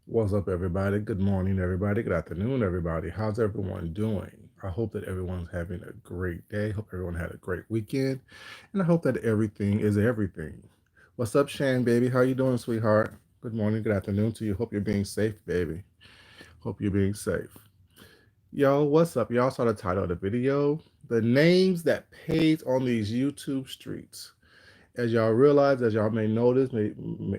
What's up, everybody? Good morning, everybody. Good afternoon, everybody. How's everyone doing? I hope that everyone's having a great day. Hope everyone had a great weekend, and I hope that everything is everything. What's up, Shane, baby? How you doing, sweetheart? Good morning, good afternoon to you. Hope you're being safe, baby. Hope you're being safe. Yo, what's up? Y'all saw the title of the video. The names that pays on these YouTube streets. As y'all realize, as y'all may notice,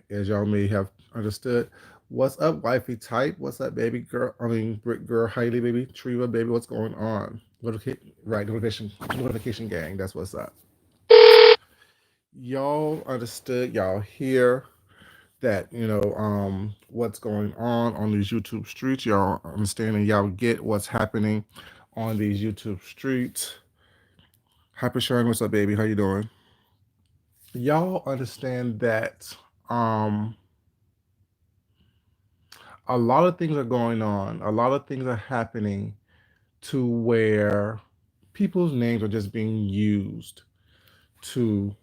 as y'all may have understood, what's up, wifey type? What's up, baby girl? I mean, Brick girl, Hailey, baby, Treva, baby. What's going on? Right, notification gang. That's what's up. Y'all understood. Y'all hear that? What's going on these YouTube streets. Y'all understand and y'all get what's happening on these YouTube streets. Hyper Sharon, what's up, baby? How you doing? Y'all understand that um a lot of things are going on. A lot of things are happening to where people's names are just being used to,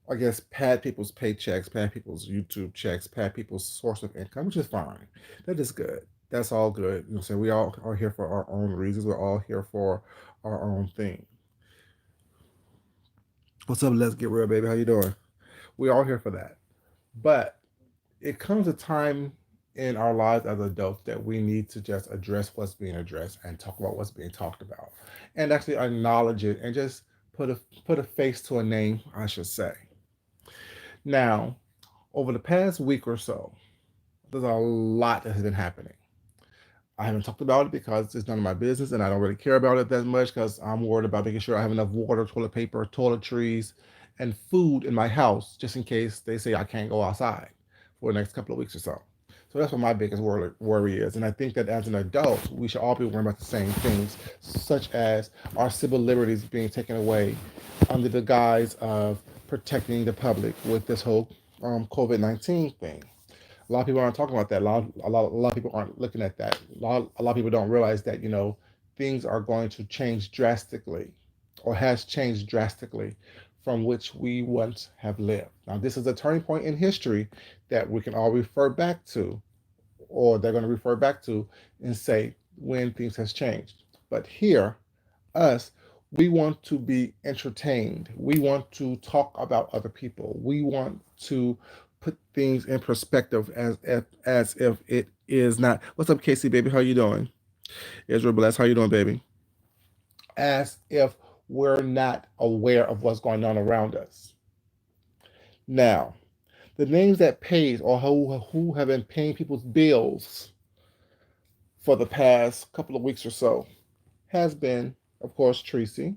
I guess, pad people's paychecks, pad people's YouTube checks, pad people's source of income, which is fine. That is good. That's all good. So we all are here for our own reasons. We're all here for our own thing. What's up? Let's get real, baby. How you doing? We're all here for that. But it comes a time in our lives as adults that we need to just address what's being addressed and talk about what's being talked about and actually acknowledge it and just put a face to a name, I should say. Now, over the past week or so, there's a lot that has been happening. I haven't talked about it because it's none of my business and I don't really care about it that much because I'm worried about making sure I have enough water, toilet paper, toiletries, and food in my house just in case they say I can't go outside for the next couple of weeks or so. So that's what my biggest worry is. And I think that as an adult, we should all be worrying about the same things, such as our civil liberties being taken away under the guise of protecting the public with this whole COVID-19 thing. A lot of people aren't talking about that. A lot of people aren't looking at that. A lot of people don't realize that things are going to change drastically, or has changed drastically, from which we once have lived. Now, this is a turning point in history that we can all refer back to, or they're going to refer back to, and say when things has changed. But here, us, we want to be entertained. We want to talk about other people. We want to put things in perspective as if it is not. What's up, Casey, baby? How you doing? Israel Bless, how you doing, baby? As if we're not aware of what's going on around us. Now, the names that pays, or who have been paying people's bills for the past couple of weeks or so, has been, of course, Tracy,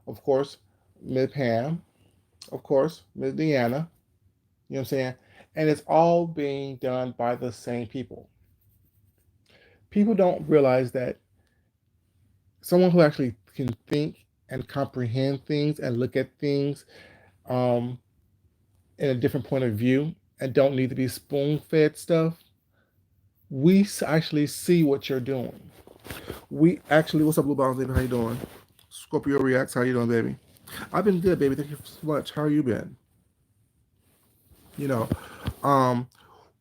of course, Miss Pam, of course, Miss Deanna. You know what I'm saying? And it's all being done by the same people. People don't realize that someone who actually can think and comprehend things and look at things um, in a different point of view and don't need to be spoon fed stuff, we actually see what you're doing. We actually, what's up, Blue Bottles, baby? How you doing? Scorpio Reacts, how you doing, baby? I've been good, baby. Thank you so much. How you been? You know, um,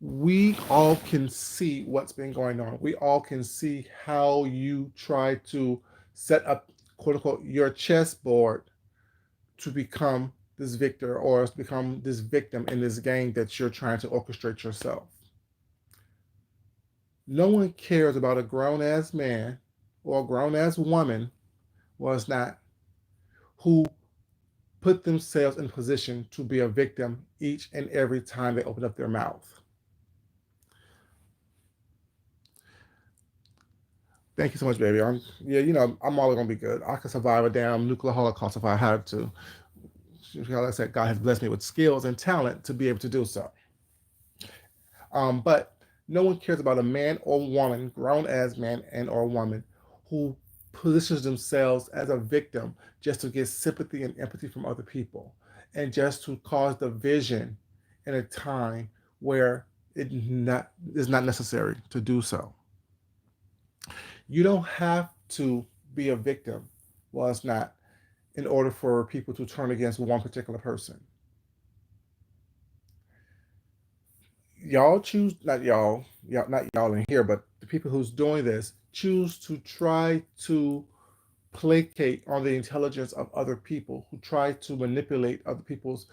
we all can see what's been going on. We all can see how you try to set up, quote unquote, your chessboard to become this victor or to become this victim in this game that you're trying to orchestrate yourself. No one cares about a grown ass man or a grown ass woman, was not, who put themselves in position to be a victim each and every time they open up their mouth. Thank you so much, baby. Yeah, I'm always gonna be good. I could survive a damn nuclear holocaust if I had to. Like I said, God has blessed me with skills and talent to be able to do so. But no one cares about a man or woman, grown as man and or woman, who positions themselves as a victim just to get sympathy and empathy from other people, and just to cause division in a time where it not is not necessary to do so. You don't have to be a victim. Well, it's not, in order for people to turn against one particular person. Y'all choose, not y'all, not y'all in here, but the people who's doing this choose to try to placate on the intelligence of other people, who try to manipulate other people's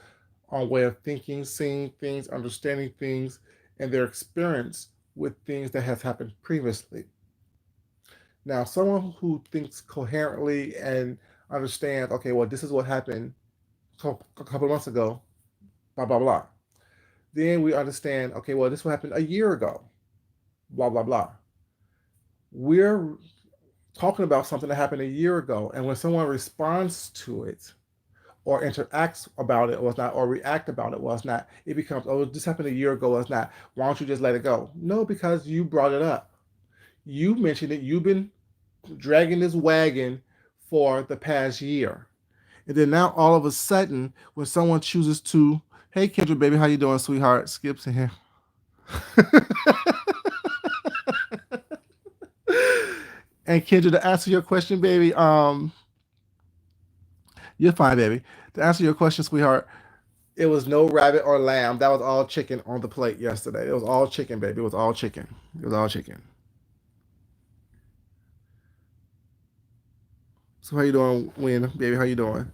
way of thinking, seeing things, understanding things, and their experience with things that has happened previously. Now, someone who thinks coherently and understands, okay, well, this is what happened a couple of months ago, blah blah blah. Then we understand, okay, well, this what happened a year ago, blah blah blah. We're talking about something that happened a year ago, and when someone responds to it or interacts about it was not, or react about it was not, it becomes, oh, this happened a year ago was not. Why don't you just let it go? No, because you brought it up. You mentioned it. You've been dragging this wagon for the past year. And then now all of a sudden, when someone chooses to, hey Kendra, baby, how you doing, sweetheart? Skip's in here. And Kendra, to answer your question, baby, you're fine, baby. To answer your question, sweetheart, it was no rabbit or lamb. That was all chicken on the plate yesterday. It was all chicken, baby. It was all chicken. It was all chicken. So how you doing, Win, baby? How you doing?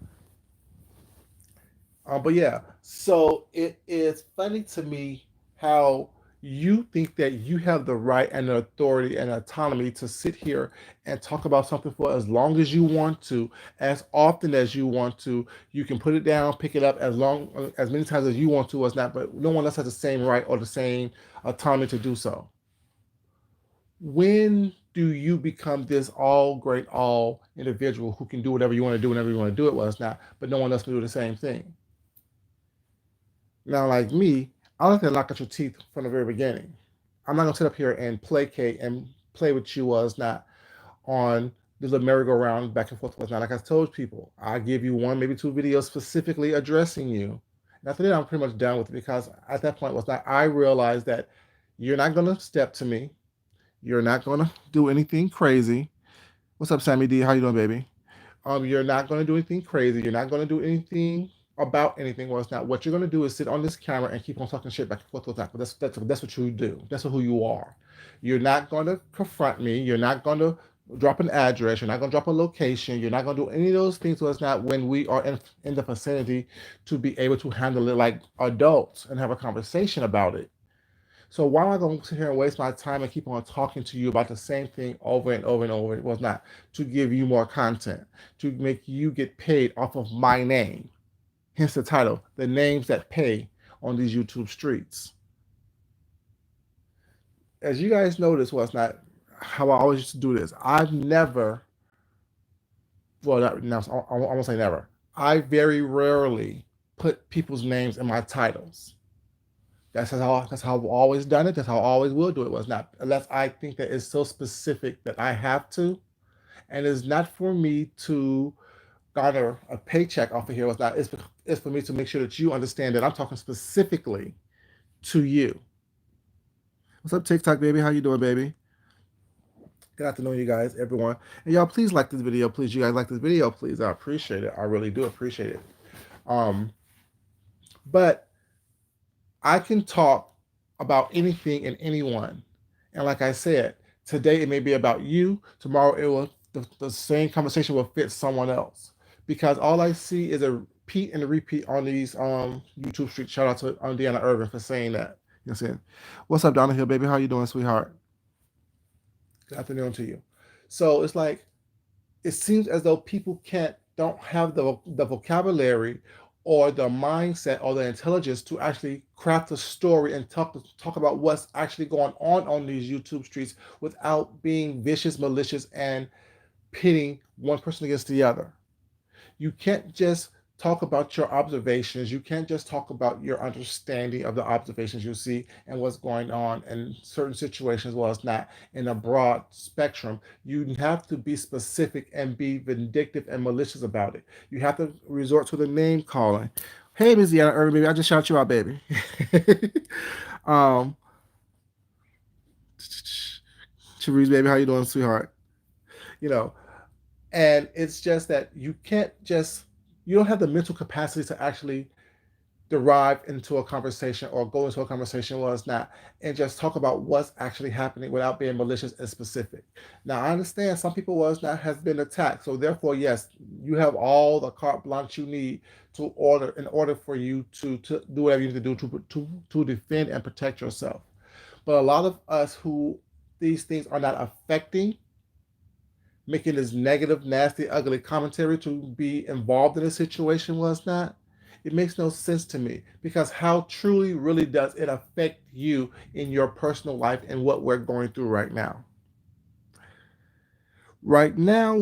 But yeah, so it is funny to me how you think that you have the right and the authority and autonomy to sit here and talk about something for as long as you want to, as often as you want to. You can put it down, pick it up as many times as you want to, or as not. But no one else has the same right or the same autonomy to do so. When do you become this all great all individual who can do whatever you want to do whenever you want to do it? Well, it's not, but no one else can do the same thing. Now, like me, I like to knock at your teeth from the very beginning. I'm not gonna sit up here and placate and play with you was not on the little merry-go-round back and forth was not. Like I told people, I give you one, maybe two videos specifically addressing you. And after that, I'm pretty much done with it because at that point was not. I realized that you're not gonna step to me. You're not gonna do anything crazy. What's up, Sammy D? How you doing, baby? You're not going to do anything crazy. You're not going to do anything about anything. Well, it's not. What you're going to do is sit on this camera and keep on talking shit back and forth with that. But that's what you do. That's who you are. You're not going to confront me. You're not going to drop an address. You're not going to drop a location. You're not going to do any of those things. So it's not when we are in the vicinity to be able to handle it like adults and have a conversation about it. So why am I going to sit here and waste my time and keep on talking to you about the same thing over and over and over? It was not to give you more content, to make you get paid off of my name. Hence the title, The Names That Pay on these YouTube streets. As you guys notice, well, it's not how I always used to do this. I've never, well, not, no, I won't say never. I very rarely put people's names in my titles. That's how I've always done it. That's how I always will do it. Was not unless I think that it's so specific that I have to, and it's not for me to garner a paycheck off of here. Was not. It's for me to make sure that you understand that I'm talking specifically to you. What's up, TikTok baby? How you doing, baby? Good afternoon, you guys, everyone, and y'all. Please like this video, please. You guys like this video, please. I appreciate it. I really do appreciate it. Um, but I can talk about anything and anyone. And like I said, today it may be about you. Tomorrow it will the same conversation will fit someone else. Because all I see is a repeat and a repeat on these YouTube streets. Shout out to Deanna Irvin for saying that. You know what I'm saying? What's up, Donna Hill, baby? How you doing, sweetheart? Good afternoon to you. So it's like it seems as though people don't have the vocabulary or the mindset or the intelligence to actually craft a story and talk about what's actually going on these YouTube streets without being vicious, malicious, and pitting one person against the other. You can't just talk about your observations. You can't just talk about your understanding of the observations you see and what's going on in certain situations, well, it's not in a broad spectrum. You have to be specific and be vindictive and malicious about it. You have to resort to the name calling. Hey, Miss Deanna Irvin, baby, I just shout you out, baby. um, Cherise, baby, how you doing, sweetheart? You know, and it's just that you can't just you don't have the mental capacity to actually derive into a conversation or go into a conversation was not, and just talk about what's actually happening without being malicious and specific. Now I understand some people was not has been attacked, so therefore yes, you have all the carte blanche you need to order in order for you to do whatever you need to do to defend and protect yourself. But a lot of us who these things are not affecting, making this negative, nasty, ugly commentary to be involved in a situation was not. It makes no sense to me because how truly, really does it affect you in your personal life and what we're going through right now? Right now,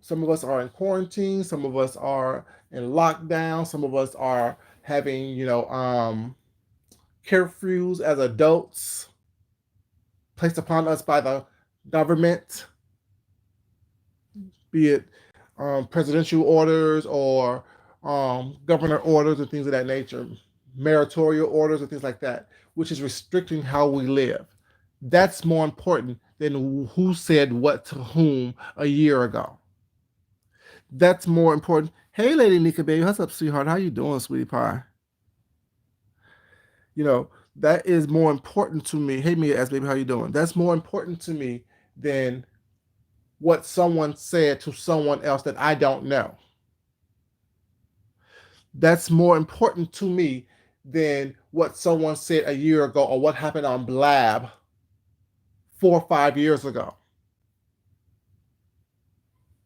some of us are in quarantine, some of us are in lockdown, some of us are having, curfews as adults placed upon us by the government, be it presidential orders or governor orders and things of that nature, mayoral orders and things like that, which is restricting how we live. That's more important than who said what to whom a year ago. That's more important. Hey, Lady Nika, baby, what's up, sweetheart? How you doing, sweetie pie? You know, that is more important to me. Hey, Mia, as baby, how you doing? That's more important to me than what someone said to someone else that I don't know. That's more important to me than what someone said a year ago or what happened on Blab 4 or 5 years ago.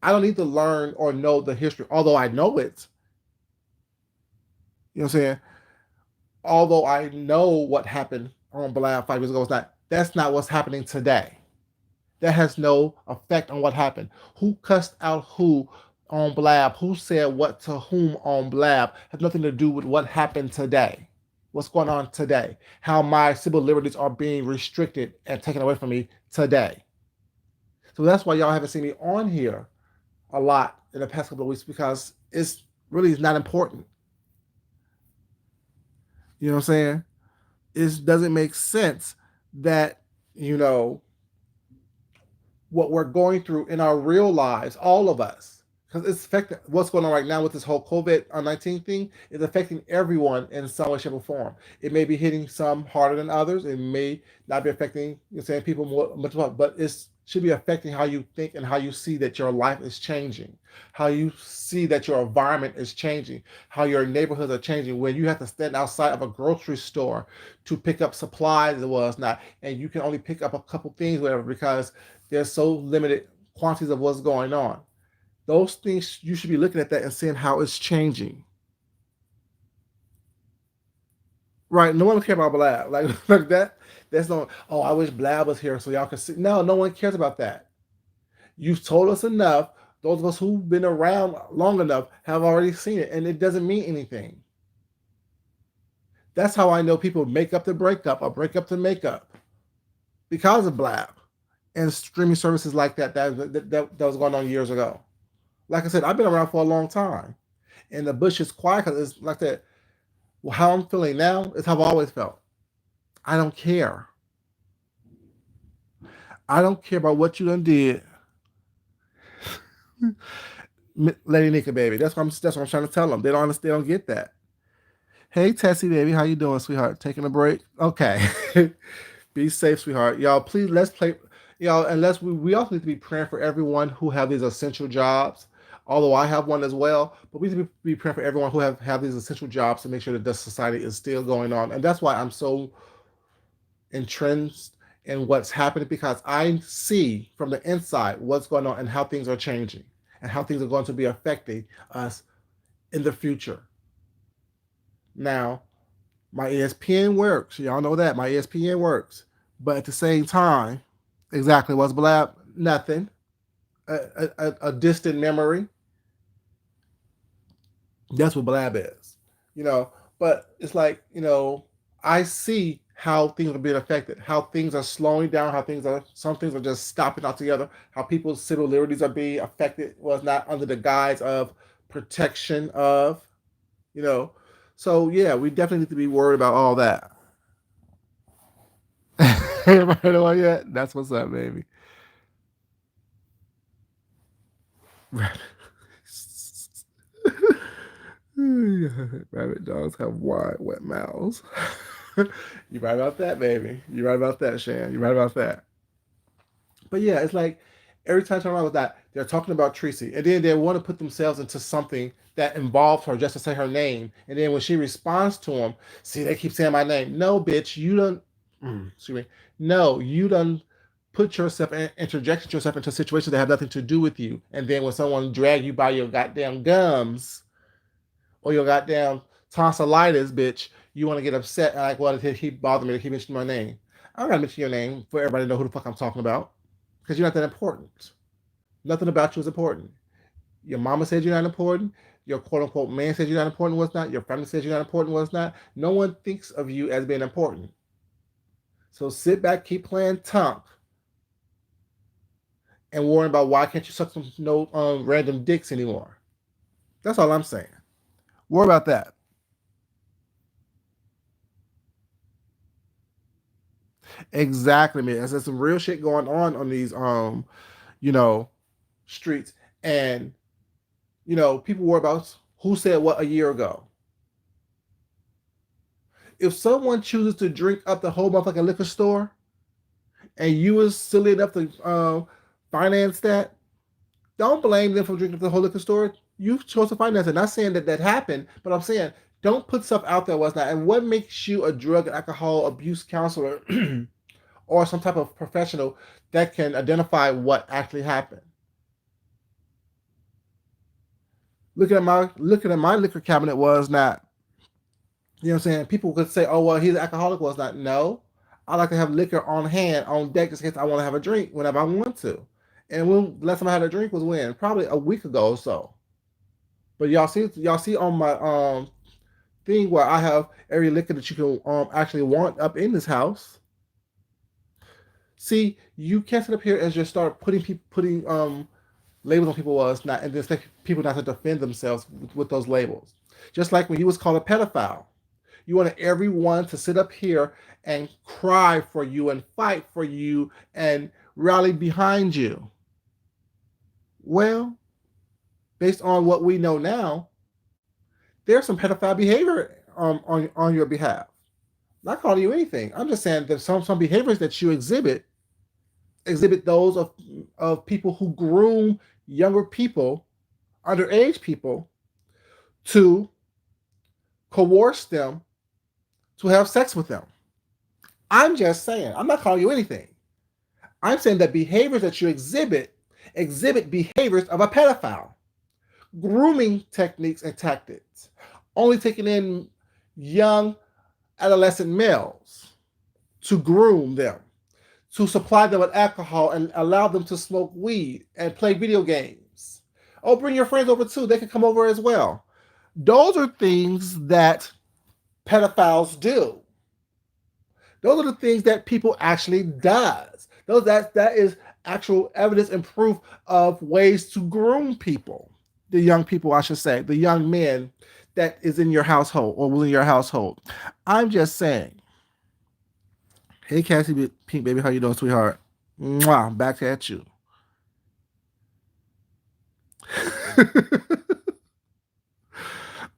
I don't need to learn or know the history, although I know it. You know what I'm saying? Although I know what happened on Blab 5 years ago, that's not what's happening today. That has no effect on what happened. Who cussed out who on Blab? Who said what to whom on Blab? Has nothing to do with what happened today. What's going on today? How my civil liberties are being restricted and taken away from me today. So that's why y'all haven't seen me on here a lot in the past couple of weeks because it's really not important. You know what I'm saying? It doesn't make sense that, you know, what we're going through in our real lives, all of us, because it's affecting what's going on right now with this whole COVID-19 thing is affecting everyone in some way, shape, or form. It may be hitting some harder than others. It may not be affecting saying people more much more, but it should be affecting how you think and how you see that your life is changing, how you see that your environment is changing, how your neighborhoods are changing. When you have to stand outside of a grocery store to pick up supplies, it was not, and you can only pick up a couple things, whatever, because there's so limited quantities of what's going on. Those things you should be looking at that and seeing how it's changing. Right? No one cares about Blab like that. That's no. Oh, I wish Blab was here so y'all could see. No, no one cares about that. You've told us enough. Those of us who've been around long enough have already seen it, and it doesn't mean anything. That's how I know people make up the breakup or break up the makeup because of Blab and streaming services like that was going on years ago. Like I said, I've been around for a long time, and the bush is quiet because it's like that. Well, how I'm feeling now is how I've always felt. I don't care. I don't care about what you done did, Lady Nika, baby. That's what I'm trying to tell them. They don't understand. They don't get that. Hey, Tessie, baby, how you doing, sweetheart? Taking a break? Okay. Be safe, sweetheart. Y'all, please let's play. Y'all, unless we also need to be praying for everyone who have these essential jobs. Although I have one as well, but we need to be praying for everyone who have these essential jobs to make sure that the society is still going on. And that's why I'm so entrenched in what's happening because I see from the inside what's going on and how things are changing and how things are going to be affecting us in the future. Now, my ESPN works. Y'all know that. My ESPN works. But at the same time, exactly what's Blab? Nothing. A distant memory. That's what Blab is. You know, but it's like, I see how things are being affected, how things are slowing down, some things are just stopping altogether, how people's civil liberties are being affected was not under the guise of protection of, you know. So yeah, we definitely need to be worried about all that. Everybody know yet? That's what's up, baby. Rabbit dogs have wide, wet mouths. You're right about that, baby. You're right about that, Shan. You're right about that. But yeah, it's like every time I turn around with that, they're talking about Tracy, and then they want to put themselves into something that involves her just to say her name. And then when she responds to them, see, they keep saying my name. No, bitch, you don't. Excuse me. No, you don't put yourself and interject yourself into situations that have nothing to do with you. And then when someone drag you by your goddamn gums or your goddamn tonsillitis, bitch, you want to get upset and like, well, he bothered me to keep mentioning my name. I don't gotta mention your name for everybody to know who the fuck I'm talking about because you're not that important. Nothing about you is important. Your mama said you're not important. Your quote unquote man said you're not important, was not. Your family says you're not important, was not. No one thinks of you as being important. So sit back, keep playing tonk, and worrying about why can't you suck some no random dicks anymore. That's all I'm saying. Worry about that. Exactly, man. There's some real shit going on these you know, streets. And, people worry about who said what a year ago. If someone chooses to drink up the whole motherfucking liquor store and you was silly enough to finance that, don't blame them for drinking up the whole liquor store. You chose to finance it. Not saying that that happened, but I'm saying don't put stuff out there what's not. And what makes you a drug and alcohol abuse counselor or some type of professional that can identify what actually happened? Looking at my liquor cabinet was not, what I'm saying? People could say, oh well, he's an alcoholic. Was not. No, I like to have liquor on hand, on deck, just in case I want to have a drink whenever I want to. And when last time I had a drink was when? Probably a week ago or so. But y'all see on my thing where I have every liquor that you can actually want up in this house. See, you can't sit up here and just start putting labels on people was not, and then expect people not to defend themselves with those labels. Just like when you was called a pedophile, you wanted everyone to sit up here and cry for you and fight for you and rally behind you. Well, based on what we know now, there's some pedophile behavior on your behalf. I'm not calling you anything. I'm just saying that some behaviors that you exhibit those of people who groom younger people, underage people, to coerce them to have sex with them. I'm just saying. I'm not calling you anything. I'm saying that behaviors that you exhibit behaviors of a pedophile, grooming techniques and tactics, only taking in young adolescent males to groom them, to supply them with alcohol and allow them to smoke weed and play video games. Oh, bring your friends over too. They can come over as well. Those are things that pedophiles do. Those are the things that people actually does. That is actual evidence and proof of ways to groom people. The young people, I should say, the young men that is in your household or within your household. I'm just saying. Hey, Cassie, Pink baby, how you doing, sweetheart? Mwah, back at you.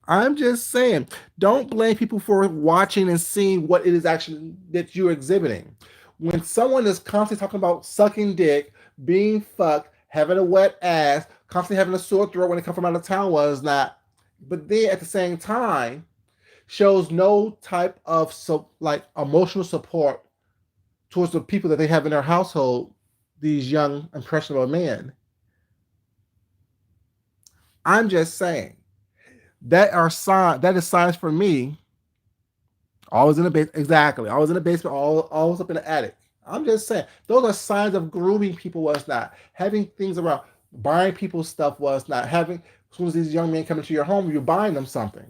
I'm just saying, don't blame people for watching and seeing what it is actually that you're exhibiting. When someone is constantly talking about sucking dick, being fucked, having a wet ass, constantly having a sore throat when they come from out of town was not, but then at the same time shows no type of like emotional support towards the people that they have in their household, these young impressionable men. I'm just saying that is signs for me. Always in the base, exactly. Always in the basement, always up in the attic. I'm just saying those are signs of grooming people. Was not having things around, buying people's stuff. Was not having. As soon as these young men come into your home, you're buying them something,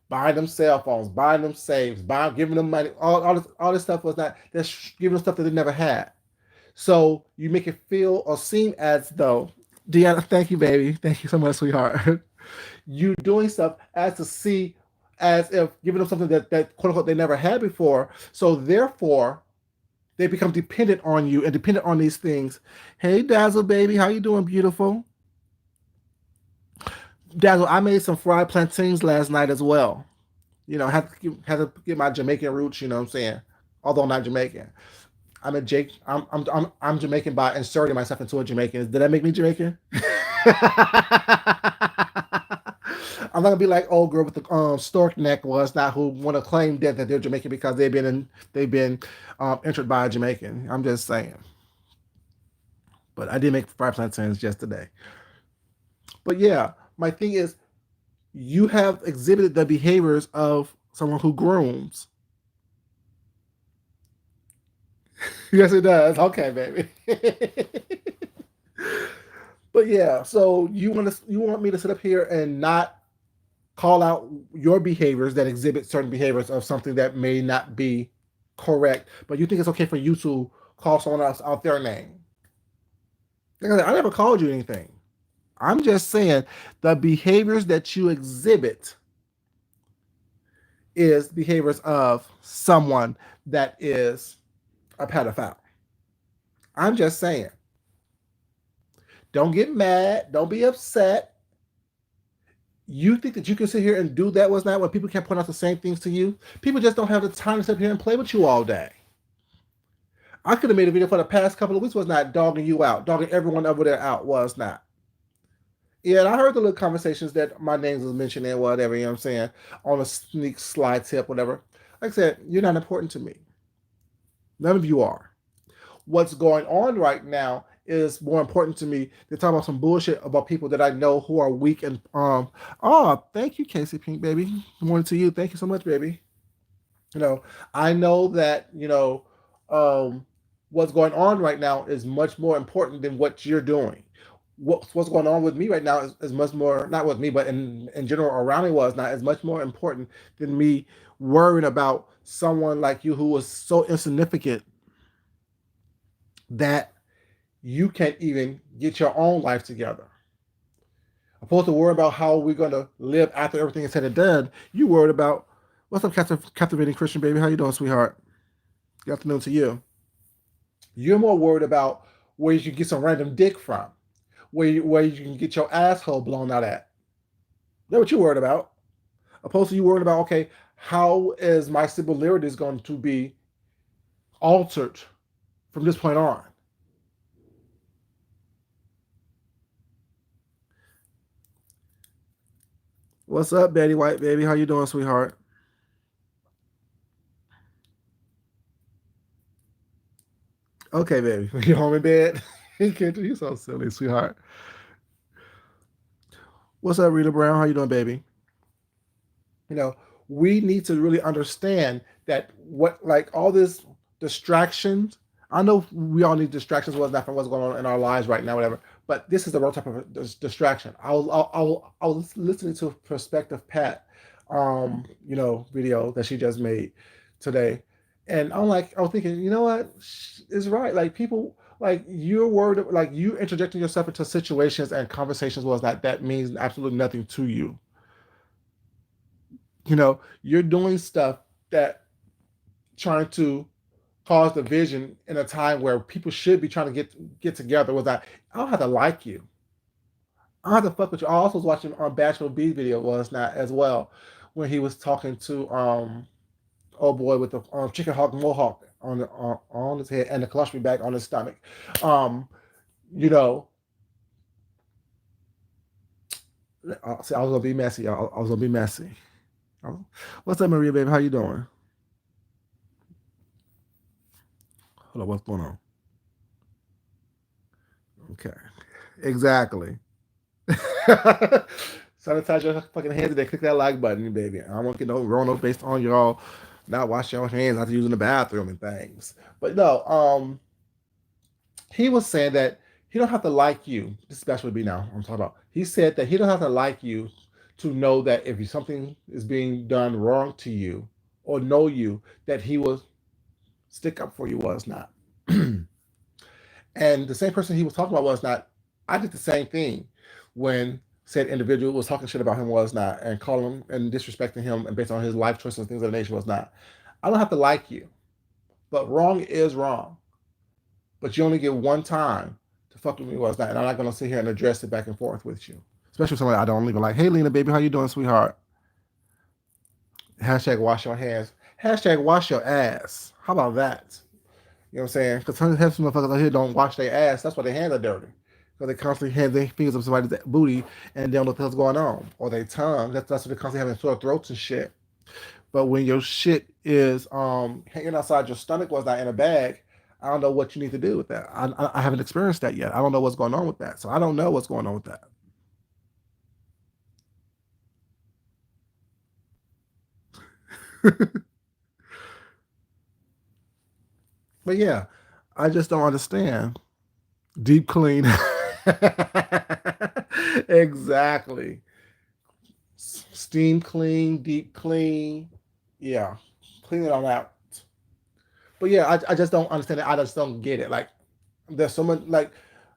buying them cell phones, buying them saves, giving them money. All this stuff was not. That's giving them stuff that they never had. So you make it feel or seem as though, Deanna, thank you, baby. Thank you so much, sweetheart. You doing stuff as if giving them something that quote unquote they never had before. So therefore, they become dependent on you and dependent on these things. Hey, Dazzle, baby, how you doing, beautiful? Dazzle, I made some fried plantains last night as well. Had to get my Jamaican roots. You know what I'm saying? Although I'm not Jamaican, I'm Jamaican by inserting myself into a Jamaican. Did that make me Jamaican? I'm not gonna be like old girl with the stork neck was not who want to claim that they're Jamaican because they've been entered by a Jamaican. I'm just saying. But I did make fried plantains yesterday. But yeah, my thing is you have exhibited the behaviors of someone who grooms. Yes, it does. Okay, baby. But yeah, so you want me to sit up here and not call out your behaviors that exhibit certain behaviors of something that may not be correct, but you think it's okay for you to call someone else out their name. Like I never called you anything. I'm just saying the behaviors that you exhibit is behaviors of someone that is a pedophile. I'm just saying. Don't get mad. Don't be upset. You think that you can sit here and do that was not when people can't point out the same things to you? People just don't have the time to sit here and play with you all day. I could have made a video for the past couple of weeks was not dogging you out, dogging everyone over there out was not. Yeah, and I heard the little conversations that my names was mentioned and whatever, you know what I'm saying, on a sneak slide tip, whatever. Like I said, you're not important to me. None of you are. What's going on right now is more important to me than talking about some bullshit about people that I know who are weak and oh, thank you, Casey Pink, baby. Good morning to you. Thank you so much, baby. You know, I know that, um what's going on right now is much more important than what you're doing. What's going on with me right now is much more, not with me, but in general around me was not as much more important than me worrying about someone like you who was so insignificant that you can't even get your own life together. Opposed to worry about how we're gonna live after everything is said and done, you worried about what's up, captivating Christian baby? How you doing, sweetheart? Good afternoon to you. You're more worried about where you can get some random dick from, where you can get your asshole blown out at. That's what you're worried about. Opposed to you worried about, okay, how is my similarity going to be altered from this point on? What's up, Betty White baby? How you doing, sweetheart? Okay, baby. You home in bed? You can't do you so silly, sweetheart. What's up, Rita Brown? How you doing, baby? You know, we need to really understand that what like all this distractions. I know we all need distractions, what's not from what's going on in our lives right now, whatever. But this is the wrong type of distraction. I was listening to Perspective Pat, video that she just made today, and I was thinking, you know what, is right. Like people, like you're worried, like you interjecting yourself into situations and conversations was not that means absolutely nothing to you. You're doing stuff that trying to cause division in a time where people should be trying to get together. Was that I don't have to like you. I don't have to fuck with you. I also was watching Bachelor B video was not as well when he was talking to oh boy with the chicken hawk mohawk on his head and the colostomy bag on his stomach. Um, you know, see, I was gonna be messy. I was gonna be messy. What's up, Maria, baby? How you doing? Hold on, what's going on? Okay, exactly. Sanitize your fucking hands today. Click that like button, baby. I don't want to get no grown up based on y'all not washing your hands after using the bathroom and things. But no, he was saying that he don't have to like you. This is Bachelor B now. I'm talking about. He said that he don't have to like you to know that if something is being done wrong to you or know you, that he will stick up for you was not. And the same person he was talking about was not. I did the same thing when said individual was talking shit about him was not and calling him and disrespecting him and based on his life choices and things of the nation was not. I don't have to like you, but wrong is wrong. But you only get one time to fuck with me was not, and I'm not gonna sit here and address it back and forth with you. especially somebody I don't even like. Hey, Lena, baby, how you doing, sweetheart? Hashtag wash your hands. Hashtag wash your ass. How about that? You know what I'm saying? Because some motherfuckers out here don't wash their ass. That's why their hands are dirty. Because they constantly hand their fingers up somebody's booty and they don't know what the hell's going on. Or their tongue. That's what they constantly having sore throats and shit. But when your shit is hanging outside your stomach was not in a bag, I don't know what you need to do with that. I haven't experienced that yet. I don't know what's going on with that. So I don't know what's going on with that. But yeah, I just don't understand. Deep clean. Exactly. Steam clean, deep clean. Yeah. Clean it all out. But yeah, I just don't understand it. I just don't get it. Like there's so much like,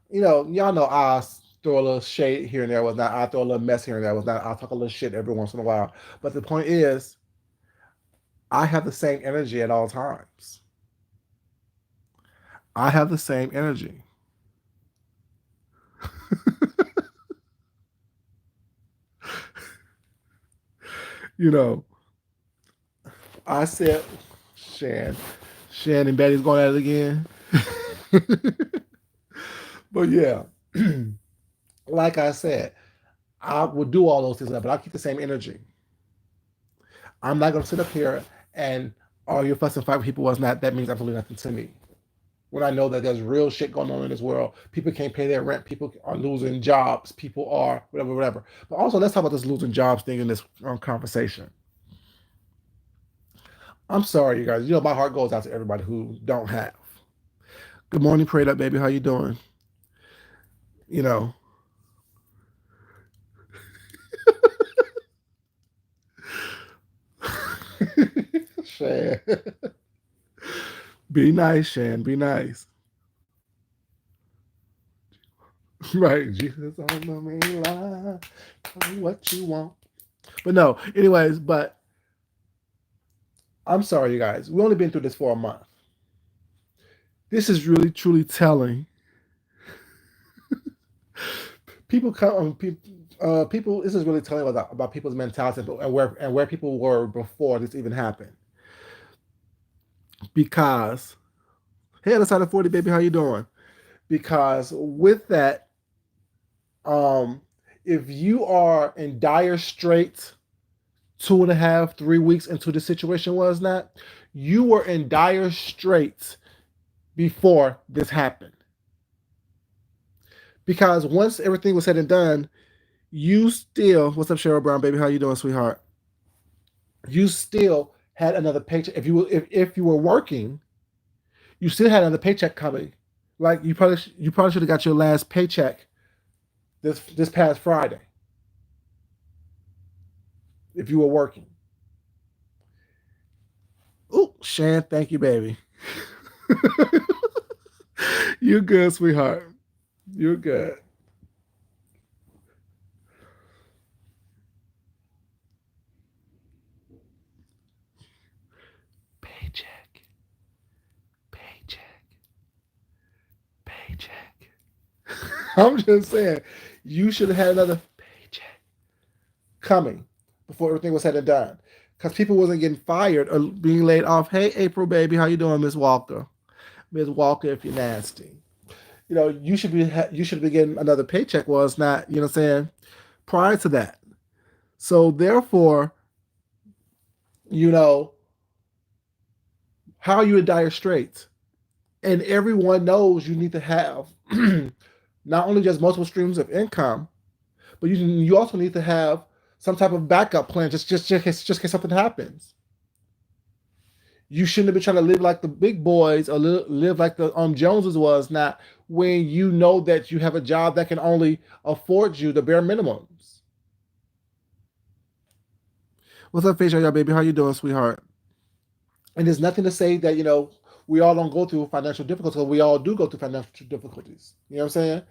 y'all know I throw a little shade here and there was not I throw a little mess here and there was not I talk a little shit every once in a while. But the point is, I have the same energy at all times. I have the same energy. you know, I said, Shan, Shan and Betty's going at it again. But yeah, like I said, I will do all those things, but I'll keep the same energy. I'm not going to sit up here and argue, fuss, and fight with people. Was not that means absolutely nothing to me. When I know that there's real shit going on in this world, people can't pay their rent, people are losing jobs, people are whatever, whatever. But also, let's talk about this losing jobs thing in this conversation. I'm sorry, you guys. My heart goes out to everybody who don't have. Good morning, prayed up, baby. How you doing? You know, Shan. Be nice, Shan. Be nice. Right, Jesus on the main line. Tell me what you want. But no, anyways, but I'm sorry, you guys. We've only been through this for a month. This is really, truly telling. People come, people. This is really telling about people's mentality and where people were before this even happened. Because hey, other side of 40, baby, how you doing? Because with that, um, if you are in dire straits 2.5, 3 weeks into the situation was not, you were in dire straits before this happened. Because once everything was said and done, you still, what's up, Cheryl Brown, baby? How you doing, sweetheart? You still had another paycheck. If you were working, you still had another paycheck coming. Like you probably should have got your last paycheck this past Friday if you were working. Oh, Shan, thank you, baby. You're good, sweetheart. You're good. Paycheck, paycheck, paycheck. I'm just saying, you should have had another paycheck coming before everything was said and done. Because people wasn't getting fired or being laid off. Hey, April, baby, how you doing, Miss Walker? Miss Walker, if you're nasty. You should be getting another paycheck. Was not, you know what I'm saying, prior to that. So therefore, you know, how are you in dire straits? And everyone knows you need to have not only just multiple streams of income, but you also need to have some type of backup plan just in case something happens. You shouldn't have been trying to live like the big boys or live like the Joneses was not when you know that you have a job that can only afford you the bare minimums. What's up, Faisal, y'all, baby? How you doing, sweetheart? And there's nothing to say that we all don't go through financial difficulties. We all do go through financial difficulties. You know what I'm saying?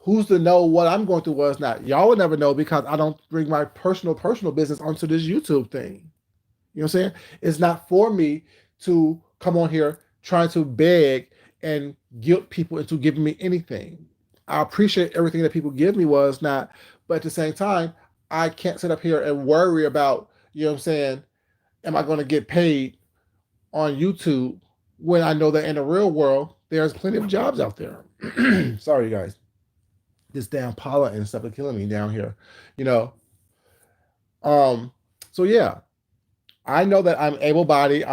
Who's to know what I'm going through was not? Y'all would never know because I don't bring my personal business onto this YouTube thing. You know what I'm saying? It's not for me to come on here trying to beg and guilt people into giving me anything. I appreciate everything that people give me was not, But at the same time, I can't sit up here and worry about, you know what I'm saying, am I going to get paid on YouTube when I know that in the real world, there's plenty of jobs out there. Sorry, you guys. This damn pollen and stuff is killing me down here. You know, um, so yeah, I know that I'm able bodied.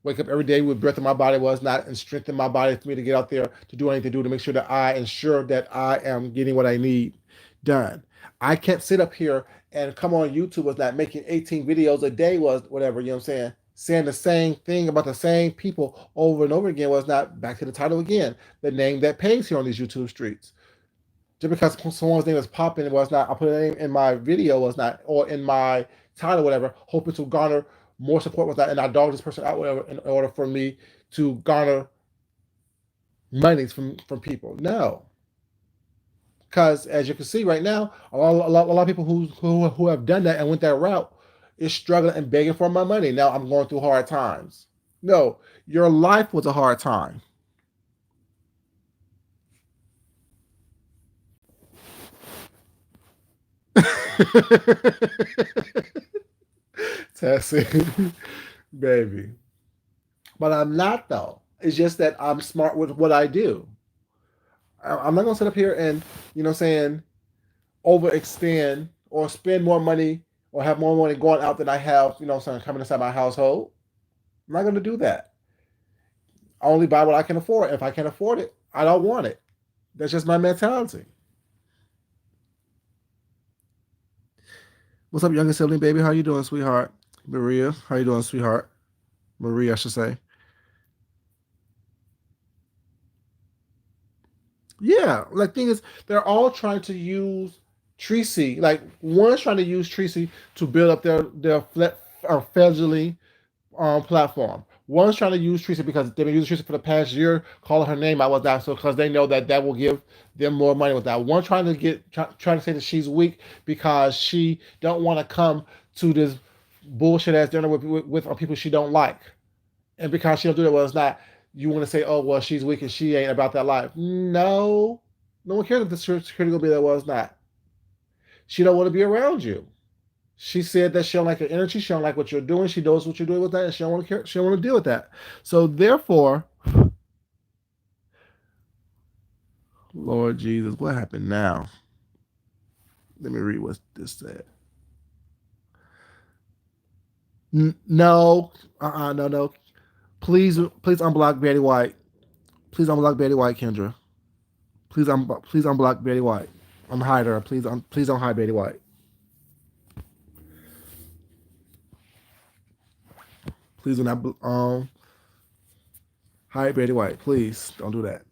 Wake up every day with breath in my body was not and strengthen my body for me to get out there to do anything to do to make sure that I ensure that I am getting what I need done. I can't sit up here and come on YouTube was not making 18 videos a day was whatever, you know what I'm saying the same thing about the same people over and over again was not back to the title again. The name that pays here on these YouTube streets. Just because someone's name is popping was not, I put a name in my video was not, or in my title, whatever, hoping to garner more support was not, and I dog this person out, whatever, in order for me to garner monies from people. No, because as you can see right now, a lot of people who have done that and went that route is struggling and begging for my money. Now I'm going through hard times. No, your life was a hard time. Tessie, baby. But I'm not though. It's just that I'm smart with what I do. I'm not gonna sit up here and saying overextend or spend more money or have more money going out than I have something coming inside my household. I'm not gonna do that. I only buy what I can afford. If I can't afford it, I don't want it. That's just my mentality. What's up, youngest sibling, baby? How you doing, sweetheart? Maria, how you doing, sweetheart? Maria, I should say. Yeah, like thing is, they're all trying to use Tracy. Like one's trying to use Tracy to build up their fledgling platform. One's trying to use Tracy because they've been using Tracy for the past year, calling her name out with that, so because they know that that will give them more money with that. One trying to trying to say that she's weak because she don't want to come to this bullshit ass dinner with people she don't like, and because she don't do that, well, it's not. You want to say, oh well, she's weak and she ain't about that life. No, no one cares if the security gonna be there. Well, it's not. She don't want to be around you. She said that she don't like your energy. She don't like what you're doing. She knows what you're doing with that, and she don't want to care. She don't want to deal with that. So therefore, Lord Jesus, what happened now? Let me read what this said. No, no, no. Please unblock Betty White. Please unblock Betty White, Kendra. Please unblock Betty White. Unhide her. Please don't hide Betty White. Please do not hide Betty White. Please don't do that.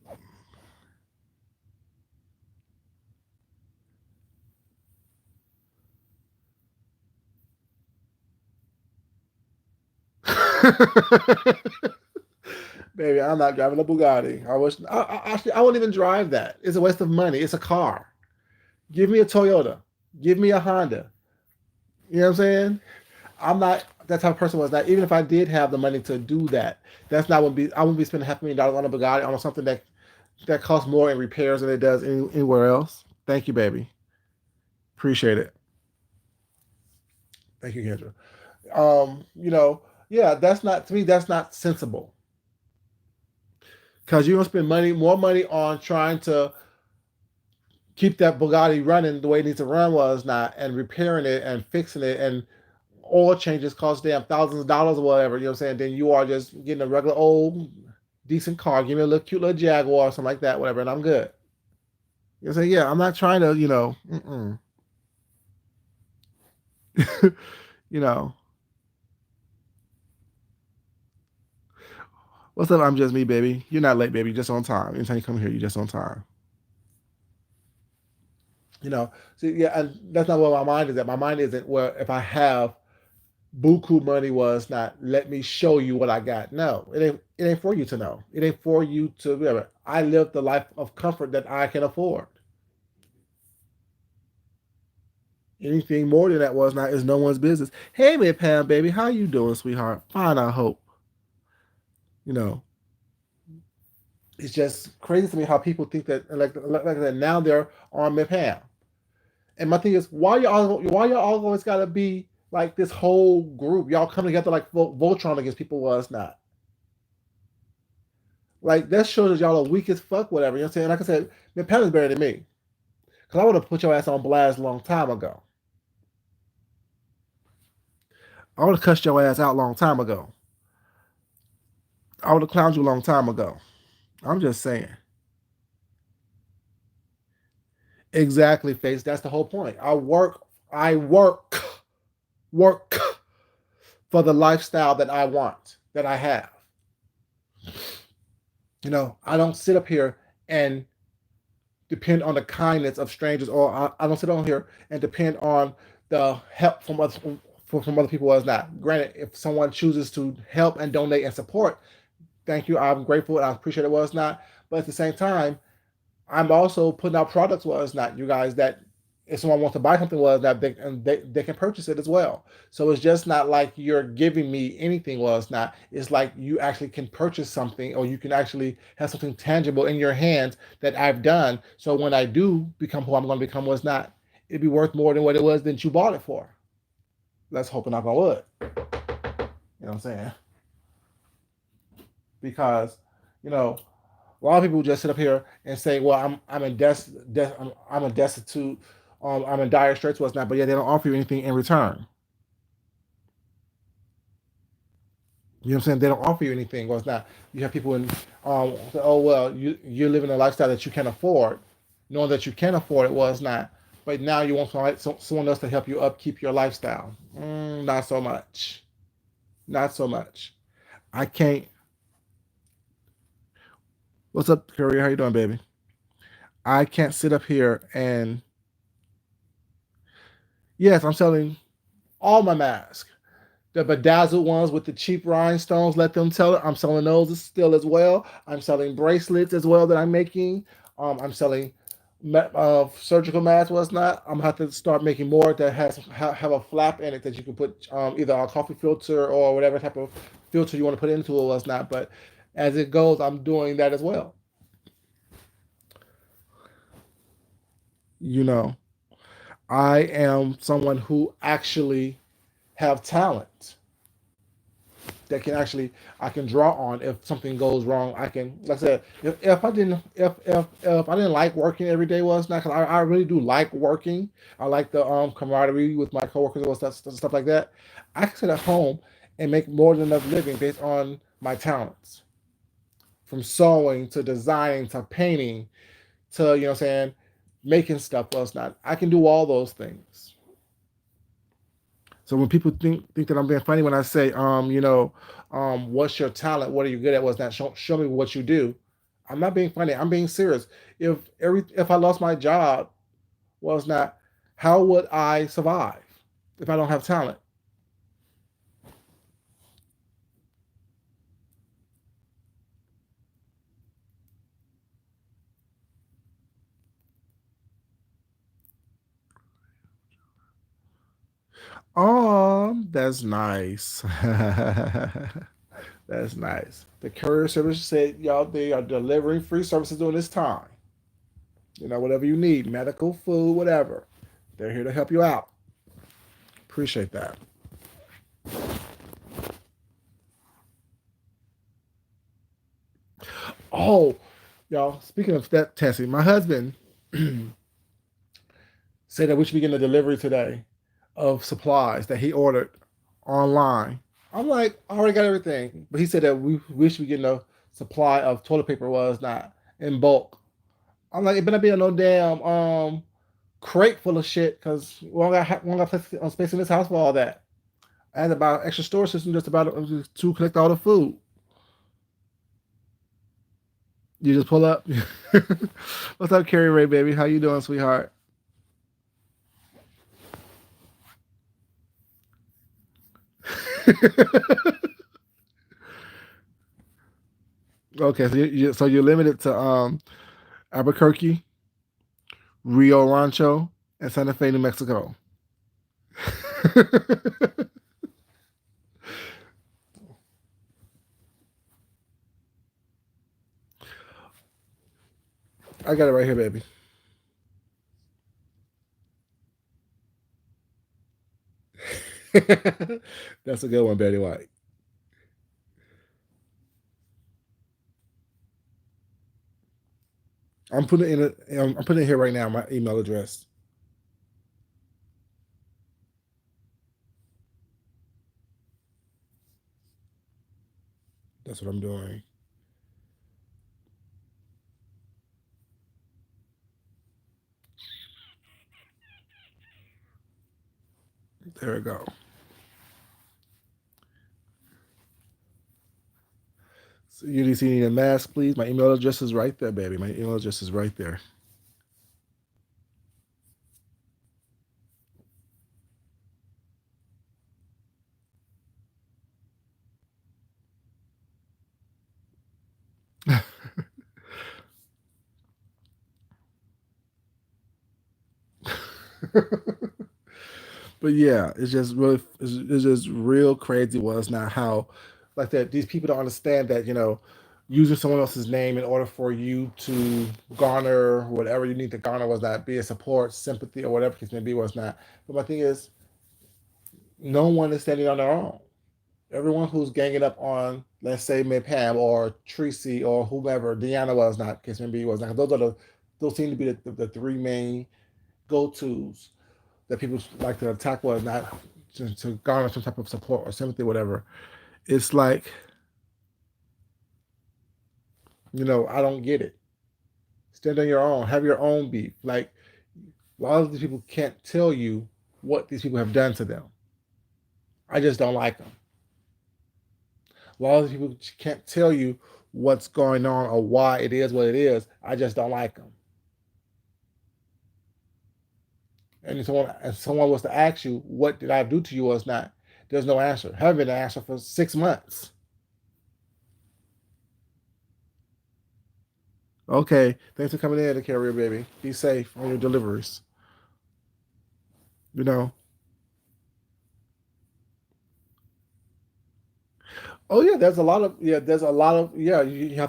Baby, I'm not driving a Bugatti. I wish. Actually, I won't even drive that. It's a waste of money. It's a car. Give me a Toyota. Give me a Honda. You know what I'm saying? I'm not that type of person. Was not even if I did have the money to do that. That's not what be. I wouldn't be spending $500,000 on a Bugatti on something that costs more in repairs than it does anywhere else. Thank you, baby. Appreciate it. Thank you, Kendra. Yeah, that's not to me. That's not sensible because you're gonna spend more money on trying to keep that Bugatti running the way it needs to run was not, and repairing it and fixing it and oil changes cost damn thousands of dollars or whatever. You know what I'm saying? Then you are just getting a regular old decent car. Give me a little cute little Jaguar or something like that, whatever, and I'm good. You know what I'm saying? Yeah, I'm not trying to, you know. What's up? I'm just me, baby. You're not late, baby. You're just on time. Anytime you come here, you're just on time. See, yeah, and that's not where my mind is at. My mind isn't where if I have buku money was not let me show you what I got. No, it ain't for you to know. It ain't for you to whatever. I live the life of comfort that I can afford. Anything more than that was not is no one's business. Hey man, Pam, baby, how you doing, sweetheart? Fine, I hope. You know, it's just crazy to me how people think that like that now they're on me Pam. And my thing is, why y'all always gotta be like this whole group? Y'all come together like Voltron against people was not. Like that shows that y'all are weak as fuck, whatever. You know what I'm saying? Like I said, the Patton's better than me. Cause I would have put your ass on blast a long time ago. I would have cussed your ass out a long time ago. I would have clowned you a long time ago. I'm just saying. Exactly, face. That's the whole point. I work for the lifestyle that I want, that I have. I don't sit up here and depend on the kindness of strangers, or I don't sit on here and depend on the help from other people as not. Granted, if someone chooses to help and donate and support, thank you. I'm grateful and I appreciate it was not. But at the same time, I'm also putting out products was not you guys that if someone wants to buy something was that they can purchase it as well. So it's just not like you're giving me anything was not. It's like you actually can purchase something or you can actually have something tangible in your hands that I've done. So when I do become who I'm going to become was not, it'd be worth more than what it was that you bought it for. Let's hope knock on wood. You know what I'm saying? Because, you know, a lot of people just sit up here and say, "Well, I'm a destitute, I'm in dire straits, what's not," but yeah, they don't offer you anything in return. You know what I'm saying? They don't offer you anything, what's not. You have people in, say, "Oh well, you're living a lifestyle that you can't afford," knowing that you can afford it was not. But now you want someone else to help you upkeep your lifestyle. Not so much. Not so much. I can't. What's up, Curry? How you doing, baby? I can't sit up here and yes, I'm selling all my masks. The bedazzled ones with the cheap rhinestones, let them tell it. I'm selling those still as well. I'm selling bracelets as well that I'm making. I'm selling surgical masks. What's not? I'm gonna have to start making more that have a flap in it that you can put either a coffee filter or whatever type of filter you want to put into it. What's not? But as it goes, I'm doing that as well. You know, I am someone who actually have talent that can actually I can draw on if something goes wrong. I can, like I said, if I didn't if I didn't like working every day was not because I really do like working. I like the camaraderie with my coworkers or stuff like that. I can sit at home and make more than enough living based on my talents, from sewing to designing to painting to you know what I'm saying making stuff. Well, it's not. I can do all those things. So when people think that I'm being funny when I say, what's your talent? What are you good at? What's that? Show me what you do. I'm not being funny. I'm being serious. If I lost my job, well, it's not. How would I survive if I don't have talent? Oh, that's nice. That's nice. The courier service said, y'all, they are delivering free services during this time. Whatever you need, medical, food, whatever. They're here to help you out. Appreciate that. Oh, y'all, speaking of that testing, my husband said that we should begin the delivery today of supplies that he ordered online. I'm like, I already got everything. But he said that we should be getting a supply of toilet paper was not in bulk. I'm like, it better be a no damn crate full of shit because we don't got space in this house for all that. I had about an extra storage system just about to collect all the food. You just pull up. What's up, Carrie Ray, baby? How you doing, sweetheart? Okay, so you're limited to Albuquerque, Rio Rancho, and Santa Fe, New Mexico. I got it right here, baby. That's a good one, Betty White. I'm putting it in. I'm putting it here right now. My email address. That's what I'm doing. There we go. So UDC need a mask, please. My email address is right there, baby. My email address is right there. But yeah, it's just really, it's just real crazy. Was not how, like that. These people don't understand that using someone else's name in order for you to garner whatever you need to garner was not be a support, sympathy, or whatever it may be was not. But my thing is, no one is standing on their own. Everyone who's ganging up on, let's say, Pam or Tracy or whomever, Deanna was not, case maybe was not. Those seem to be the three main go tos that people like to attack was not to garner some type of support or sympathy, whatever. It's like, I don't get it. Stand on your own, have your own beef. Like, a lot of these people can't tell you what these people have done to them. I just don't like them. A lot of these people can't tell you what's going on or why it is what it is. I just don't like them. And if someone was to ask you, what did I do to you or it's not, there's no answer. Haven't been an answer for 6 months. Okay, thanks for coming in, the carrier baby. Be safe on your deliveries. You know. Oh yeah, there's a lot of. You have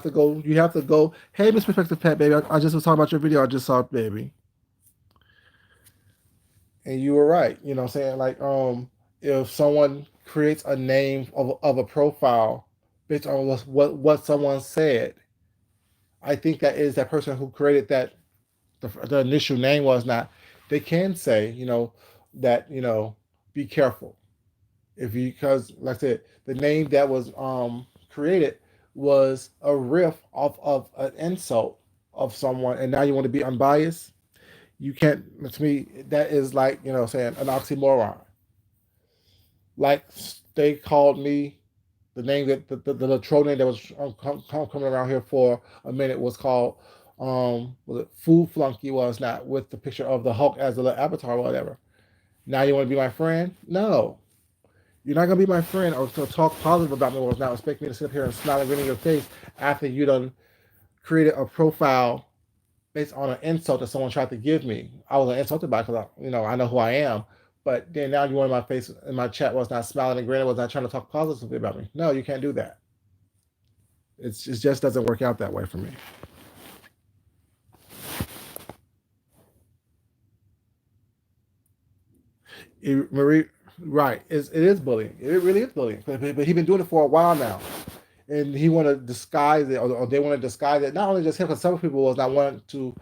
to go. You have to go. Hey, Miss Perspective Pet, baby. I just was talking about your video. I just saw it, baby. And you were right. You know what I'm saying? Like, if someone creates a name of a profile based on what someone said, I think that is that person who created that the initial name was not. They can say, that be careful if you, because like I said, the name that was created was a riff off of an insult of someone, and now you want to be unbiased. You can't. To me, that is like saying an oxymoron. Like, they called me the name that the troll name that was coming around here for a minute was called was it Food Flunky, was not, with the picture of the Hulk as the avatar or whatever. Now you want to be my friend? No. You're not gonna be my friend or to talk positive about me, or not expect me to sit up here and smile and grin in your face after you done created a profile based on an insult that someone tried to give me. I was insulted by it because I know who I am. But then now you want my face in my chat was not smiling and grinning, was not trying to talk positively about me. No, you can't do that. It just doesn't work out that way for me. Marie, right? It is bullying. It really is bullying. But he's been doing it for a while now, and he want to disguise it, or they want to disguise it. Not only just him, because some people was not wanting to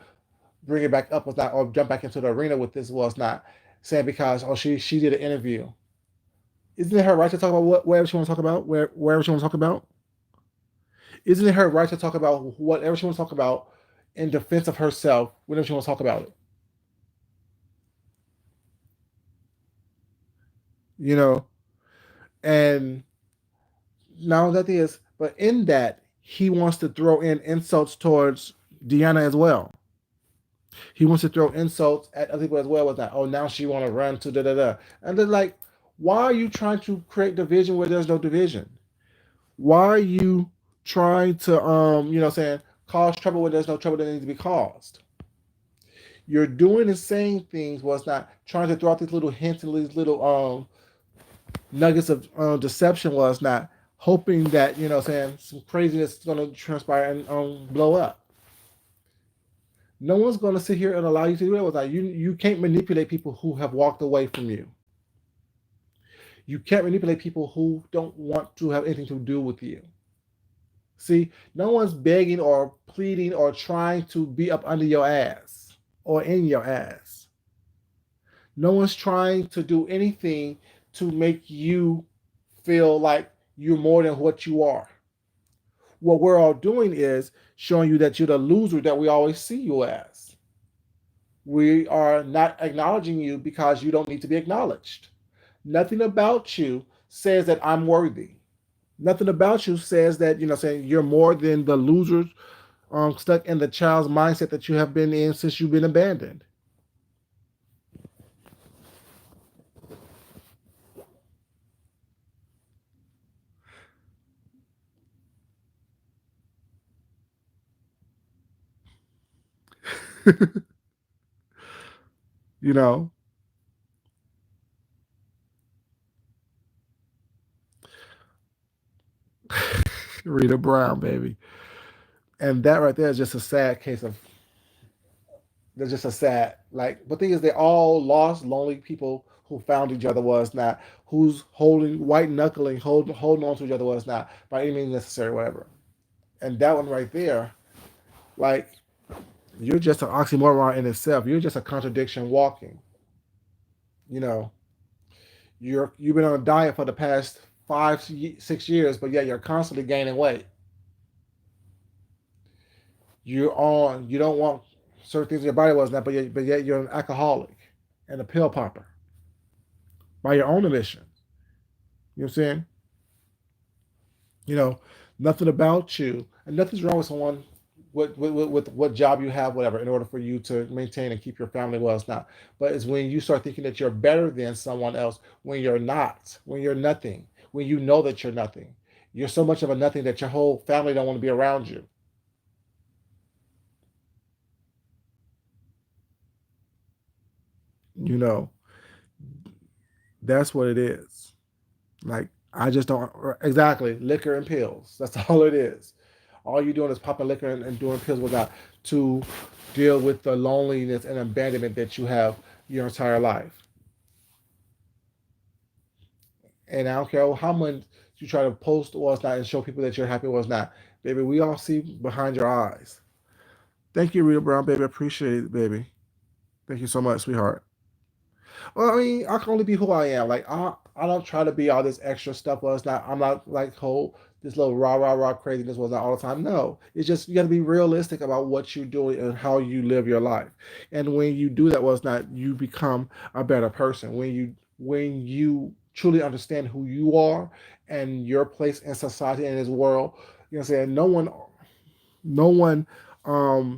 bring it back up, was not, or jump back into the arena with this, was not saying because she did an interview. Isn't it her right to talk about whatever she wants to talk about, wherever she wants to talk about? Isn't it her right to talk about whatever she wants to talk about in defense of herself, whenever she wants to talk about it? You know, and now that is, but in that he wants to throw in insults towards Deanna as well. He wants to throw insults at other people as well with that. Oh, now she want to run to da da da, and then like, why are you trying to create division where there's no division? Why are you trying to saying, cause trouble where there's no trouble that needs to be caused? You're doing and saying things was not trying to throw out these little hints and these little nuggets of deception, was not hoping that saying some craziness is going to transpire and blow up. No one's going to sit here and allow you to do that. Was like, you can't manipulate people who have walked away from you. You can't manipulate people who don't want to have anything to do with you. See, no one's begging or pleading or trying to be up under your ass or in your ass. No one's trying to do anything to make you feel like you're more than what you are. What we're all doing is showing you that you're the loser that we always see you as. We are not acknowledging you because you don't need to be acknowledged. Nothing about you says that I'm worthy. Nothing about you says that, saying you're more than the losers stuck in the child's mindset that you have been in since you've been abandoned. you know, Rita Brown, baby. And that right there is just a sad case of, they're just a sad, like, but the thing is, they all lost lonely people who found each other was not, who's holding, white knuckling, holding on to each other was not by any means necessary, whatever. And that one right there, like, you're just an oxymoron in itself. You're just a contradiction walking. You know, you've been on a diet for the past 5, 6 years, but yet you're constantly gaining weight. You don't want certain things in your body was not, but yet you're an alcoholic and a pill popper by your own admission. You know what I'm saying? You know, nothing about you, and nothing's wrong with someone with what job you have, whatever, in order for you to maintain and keep your family well. It's not. But it's when you start thinking that you're better than someone else when you're not, when you're nothing, when you know that you're nothing. You're so much of a nothing that your whole family don't want to be around you. You know, that's what it is. Like, I just don't, exactly, liquor and pills. That's all it is. All you're doing is popping liquor and doing pills without to deal with the loneliness and abandonment that you have your entire life. And I don't care how much you try to post or it's not and show people that you're happy or it's not. Baby, we all see behind your eyes. Thank you, Rita Brown, baby. I appreciate it, baby. Thank you so much, sweetheart. Well, I mean, I can only be who I am. Like I don't try to be all this extra stuff. Well, it's not. I'm not like whole this little rah rah rah craziness was not all the time. No, it's just you got to be realistic about what you're doing and how you live your life. And when you do that, well, it's not. You become a better person. When you truly understand who you are and your place in society and this world. You know, what I'm saying no one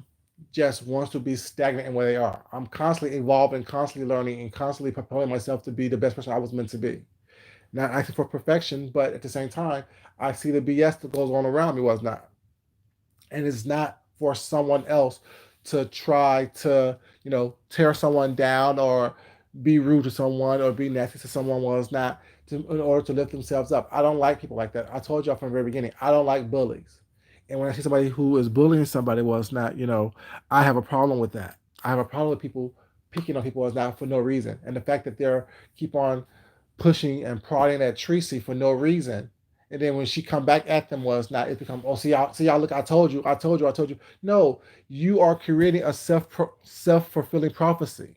just wants to be stagnant in where they are. I'm constantly evolving, constantly learning, and constantly propelling myself to be the best person I was meant to be. Not asking for perfection, but at the same time, I see the BS that goes on around me was not. And it's not for someone else to try to, tear someone down or be rude to someone or be nasty to someone was not in order to lift themselves up. I don't like people like that. I told y'all from the very beginning, I don't like bullies. And when I see somebody who is bullying somebody, well, it's not, I have a problem with that. I have a problem with people picking on people as not for no reason. And the fact that they're keep on pushing and prodding at Tracy for no reason. And then when she come back at them was not, it become, oh, see y'all, look, I told you. No, you are creating a self-fulfilling prophecy.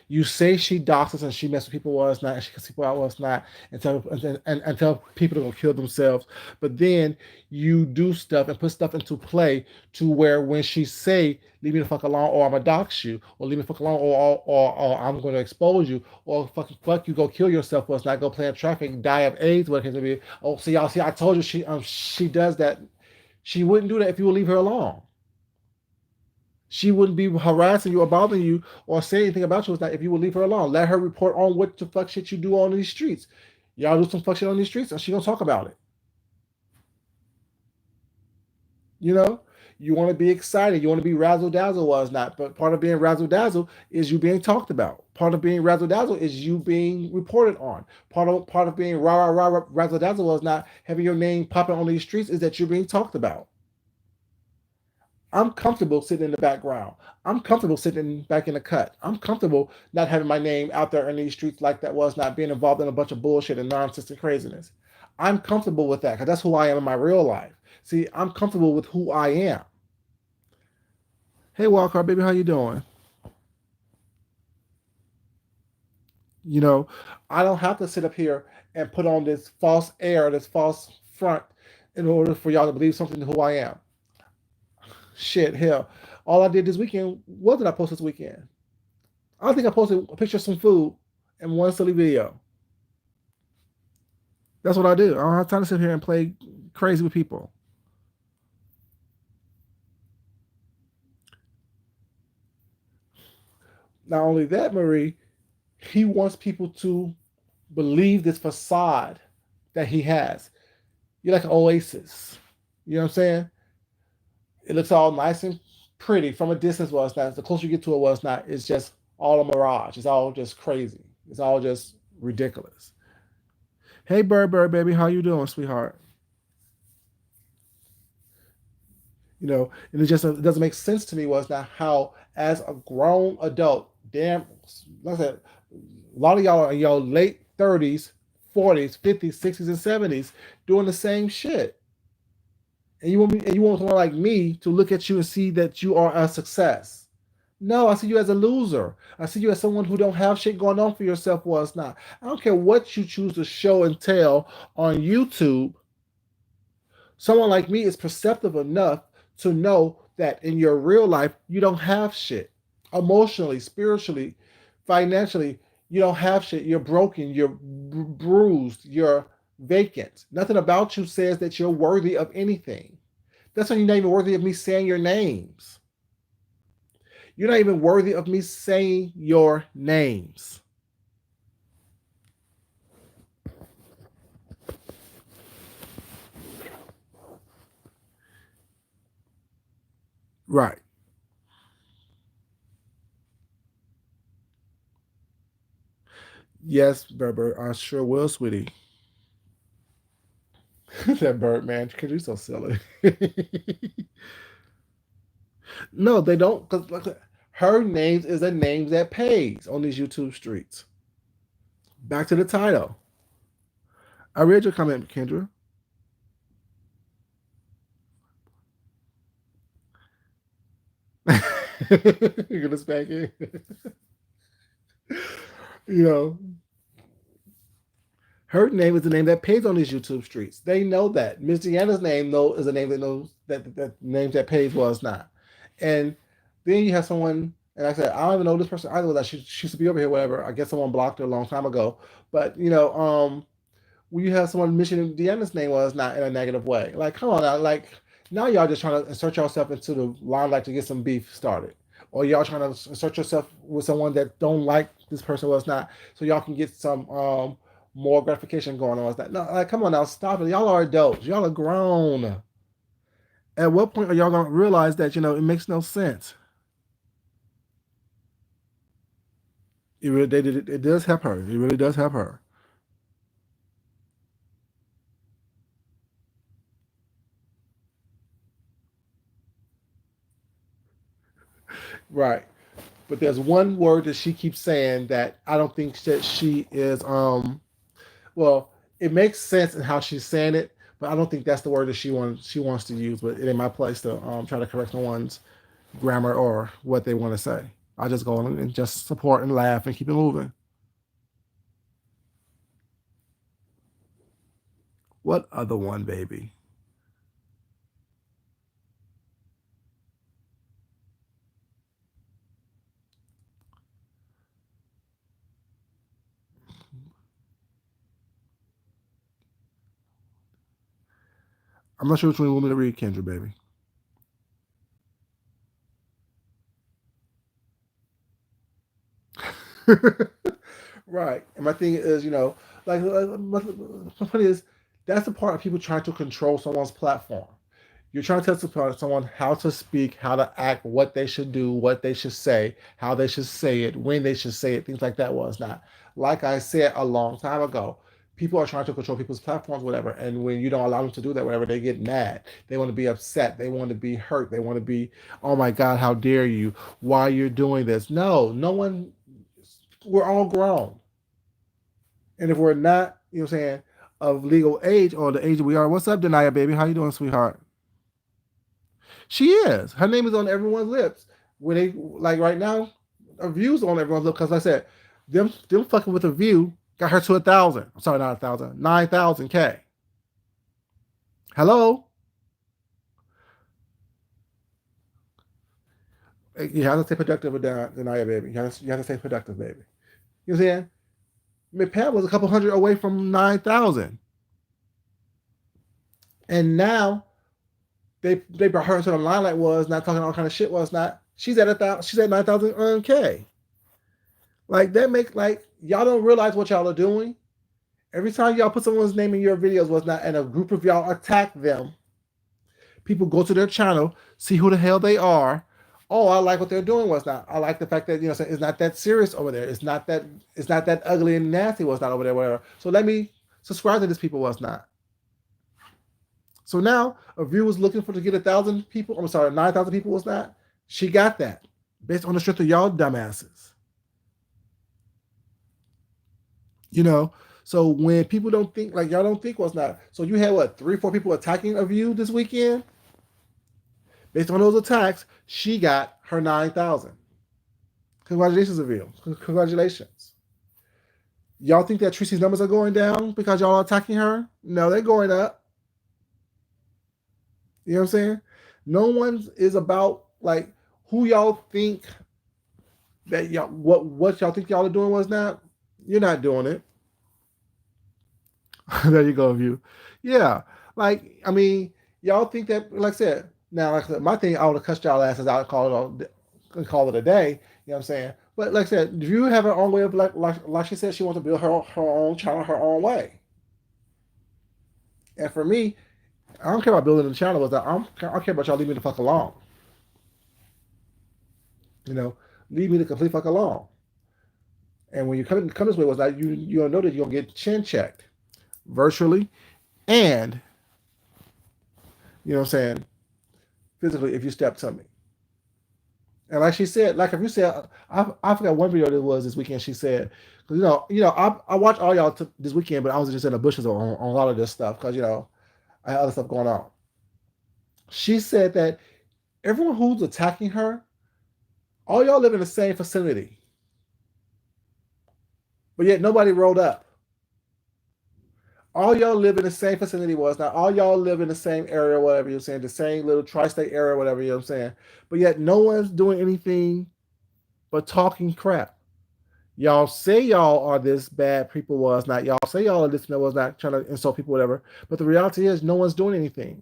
You say she doxes and she messes with people was not, and she cuts people out was not, and tell people to go kill themselves. But then you do stuff and put stuff into play to where when she say, leave me the fuck alone, or I'm gonna dox you, or leave me the fuck alone, or I'm gonna expose you, or fuck you, go kill yourself, was not go play in traffic, die of AIDS, what it can be. Oh, see y'all, see, I told you she does that. She wouldn't do that if you would leave her alone. She wouldn't be harassing you or bothering you or saying anything about you if you would leave her alone. Let her report on what the fuck shit you do on these streets. Y'all do some fuck shit on these streets and she gonna talk about it. You know? You want to be excited. You want to be razzle dazzle was not. But part of being razzle dazzle is you being talked about. Part of being razzle dazzle is you being reported on. Part of being rah rah rah razzle dazzle was not having your name popping on these streets is that you're being talked about. I'm comfortable sitting in the background. I'm comfortable sitting back in the cut. I'm comfortable not having my name out there in these streets like that was, not being involved in a bunch of bullshit and nonsense and craziness. I'm comfortable with that because that's who I am in my real life. See, I'm comfortable with who I am. Hey, Walker, baby, how you doing? You know, I don't have to sit up here and put on this false air, this false front, in order for y'all to believe something to who I am. Shit, hell. All I did this weekend, what did I post this weekend? I think I posted a picture of some food and one silly video. That's what I do. I don't have time to sit here and play crazy with people. Not only that, Marie, he wants people to believe this facade that he has. You're like an oasis. You know what I'm saying? It looks all nice and pretty from a distance. Well, it's not. The closer you get to it, well, it's not. It's just all a mirage. It's all just crazy. It's all just ridiculous. Hey, Bird, baby, how you doing, sweetheart? You know, and it doesn't make sense to me. Was not how, as a grown adult, damn, like I said, a lot of y'all are in your late 30s, 40s, 50s, 60s, and 70s doing the same shit. And you want someone like me to look at you and see that you are a success. No, I see you as a loser. I see you as someone who don't have shit going on for yourself. Well, it's not. I don't care what you choose to show and tell on YouTube. Someone like me is perceptive enough to know that in your real life, you don't have shit. Emotionally, spiritually, financially, you don't have shit. You're broken, you're bruised, you're vacant. Nothing about you says that you're worthy of anything. That's why you're not even worthy of me saying your names. You're not even worthy of me saying your names. Right. Yes, Berber, I sure will, sweetie. That bird man, because you're so silly. No, they don't. Because like, her names is a name that pays on these YouTube streets. Back to the title. I read your comment, Kendra. You're gonna spank it. You know, her name is the name that pays on these YouTube streets. They know that. Miss Deanna's name though is a name that knows that names that pays was not. And then you have someone, and like I said, I don't even know this person either. That she used to be over here, whatever. I guess someone blocked her a long time ago. But when you have someone mentioning Deanna's name was not in a negative way. Like, come on now, like now y'all just trying to insert yourself into the limelight to get some beef started, or y'all trying to insert yourself with someone that don't like this person was not, so y'all can get some more gratification going on. It's not, no, like, come on now, stop it. Y'all are adults. Y'all are grown. At what point are y'all gonna realize that it makes no sense? It really, it does help her. It really does help her. Right. But there's one word that she keeps saying that I don't think that she is well, it makes sense in how she's saying it, but I don't think that's the word that she wants to use. But it ain't my place to try to correct someone's grammar or what they want to say. I just go and just support and laugh and keep it moving. What other one, baby? I'm not sure which one you want me to read, Kendra, baby. Right. And my thing is, my funny is that's the part of people trying to control someone's platform. You're trying to tell someone how to speak, how to act, what they should do, what they should say, how they should say it, when they should say it, things like that. Was not like I said a long time ago. people are trying to control people's platforms, whatever. And when you don't allow them to do that, whatever, they get mad. They want to be upset. They want to be hurt. They want to be, oh my God, how dare you? Why you're doing this? No, no one. We're all grown, and if we're not, you know, what I'm saying, of legal age or the age that we are. What's up, Denia, baby? How you doing, sweetheart? She is. Her name is on everyone's lips. When they like right now, a view's on everyone's lips because like I said, them fucking with a view got her to 1,000. I'm sorry, not 1,000, 9,000 K. Hello. You have to stay productive with Denia, baby. You have to stay productive, baby. You know what I'm saying? McPam was a couple hundred away from 9,000, and now they brought her into the limelight. Was not talking all kind of shit. Was not. She's at 1,000. She's at 9,000 K. Like that make like y'all don't realize what y'all are doing. Every time y'all put someone's name in your videos, was not, and a group of y'all attack them. People go to their channel, see who the hell they are. Oh, I like what they're doing. Was not. I like the fact that it's not that serious over there. It's not that ugly and nasty. Was not over there. Whatever. So let me subscribe to this. People was not. So now a view was looking for to get 1,000 people. I'm sorry, 9,000 people was not. She got that based on the strength of y'all dumbasses. You know. So when people don't think like y'all don't think was not. So you had what 3, 4 people attacking a view this weekend. Based on those attacks, she got her 9,000. Congratulations, Avil. Congratulations. Y'all think that Tracy's numbers are going down because y'all are attacking her? No, they're going up. You know what I'm saying? No one is about like who y'all think that y'all what y'all think y'all are doing was not. You're not doing it. There you go, View. Yeah, like I mean, y'all think that like I said. Now, like I said, my thing, I would have cussed y'all asses out and call it a day. You know what I'm saying? But like I said, View have her own way of like she said, she wants to build her own channel her own way. And for me, I don't care about building the channel. Was that I don't care about y'all leave me the fuck alone. You know, leave me the complete fuck alone. And when you come this way, was that you'll know that you'll get chin checked virtually and you know what I'm saying physically if you step to me. And like she said, like if you said, I forgot one video that was this weekend. She said, because I watched all y'all this weekend, but I was just in the bushes on a lot of this stuff because I had other stuff going on. She said that everyone who's attacking her, all y'all live in the same vicinity, but yet nobody rolled up. All y'all live in the same vicinity was now. All y'all live in the same area, whatever you're saying, the same little tri-state area, whatever you're saying. But yet no one's doing anything but talking crap. Y'all say y'all are this bad people was not. Y'all say y'all are this that was not trying to insult people, whatever. But the reality is no one's doing anything.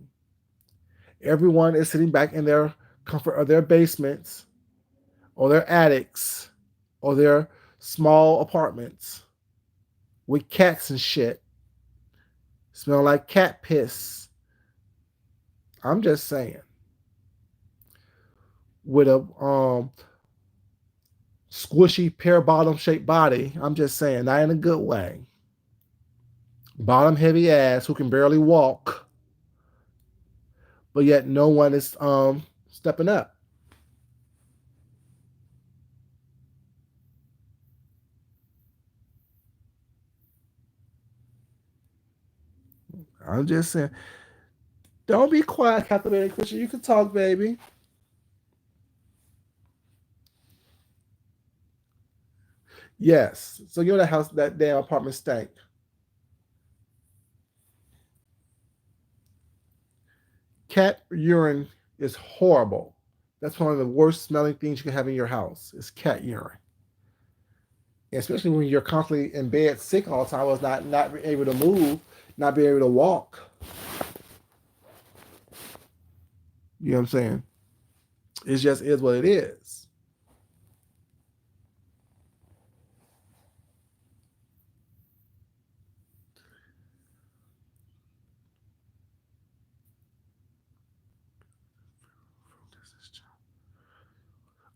Everyone is sitting back in their comfort of their basements or their attics or their small apartments with cats and shit. Smell like cat piss. I'm just saying. With a squishy pear bottom shaped body. I'm just saying, not in a good way. Bottom heavy ass who can barely walk. But yet no one is stepping up. I'm just saying. Don't be quiet, captivating Christian. You can talk, baby. Yes. So you're in the house, that damn apartment stank. Cat urine is horrible. That's one of the worst smelling things you can have in your house is cat urine. And especially when you're constantly in bed sick all the time, was not able to move, not being able to walk. You know what I'm saying? It just is what it is.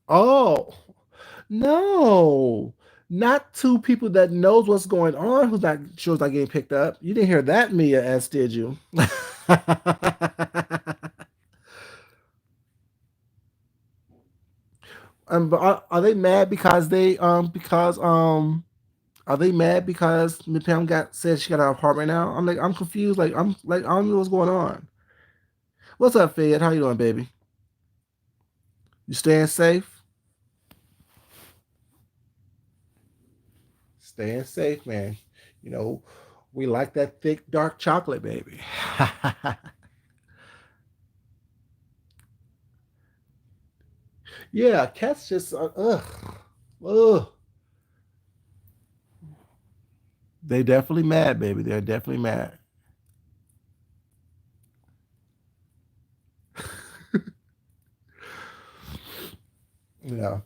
Oh no. Not two people that knows what's going on who's not sure it's not getting picked up. You didn't hear that, Mia S, did you? But are they mad because are they mad because Miss Pam got said she got an apartment now? I'm confused. I'm like I don't know what's going on. What's up, Fed? How you doing, baby? You staying safe? Staying safe, man. You know, we like that thick dark chocolate, baby. Yeah, cats just ugh. They definitely mad, baby. They're definitely mad. Yeah,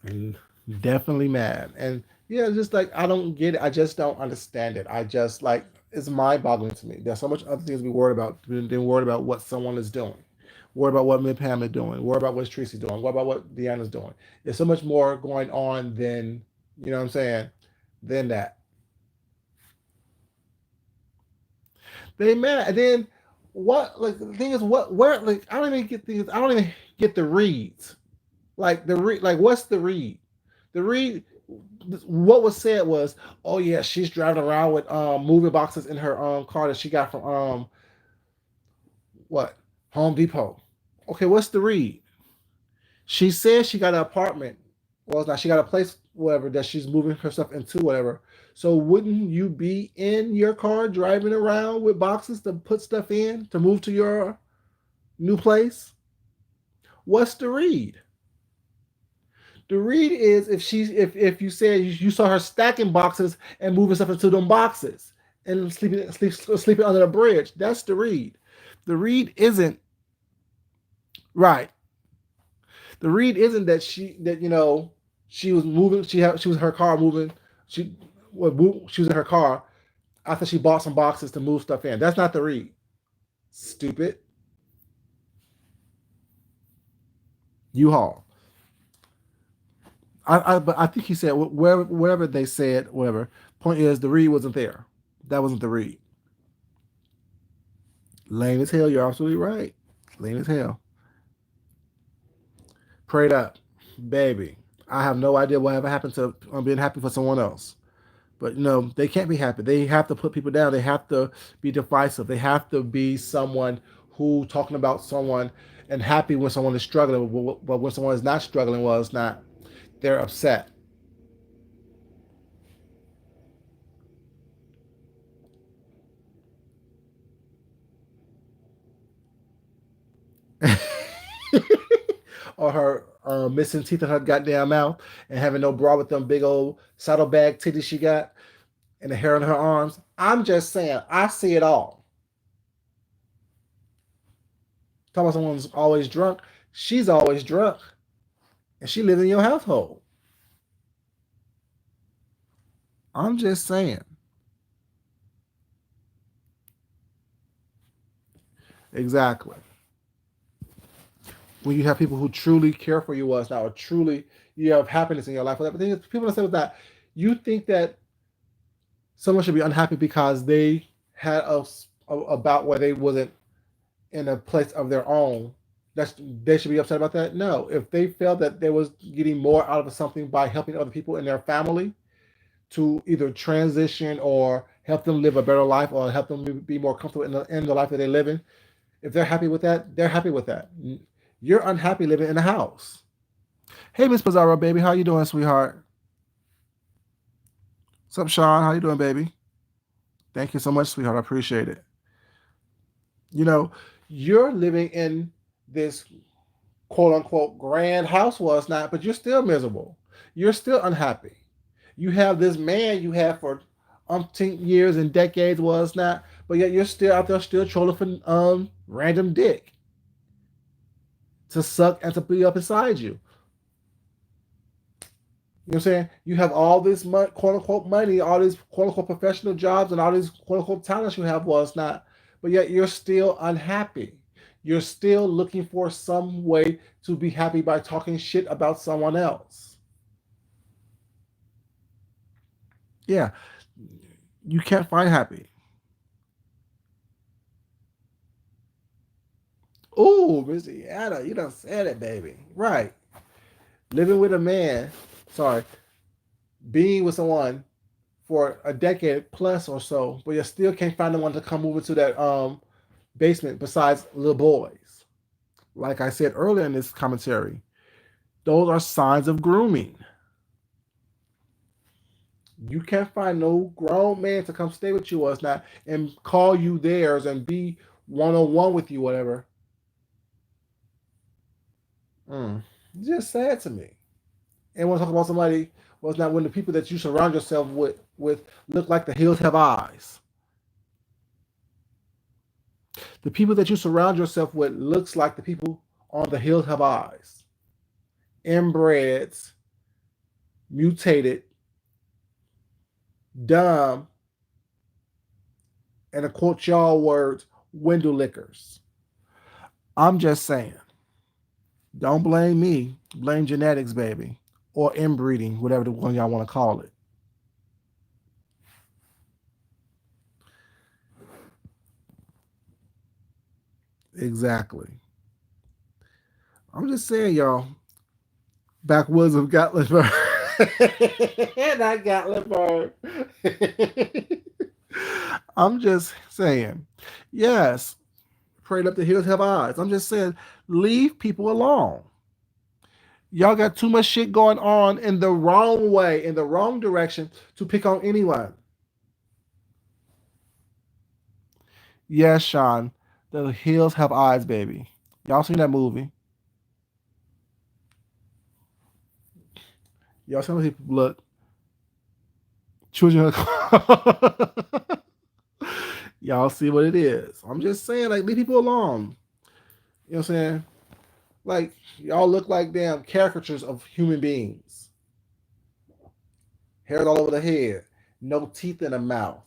mm, definitely mad. And yeah, just like I don't get it. I just don't understand it. I just like it's mind-boggling to me. There's so much other things we worried about than worried about what someone is doing. Worried about what Mid Pam is doing. Worried about what Tracy's doing. What about what Deanna's doing? There's so much more going on than you know what I'm saying than that. They mad. And then what? Like the thing is, what? Where? Like I don't even get things. I don't even get the reads. Like the read. Like what's the read? The read. What was said was, oh yeah, she's driving around with moving boxes in her car that she got from what Home Depot. Okay, what's the read? She says she got an apartment. Well, it's not. She got a place, whatever, that she's moving her stuff into, whatever. So wouldn't you be in your car driving around with boxes to put stuff in to move to your new place? What's the read? The read is if you said you saw her stacking boxes and moving stuff into them boxes and sleeping under the bridge. That's the read. The read isn't right. The read isn't that she was moving. She was in her car moving. She she was in her car after she bought some boxes to move stuff in. That's not the read. Stupid. U-Haul. But I think he said wherever they said whatever. Point is the read wasn't there. That wasn't the read. Lame as hell. You're absolutely right. Lame as hell. Prayed up, baby. I have no idea what ever happened to being happy for someone else. But they can't be happy. They have to put people down. They have to be divisive. They have to be someone who talking about someone and happy when someone is struggling, but when someone is not struggling, well, it's not. They're upset. Or her missing teeth in her goddamn mouth and having no bra with them big old saddlebag titties she got and the hair on her arms. I'm just saying, I see it all. Talking about someone's always drunk. She's always drunk and she lives in your household. I'm just saying. Exactly. When you have people who truly care for you as now, or truly you have happiness in your life. But the thing is, people that say with that, you think that someone should be unhappy because they had about where they wasn't in a place of their own. That's they should be upset about that. No, if they felt that they was getting more out of something by helping other people in their family to either transition or help them live a better life or help them be more comfortable in the life that they live in, if they're happy with that, they're happy with that. You're unhappy living in a house. Hey, Miss Pizarro, baby, how you doing, sweetheart? What's up, Sean? How you doing, baby? Thank you so much, sweetheart. I appreciate it. You know, you're living in this quote unquote grand house, was not, but you're still miserable. You're still unhappy. You have this man you have for umpteen years and decades, was not, but yet you're still out there still trolling for random dick to suck and to be up inside you. You know what I'm saying? You have all this quote unquote money, all these quote unquote professional jobs, and all these quote unquote talents you have was not, but yet you're still unhappy. You're still looking for some way to be happy by talking shit about someone else. Yeah, you can't find happy. Ooh, Missy Anna, you done said it, baby. Right. Living with a man, sorry, being with someone for a decade plus or so, but you still can't find the one to come over to that basement besides little boys. Like I said earlier in this commentary, those are signs of grooming. You can't find no grown man to come stay with you or not and call you theirs and be one on one with you, whatever. Mm. Just sad to me. And when I talk about somebody, well, it's not when the people that you surround yourself with look like the hills have eyes. The people that you surround yourself with looks like the people on the hills have eyes. Inbreds, mutated, dumb, and to quote y'all words, window lickers. I'm just saying, don't blame me. Blame genetics, baby. Or inbreeding, whatever the one y'all want to call it. Exactly. I'm just saying, y'all. Backwoods of Gatlinburg. Not Gatlinburg. I'm just saying. Yes, prayed up the hills have eyes. I'm just saying, leave people alone. Y'all got too much shit going on in the wrong way, in the wrong direction to pick on anyone. Yes, Sean, the hills have eyes, baby. Y'all seen that movie? Y'all seen how people look? Children. Y'all see what it is. I'm just saying, like, leave people alone. You know what I'm saying? Like, y'all look like damn caricatures of human beings. Hairs all over the head, no teeth in the mouth,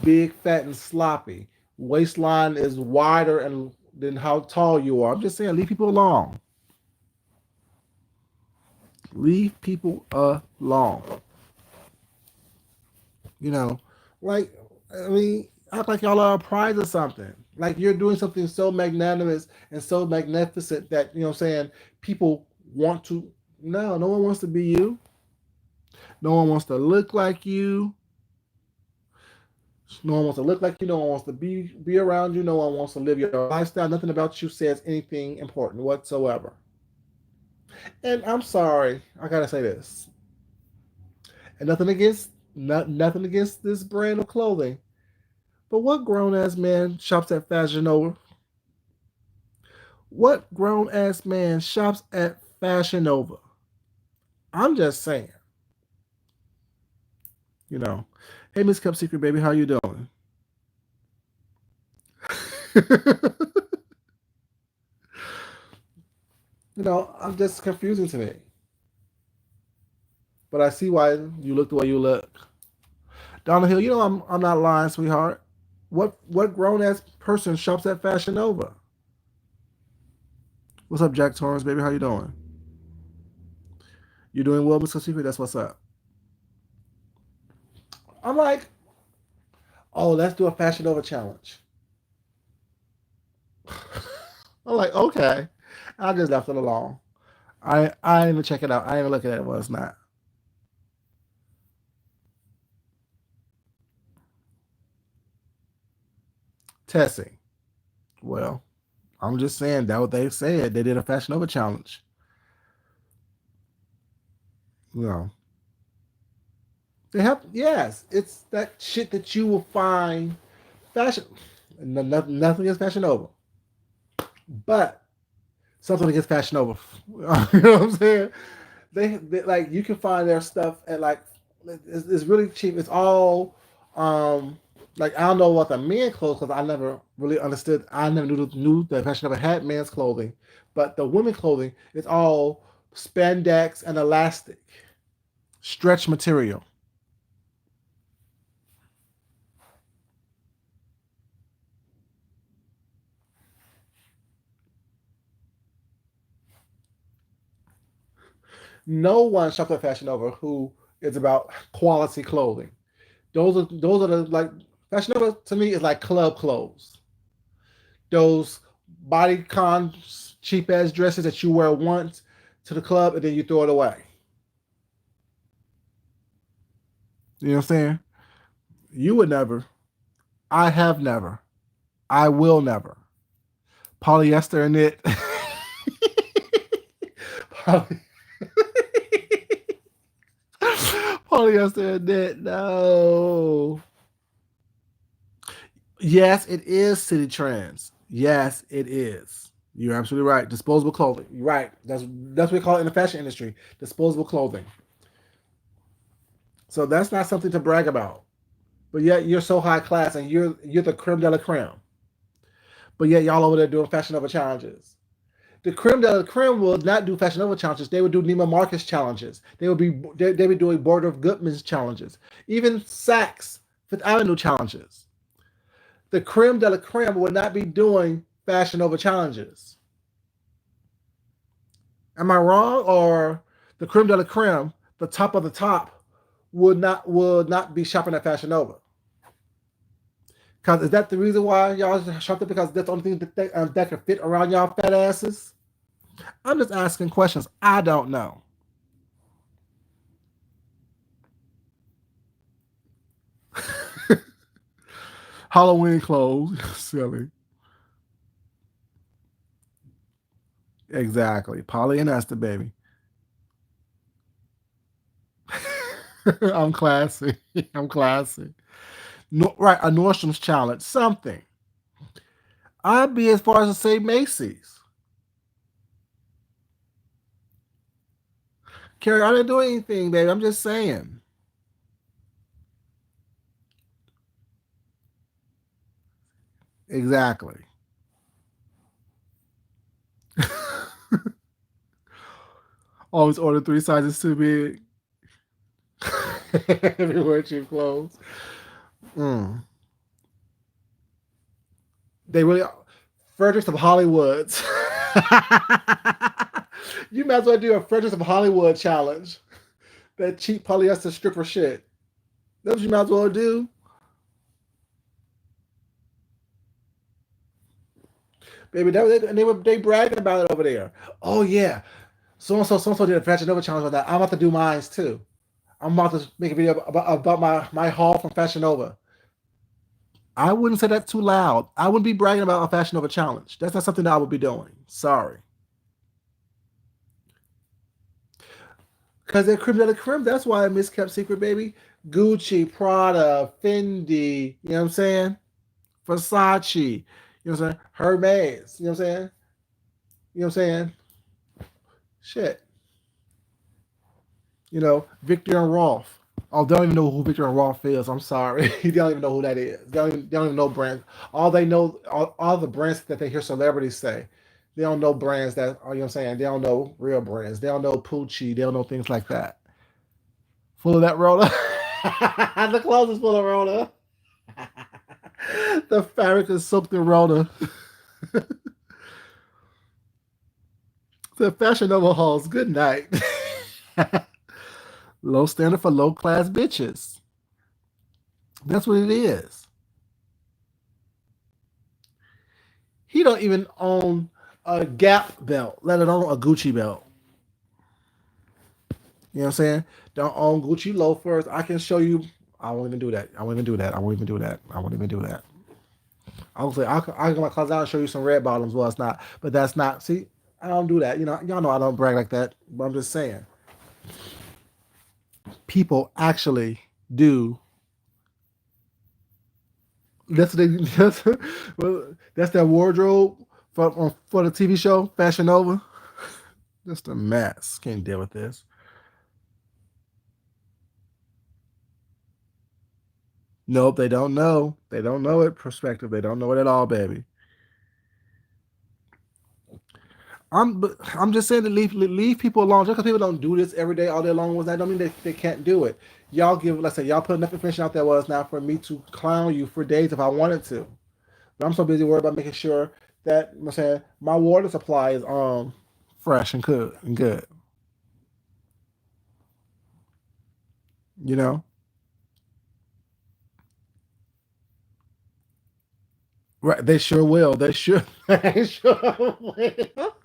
big, fat, and sloppy. Waistline is wider and than how tall you are. I'm just saying, leave people alone. Leave people alone. You know, like I mean, act like y'all are a prize or something. Like you're doing something so magnanimous and so magnificent that you know what I'm saying people want to. No, no one wants to be you. No one wants to look like you. No one wants to look like you. No one wants to be around you. No one wants to live your lifestyle. Nothing about you says anything important whatsoever. And I'm sorry, I gotta say this. And nothing against this brand of clothing. But what grown ass man shops at Fashion Nova? What grown ass man shops at Fashion Nova? I'm just saying, you know. Hey, Miss Cup Secret Baby, how you doing? I'm just confusing to me. But I see why you look the way you look. Donna Hill, I'm not lying, sweetheart. What grown ass person shops at Fashion Nova? What's up, Jack Torrance, baby? How you doing? You doing well, Miss Cup Secret? That's what's up. I'm like, oh, let's do a Fashion Nova challenge. I'm like, okay. I just left it alone. I didn't even check it out. I didn't even look at it. Well, it's not. Testing. Well, I'm just saying that what they said. They did a Fashion Nova challenge. You know, they have yes. It's that shit that you will find fashion. Nothing against Fashion Nova, but something against Fashion Nova. You know what I'm saying? They like you can find their stuff at like it's really cheap. It's all like I don't know what the men clothes because I never really understood. I never knew that Fashion Nova had men's clothing, but the women clothing it's all spandex and elastic, stretch material. No one shopped at Fashion Nova who It's about quality clothing. Those are the like Fashion Nova to me is like club clothes. Those bodycon cheap ass dresses that you wear once to the club and then you throw it away. You know what I'm saying? You would never. I have never. I will never. Polyester and knit. Poly- Polyester and knit. No. Yes, it is city trends. Yes, it is. You're absolutely right. Disposable clothing. You're right. That's what we call it in the fashion industry. Disposable clothing. So that's not something to brag about. But yet you're so high class and you're the creme de la creme. But yet y'all over there doing Fashion Nova challenges. The creme de la creme would not do Fashion Nova challenges. They would do Neiman Marcus challenges. They would be doing Border of Goodman's challenges. Even Saks Fifth Avenue challenges. The creme de la creme would not be doing Fashion Nova challenges. Am I wrong? Or the creme de la creme, the top of the top, would not be shopping at Fashion Nova? Because is that the reason why y'all shopped it? Because that's the only thing that can fit around y'all fat asses? I'm just asking questions. I don't know. Halloween clothes, silly. Exactly. Polly and Esther, baby. I'm classy. I'm classy. No, right, a Nordstrom's challenge, something. I'd be as far as to say Macy's. Carrie, I didn't do anything, baby. I'm just saying. Exactly. Always order three sizes too big. Everywhere cheap clothes. Mm. They really are. Fredericks of Hollywoods. You might as well do a Fredericks of Hollywood challenge. That cheap polyester stripper shit. That's what you might as well do. Baby, and they bragging about it over there. Oh yeah, so and so did a Fashion Nova challenge with that. I'm about to do mine too. I'm about to make a video about my haul from Fashion Nova. I wouldn't say that too loud. I wouldn't be bragging about a Fashion Nova challenge. That's not something that I would be doing. Sorry. Because they're creme de la creme. That's why I miss Kept Secret, baby. Gucci, Prada, Fendi, you know what I'm saying? Versace, you know what I'm saying? Hermes, you know what I'm saying? You know what I'm saying? Shit. Victor and Rolf. Oh, they don't even know who Victor and Rolf is. I'm sorry. They don't even know who that is. They don't even know brands. All they know, all the brands that they hear celebrities say, they don't know brands that, you know what I'm saying? They don't know real brands. They don't know Poochie. They don't know things like that. Full of that Rona. The clothes is full of Rona. The fabric is soaked in Rona. The Fashion Nova halls. Good night. Low standard for low class bitches. That's what it is. He don't even own a Gap belt, let alone a Gucci belt. You know what I'm saying? Don't own Gucci loafers. I can show you. I won't even do that. I won't even do that. I won't even do that. I won't even do that. I'll say I'll go my closet out and show you some red bottoms. Well, it's not, but that's not. See, I don't do that. Y'all know I don't brag like that. But I'm just saying, people actually do. That's what they. That's their wardrobe for the TV show Fashion Nova. Just a mess. Can't deal with this. Nope, they don't know. They don't know it. Perspective. They don't know it at all, baby. I'm just saying to leave people alone. Just because people don't do this every day, all day long, was that don't mean they can't do it. Y'all give, let's say, y'all put enough information out there was now for me to clown you for days if I wanted to. But I'm so busy worried about making sure that I'm saying my water supply is fresh and good and good. You know, right? They sure will. They sure. They sure will.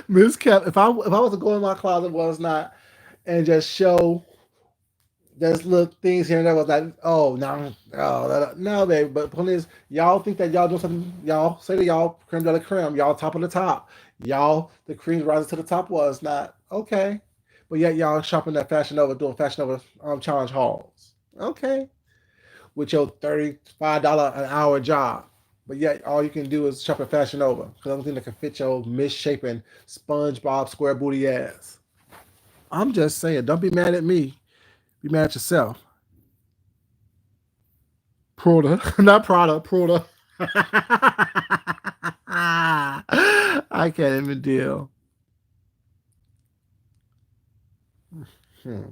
Miss Cap. If I was to go in my closet, was not, and just show there's little things here and there was like, oh no, no, baby. But please, y'all think that y'all do something? Y'all say that y'all creme de la creme, y'all top of the top, y'all the cream rises to the top was not okay, but yet y'all shopping at Fashion Nova doing Fashion Nova challenge hauls, okay, with your $35 an hour job. But yet, all you can do is shop at Fashion Nova because the only thing that can fit your misshapen SpongeBob square booty ass. I'm just saying, don't be mad at me. Be mad at yourself. Prada, not Prada, Prada. I can't even deal. Hmm.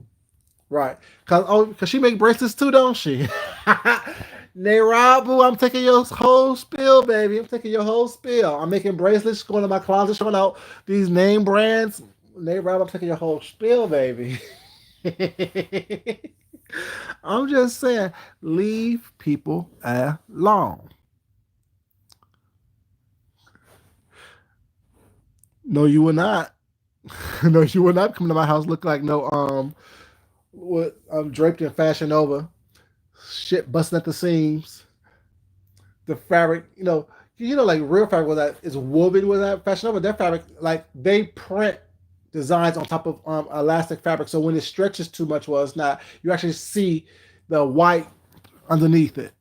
Right, cause she make bracelets too, don't she? Nerabu, I'm taking your whole spill, baby. I'm taking your whole spill. I'm making bracelets, going to my closet, showing out these name brands. Nerabu, I'm taking your whole spill, baby. I'm just saying, leave people alone. No, you will not. No, you will not come to my house look like no what draped in Fashion Nova, shit busting at the seams. The fabric, like real fabric with that is woven with that Fashion Nova. That fabric, like they print designs on top of elastic fabric, so when it stretches too much, well, it's not. You actually see the white underneath it.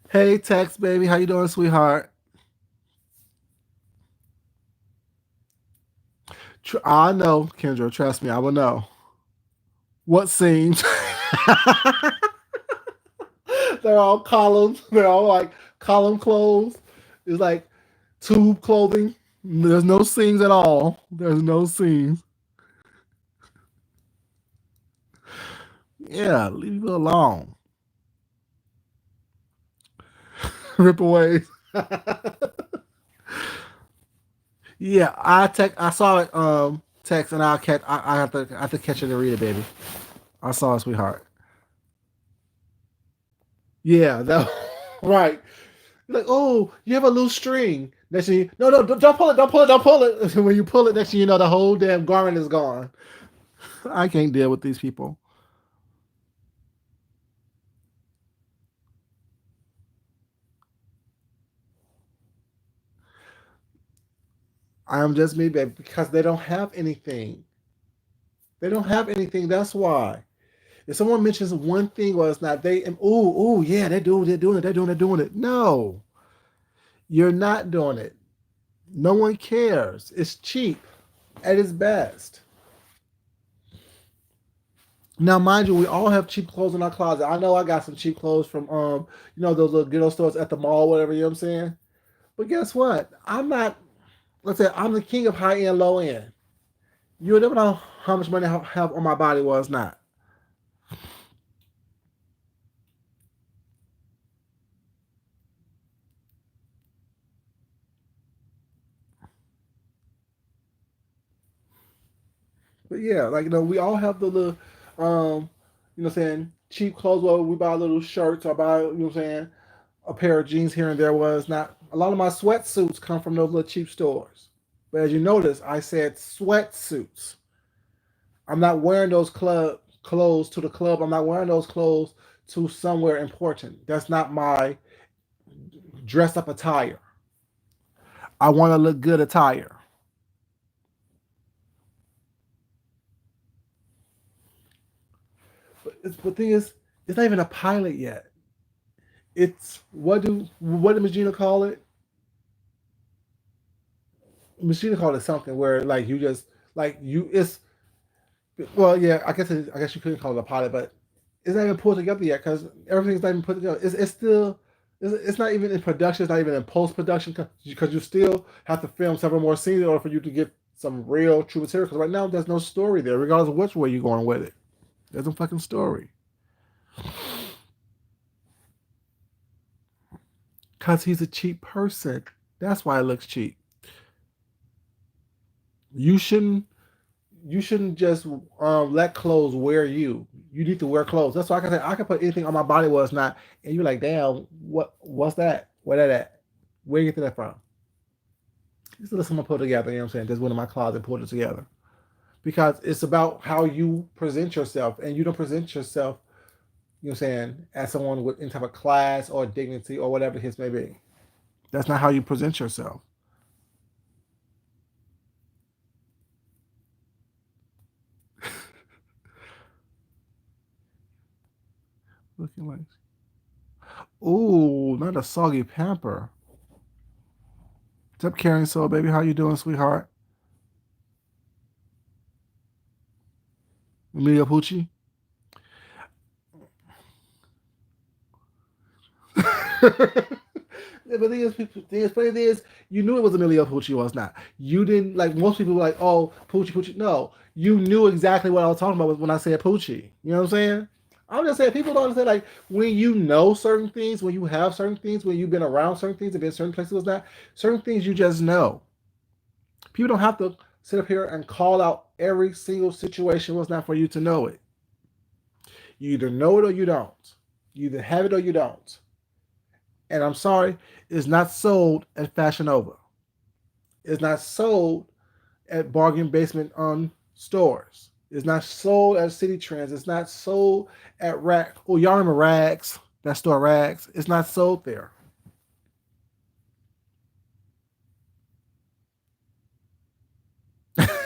Hey, Tex, baby, how you doing, sweetheart? I know, Kendra. Trust me, I will know. What seams? They're all columns. They're all like column clothes. It's like tube clothing. There's no seams at all. There's no seams. Yeah, leave it alone. Rip away. Yeah, I saw it text and I'll catch I have to catch it and read it, baby. I saw it, sweetheart. Yeah, that right. Like, oh, you have a loose string. Next thing no, no, don't pull it, don't pull it, don't pull it. When you pull it, next thing you know, the whole damn garment is gone. I can't deal with these people. I am just me, baby, because they don't have anything. They don't have anything. That's why. If someone mentions one thing or it's not, yeah, they're doing it. No, you're not doing it. No one cares. It's cheap at its best. Now, mind you, we all have cheap clothes in our closet. I know I got some cheap clothes from those little ghetto stores at the mall, whatever, you know what I'm saying? But guess what? I'm not let's say I'm the king of high end, low end. You'll never know how much money I have on my body was not. But yeah, like we all have the little saying, cheap clothes where we buy little shirts or buy, what I'm saying, a pair of jeans here and there was not a lot of my sweatsuits come from those little cheap stores. But as you notice, I said sweatsuits. I'm not wearing those club clothes to the club. I'm not wearing those clothes to somewhere important. That's not my dress up attire. I want to look good attire. But the thing is, it's not even a pilot yet. It's what did Magina call it? Magina called it something where like you just like you it's well yeah I guess you couldn't call it a pilot, but it's not even put together yet because everything's not even put together. It's still it's not even in production. It's not even in post production because you still have to film several more scenes in order for you to get some real true material. Because right now there's no story there, regardless of which way you're going with it. There's no fucking story. Because he's a cheap person. That's why it looks cheap. You shouldn't. you shouldn't just let clothes wear you. You need to wear clothes. That's why I can say I can put anything on my body where it's not, and you're like, damn, what's that? Where that at? Where you get that from? Just let someone put it together. You know what I'm saying? Just went in my closet, pulled it together because it's about how you present yourself, and you don't present yourself. You know what I'm saying? As someone with any type of class or dignity or whatever the case may be. That's not how you present yourself. Looking like, ooh, not a soggy pamper. What's up, Caring Soul, baby? How you doing, sweetheart? Emilio Pucci? Yeah, but the funny thing is, you knew it was Emilio Pucci was not. You didn't like most people were like, oh, Pucci, Pucci. No, you knew exactly what I was talking about when I said Pucci. You know what I'm saying? I'm just saying people don't understand like when you know certain things, when you have certain things, when you've been around certain things and been certain places was not certain things you just know. People don't have to sit up here and call out every single situation was not for you to know it. You either know it or you don't. You either have it or you don't. And I'm sorry, it's not sold at Fashion Nova. It's not sold at Bargain Basement stores. It's not sold at City Trends. It's not sold at Rack. Oh, y'all remember Rags? That store Rags. It's not sold there.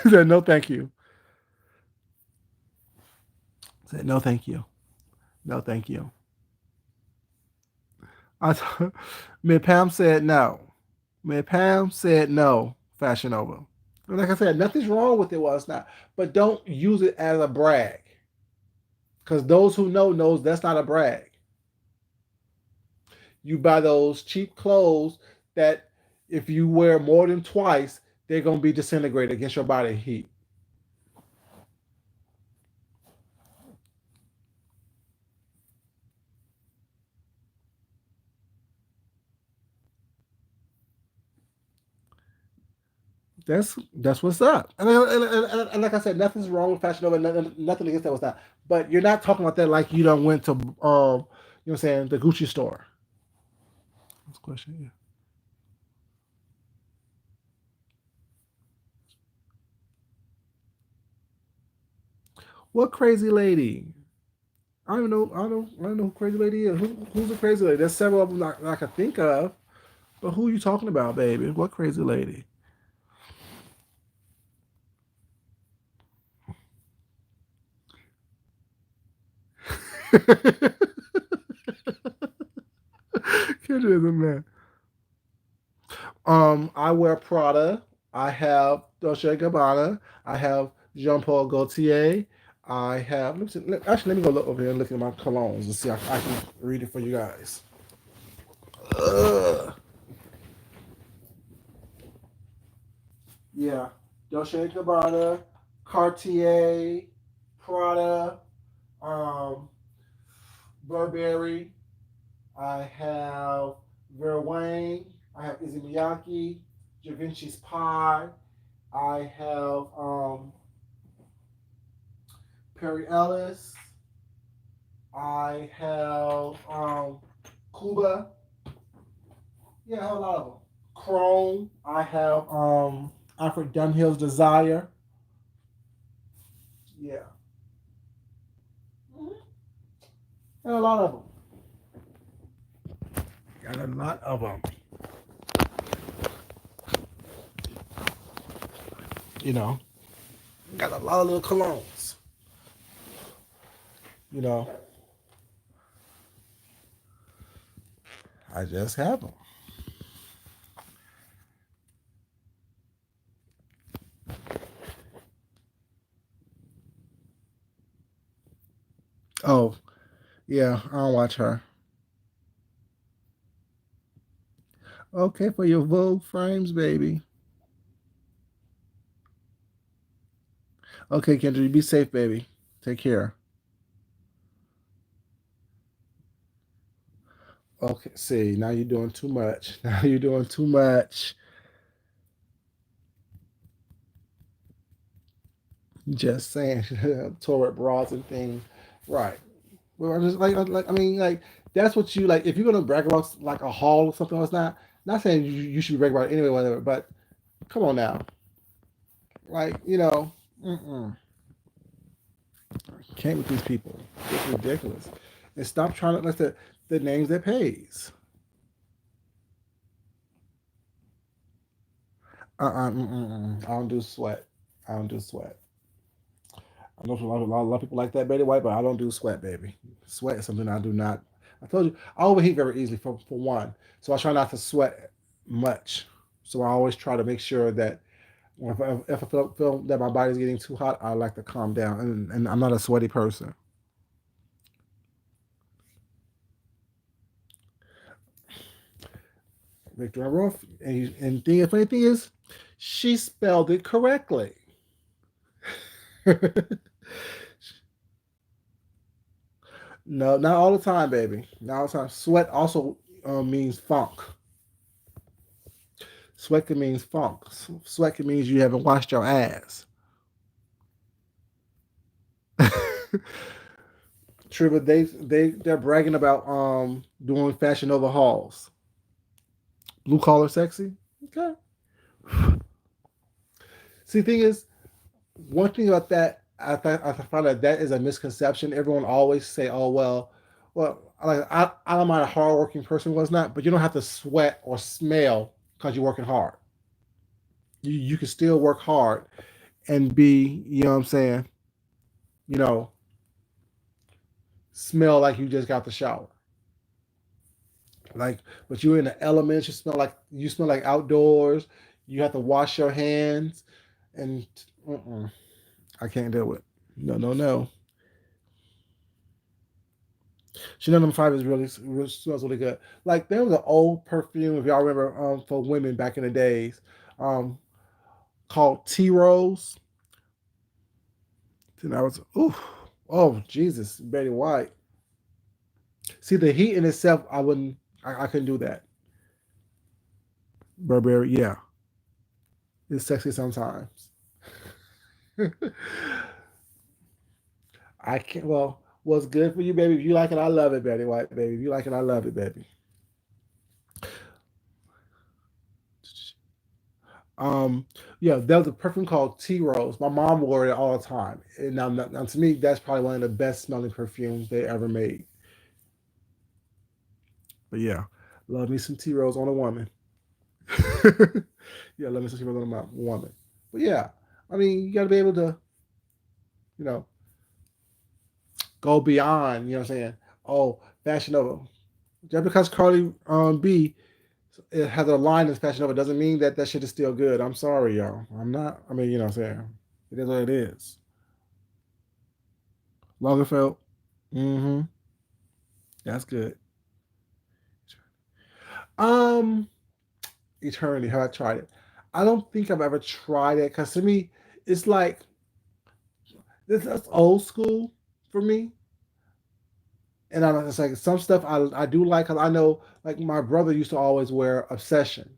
Said no, thank you. Said no, thank you. No, thank you. I Miss Pam said no. Miss Pam said no. Fashion Nova. Like I said, nothing's wrong with it. Well, it's not. But don't use it as a brag. Because those who know knows that's not a brag. You buy those cheap clothes that if you wear more than twice, they're gonna be disintegrated against your body heat. That's what's up. And like I said, nothing's wrong with Fashion Nova. Nothing against that was that. But you're not talking about that like you don't went to you know what I'm saying, the Gucci store. That's a question. Yeah. What crazy lady? I don't know. I don't know who crazy lady is. Who's the crazy lady? There's several of them that I can think of. But who are you talking about, baby? What crazy lady? Kendra is a man. I wear Prada. I have Dolce & Gabbana. I have Jean Paul Gaultier. I have. Let me see, actually, let me go look over here and look at my colognes and see if I can read it for you guys. Ugh. Yeah, Dolce & Gabbana, Cartier, Prada, um, Burberry. I have Vera Wang. I have Izzy Miyake, Da Vinci's Pie. I have Perry Ellis. I have Cuba. Yeah, I have a lot of them. Chrome. I have Alfred Dunhill's Desire. Yeah, mm-hmm. And a lot of them. Got a lot of them. You know, got a lot of little colognes. You know, I just have them. Oh, yeah, I don't watch her. Okay, for your Vogue frames, baby. Okay, Kendra, you be safe, baby. Take care. Okay, see, now you're doing too much. Now you're doing too much. Just saying, toilet bras and things, right? Well, I'm just like I mean, like that's what you like. If you're gonna brag about like a haul or something, it's not saying you should brag about it anyway, whatever. But come on now, like mm-mm. Can't with these people. It's ridiculous. And stop trying to let the names that pays. I don't do sweat. I don't do sweat. I know a lot of people like that, Betty White, but I don't do sweat, baby. Sweat is something I do not. I told you, I overheat very easily for one, so I try not to sweat much. So I always try to make sure that if I feel that my body's getting too hot, I like to calm down, and I'm not a sweaty person. Victor Ruff, the funny thing is, she spelled it correctly. No, not all the time, baby. Not all the time. Sweat also means funk. Sweat can means funk. Sweat can means you haven't washed your ass. True, but they're bragging about doing Fashion Nova hauls. Blue collar sexy. Okay. See, the thing is, one thing about that, I find that is a misconception. Everyone always say, "Oh well, I don't mind a hardworking person was not, but you don't have to sweat or smell because you're working hard. You can still work hard and be, you know what I'm saying, you know, smell like you just got the shower. Like, but you're in the elements. You smell like outdoors. You have to wash your hands, and I can't do it. No, no, no. Chanel number five is really smells really good. Like there was an old perfume, if y'all remember, for women back in the days, um, called Tea Rose. And I was, ooh, oh Jesus, Betty White. See the heat in itself, I couldn't do that. Burberry, yeah, it's sexy sometimes. I can't. Well, what's good for you, baby? If you like it, I love it, Betty White, baby. If you like it, I love it, baby. Um, yeah, there was a perfume called Tea Rose. My mom wore it all the time. And now to me, that's probably one of the best smelling perfumes they ever made. But yeah, love me some Tea Rose on a woman. Yeah, love me some Tea Rose on a woman. But yeah, I mean, you got to be able to, you know, go beyond. You know what I'm saying? Oh, Fashion Nova. Just because Carly B it has a line that's Fashion Nova doesn't mean that that shit is still good. I'm sorry, y'all. I'm not. I mean, you know what I'm saying? It is what it is. Lagerfeld. Mm-hmm. That's good. Um, Eternity. Have I tried it? I don't think I've ever tried it because to me, it's like that's old school for me. And I'm it's like some stuff I do like. 'Cause I know like my brother used to always wear Obsession,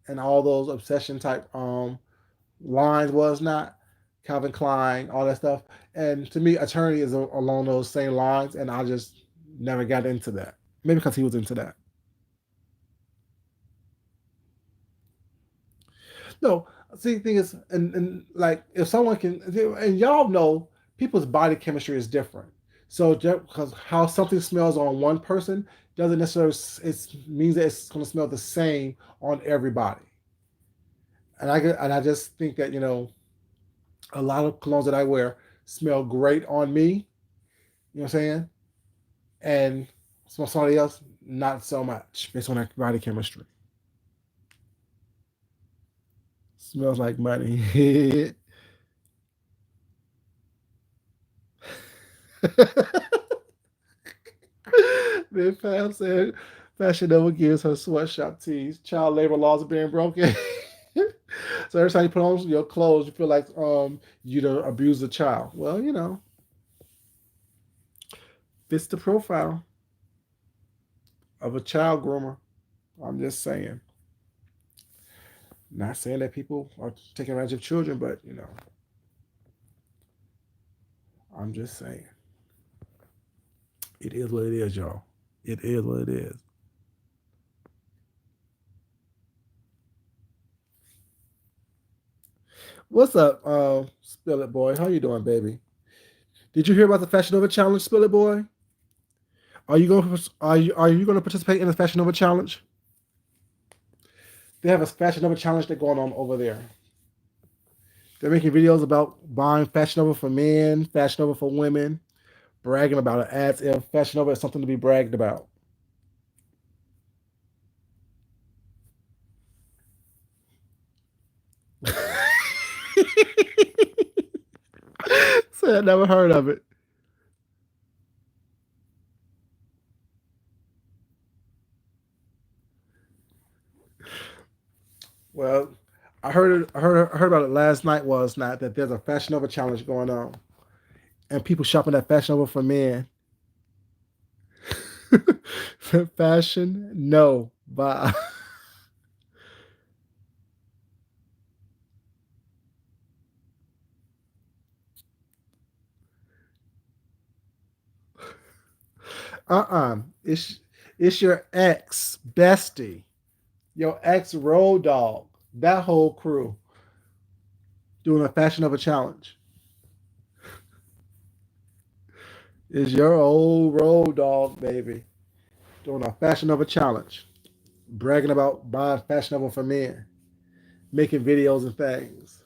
and all those Obsession type lines was not Calvin Klein, all that stuff. And to me, Eternity is along those same lines, and I just never got into that. Maybe because he was into that. No, see, the thing is, and like if someone can, and y'all know, people's body chemistry is different. So just because how something smells on one person doesn't necessarily it means that it's going to smell the same on everybody. And I just think that a lot of colognes that I wear smell great on me. You know what I'm saying? And smell somebody else not so much based on that body chemistry. Smells like money. Then Pam said Fashion Nova gives her sweatshop tees. Child labor laws are being broken. So every time you put on your clothes, you feel like you don't abuse a child. Well, fits the profile of a child groomer. I'm just saying. Not saying that people are taking advantage of children, but I'm just saying. It is what it is, y'all. It is what it is. What's up, Spill It Boy? How you doing, baby? Did you hear about the Fashion Nova Challenge, Spill It Boy? Are you going to participate in the Fashion Nova Challenge? They have a Fashion Nova Challenge that's going on over there. They're making videos about buying Fashion Nova for men, Fashion Nova for women, bragging about it as if Fashion Nova is something to be bragged about. So I never heard of it. Well, I heard about it last night. Was not that there's a Fashion Nova challenge going on, and people shopping at Fashion Nova for men. Fashion no, bye. It's your ex bestie, your ex road dog, that whole crew doing a Fashion Nova challenge. Is your old road dog, baby, doing a Fashion Nova challenge, bragging about buying Fashion Nova for men, making videos and things.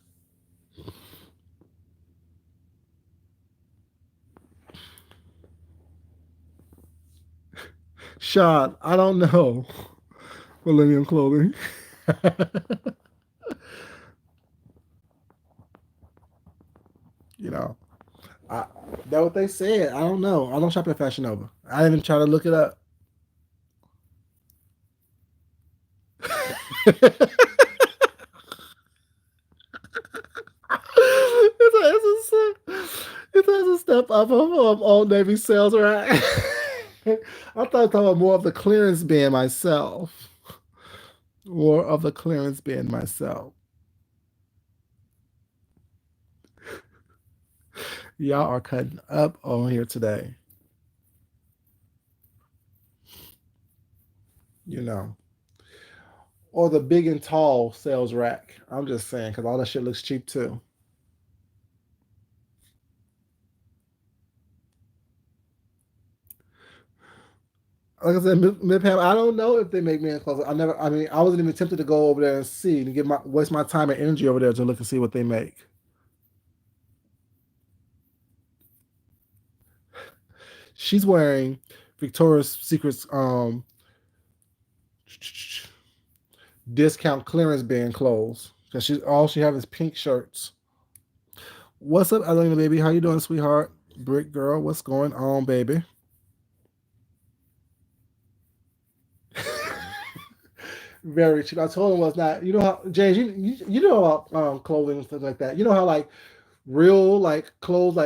Sean, I don't know. Millennium clothing. you know, I, that what they said. I don't know. I don't shop at Fashion Nova. I didn't even try to look it up. It's a step up of Old Navy sales, right? I thought I thought more of the clearance bin myself. More of the clearance bin myself. Y'all are cutting up on here today. You know. Or the big and tall sales rack. I'm just saying, because all that shit looks cheap too. Like I said, Midpam, I don't know if they make men clothes. I mean, I wasn't even tempted to go over there and see and waste my time and energy over there to look and see what they make. She's wearing Victoria's Secret's discount clearance bin clothes because she have is pink shirts. What's up, Elena baby? How you doing, sweetheart? Brick girl, what's going on, baby? Very cheap. I told him was not. You know how James, you know about clothing and stuff like that. You know how like real like clothes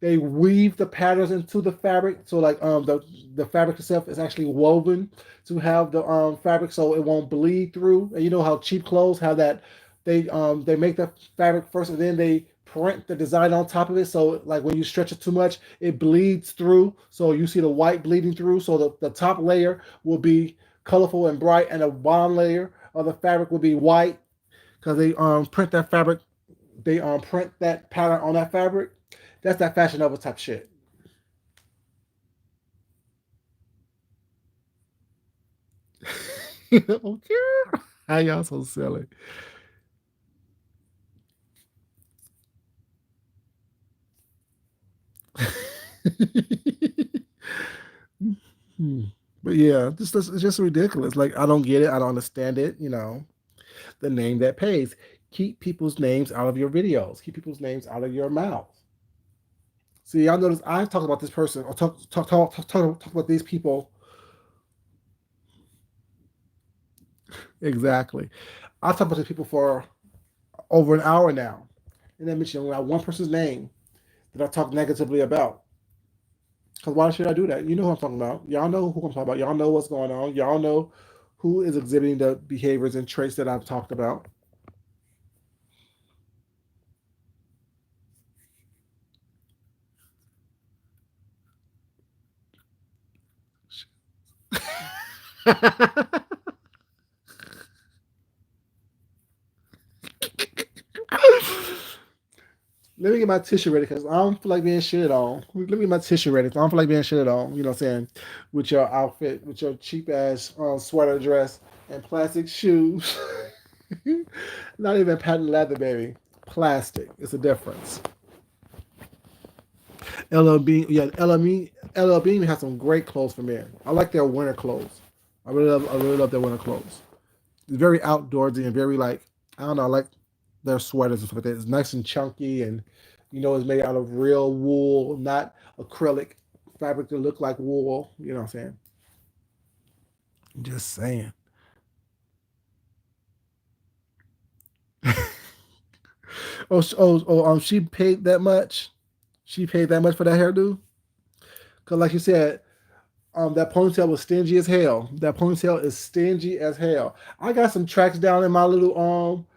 they weave the patterns into the fabric so like the fabric itself is actually woven to have the fabric so it won't bleed through. And you know how cheap clothes have that they make the fabric first and then they print the design on top of it so like when you stretch it too much it bleeds through so you see the white bleeding through so the top layer will be colorful and bright and the bottom layer of the fabric will be white because they print that fabric they print that pattern on that fabric. That's that Fashion Nova type shit. Okay. How y'all so silly? Hmm. But yeah, it's just ridiculous. Like I don't get it. I don't understand it. The name that pays. Keep people's names out of your videos. Keep people's names out of your mouth. See, y'all notice I talk about this person or talk about these people exactly. I talk about these people for over an hour now, and then mention one person's name that I talk negatively about. Because why should I do that? You know who I'm talking about. Y'all know who I'm talking about. Y'all know what's going on. Y'all know who is exhibiting the behaviors and traits that I've talked about. Let me get my tissue ready because I don't feel like being shitted on. Let me get my tissue ready 'cause I don't feel like being shitted on. You know what I'm saying? With your outfit, with your cheap ass sweater dress and plastic shoes. Not even patent leather, baby. Plastic. It's a difference. LL Bean, yeah, LL Bean has some great clothes for men. I like their winter clothes. I really love their winter clothes. It's very outdoorsy and very like, I don't know, I like their sweaters and stuff like that. It's nice and chunky and it's made out of real wool, not acrylic fabric to look like wool. You know what I'm saying? Just saying. She paid that much. She paid that much for that hairdo. Cause like you said, that ponytail was stingy as hell. That ponytail is stingy as hell. I got some tracks down in my little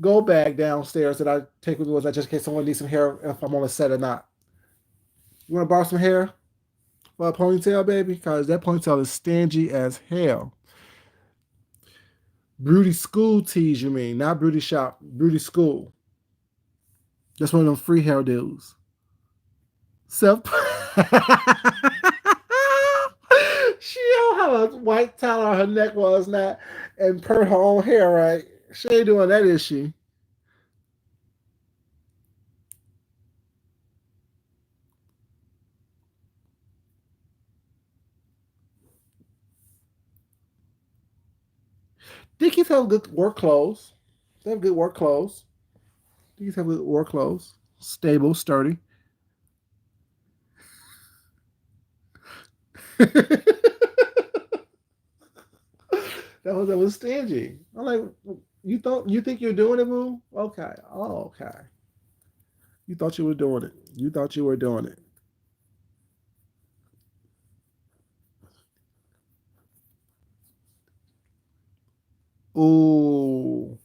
go bag downstairs that I take with me just in case someone needs some hair if I'm on a set or not. You want to borrow some hair for a ponytail, baby? Because that ponytail is stingy as hell. Broody school tees, you mean? Not Broody shop. Broody school. That's one of them free hair dudes. Self. She don't have a white towel on her neck was not and perm her own hair, right? She ain't doing that, is she? Dickies have good work clothes. They have good work clothes. Dickies have good work clothes. Stable, sturdy. That was stingy. I'm like, you think you're doing it, Moo? Okay. Oh, okay. You thought you were doing it. You thought you were doing it. Ooh.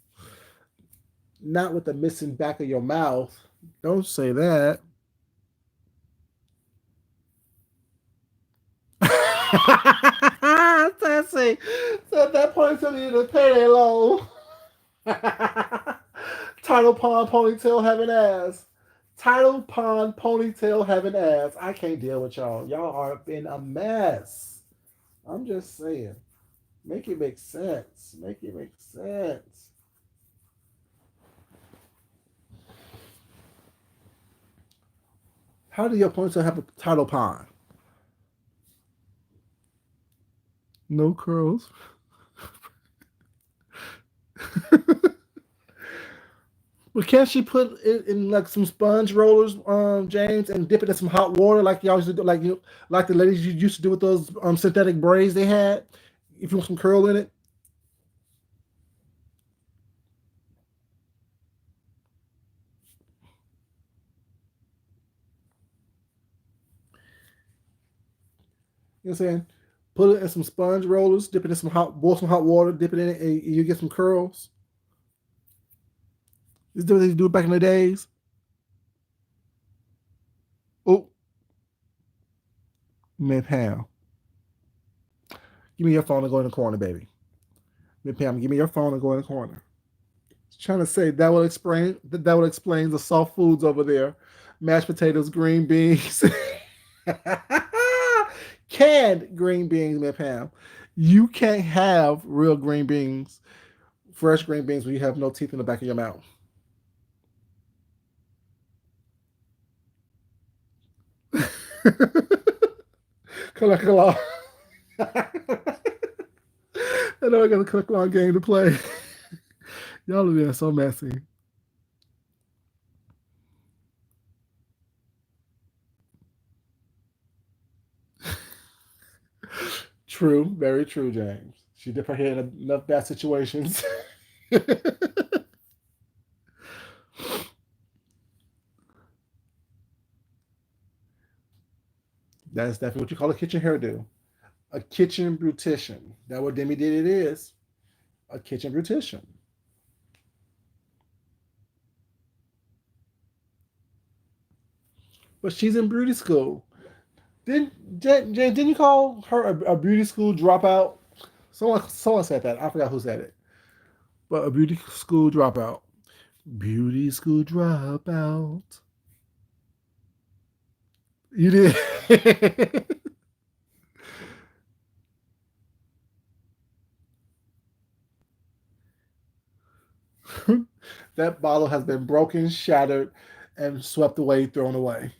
Not with the missing back of your mouth. Don't say that. Sassy. So at that point, somebody need to pay their loan. Title pond ponytail having ass. Title pond ponytail having ass. I can't deal with y'all. Y'all are in a mess. I'm just saying. Make it make sense. Make it make sense. How do your ponytail have a title pond? No curls. But can't she put it in like some sponge rollers, James, and dip it in some hot water like y'all used to do, like the ladies you used to do with those synthetic braids they had? If you want some curl in it, you know what I'm saying? Put it in some sponge rollers, dip it in some boil some hot water, dip it in it, and you get some curls. This is what they do back in the days. Oh, man, Pam, give me your phone and go in the corner, baby. Man, Pam, give me your phone and go in the corner. Trying to say that will explain the soft foods over there: mashed potatoes, green beans, canned green beans, man, Pam. You can't have real green beans, fresh green beans, when you have no teeth in the back of your mouth. Collect a law. I know I got a collect law game to play. Y'all are being so messy. True, very true, James. She did her head in enough bad situations. That is definitely what you call a kitchen hairdo. A kitchen beautician. That what Demi did it is. A kitchen beautician. But she's in beauty school. Didn't you call her a beauty school dropout? Someone said that. I forgot who said it. But a beauty school dropout. Beauty school dropout. You did. That bottle has been broken, shattered, and swept away, thrown away.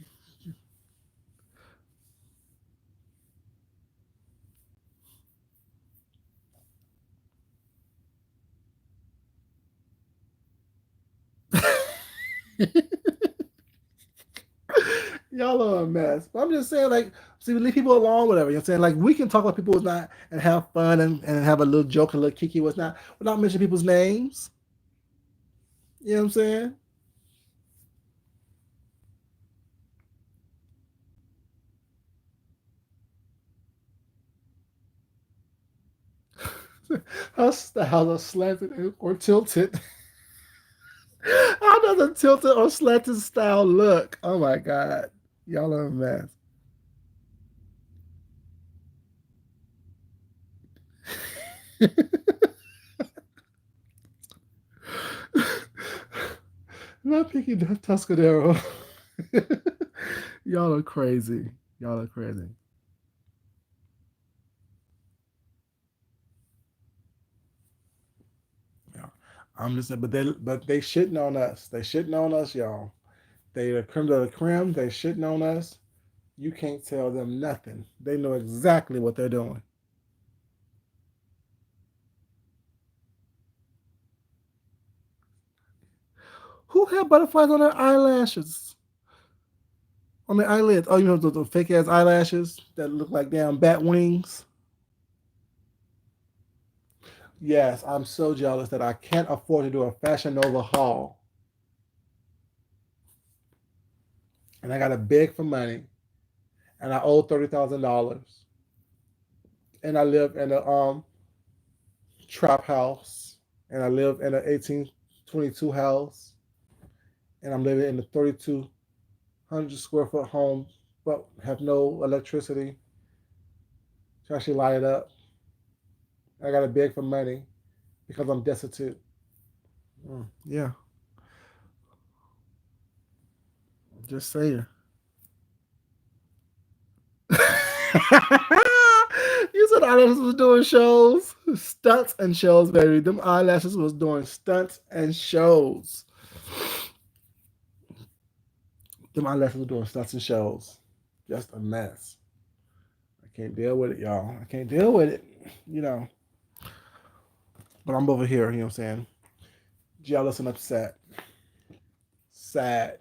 Y'all are a mess. But I'm just saying, like, see, we leave people alone, whatever. You know what I'm saying? Like, we can talk about people who's not and have fun and have a little joke, a little kiki, what's not, without mentioning people's names. You know what I'm saying? Her styles are slanted or tilted. How does a tilted or slanted style look? Oh my God. Y'all are a mess. Not picking that Tuscadero. Y'all are crazy. Y'all are crazy. Yeah. I'm just saying, but they shitting on us. They shitting on us, y'all. They the creme de la creme. They shitting on us. You can't tell them nothing. They know exactly what they're doing. Who had butterflies on their eyelashes? On their eyelids? Oh, you know those fake ass eyelashes that look like damn bat wings? Yes, I'm so jealous that I can't afford to do a Fashion Nova haul. And I got to beg for money. And I owe $30,000. And I live in a trap house. And I live in an 1822 house. And I'm living in a 3,200 square foot home, but have no electricity to actually light it up. I got to beg for money because I'm destitute. Yeah, just saying. You said eyelashes was doing shows, stunts and shows, baby. Them eyelashes was doing stunts and shows. Them eyelashes was doing stunts and shows. Just a mess. I can't deal with it, y'all. I can't deal with it. You know. But I'm over here, you know what I'm saying? Jealous and upset. Sad.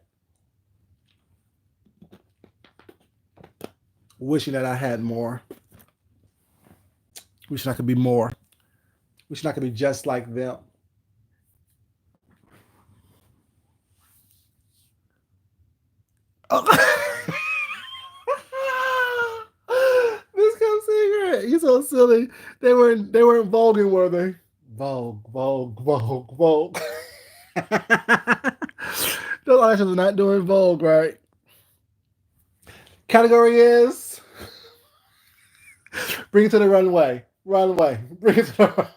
Wishing that I had more. Wishing I could be more. Wishing I could be just like them. Oh. This comes secret. You so silly. They weren't voguing, were they? Vogue, Vogue, Vogue, Vogue. Those eyelashes are not doing Vogue, right? Category is bring it to the runway. Runway. Bring it to the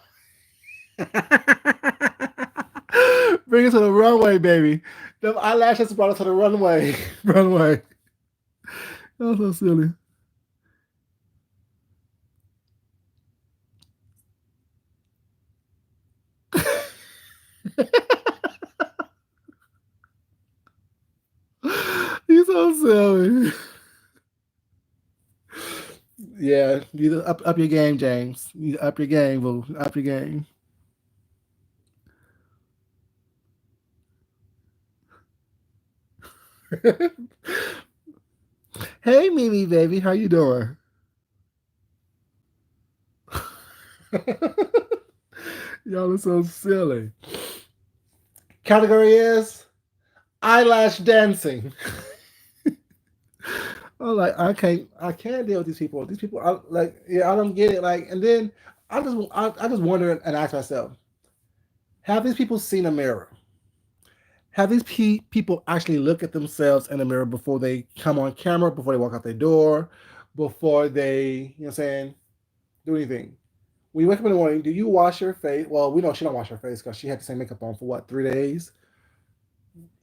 bring it to the runway, baby. The eyelashes brought it to the runway. Runway. That was so silly. He's so silly. Yeah, you up your game, James. You up your game, boo. Up your game. Hey, Mimi, baby, how you doing? Y'all are so silly. Category is eyelash dancing. I'm like, I can't deal with these people. These people, are like, yeah, I don't get it. Like, and then I just wonder and ask myself, have these people seen a mirror? Have these people actually look at themselves in the mirror before they come on camera, before they walk out their door, before they, you know what I'm saying, do anything? when you wake up in the morning, do you wash your face? Well, we know she don't wash her face because she had the same makeup on for what, 3 days?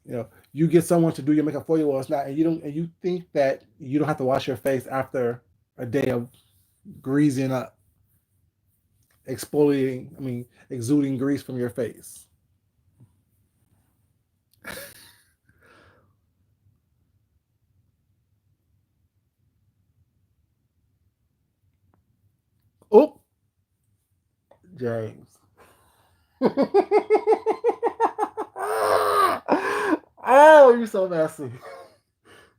You get someone to do your makeup for you, well, it's not, and you don't, and you think that you don't have to wash your face after a day of greasing up, exfoliating, I mean, exuding grease from your face. Oh, James. Oh, you're so messy.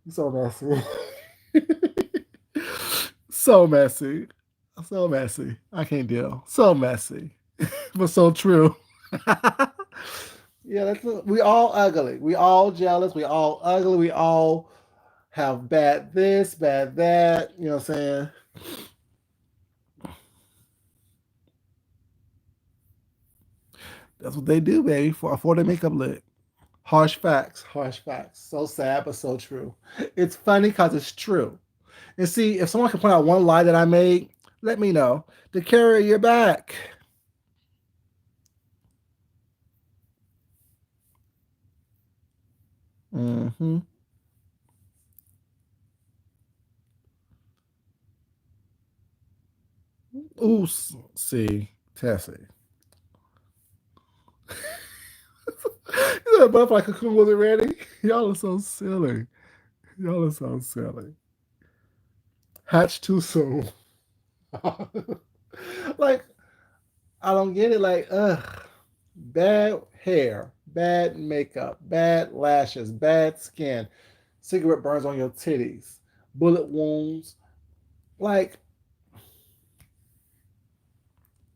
You're so messy. So messy. So messy. I can't deal. So messy. But so true. Yeah, we all ugly. We all jealous. We all ugly. We all have bad this, bad that. You know what I'm saying? That's what they do, baby, for their makeup look. Harsh facts. Harsh facts. So sad, but so true. It's funny because it's true. And see, if someone can point out one lie that I made, let me know to carry your back. Mm-hmm. Ooh, see, Tessie. You know, butterfly cocoon wasn't ready. Y'all are so silly. Y'all are so silly. Hatch too soon. Like, I don't get it. Like, ugh. Bad hair, bad makeup, bad lashes, bad skin, cigarette burns on your titties, bullet wounds. Like,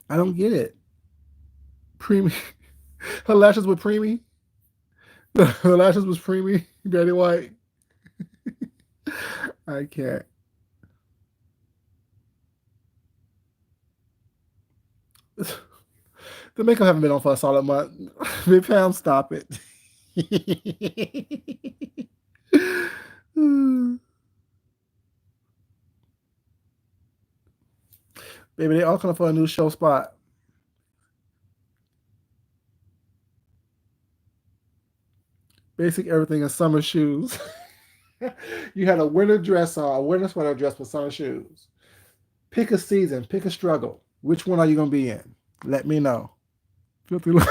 I don't get it. Preemie. Her lashes were preemie. Her lashes was preemie. Betty White. I can't. The makeup haven't been on for a solid month. Big Pam, stop it. Baby, they all coming for a new show spot. Basic everything in summer shoes. You had a winter dress on, a winter sweater dress with summer shoes. Pick a season, pick a struggle. Which one are you gonna be in? Let me know. Filthy little,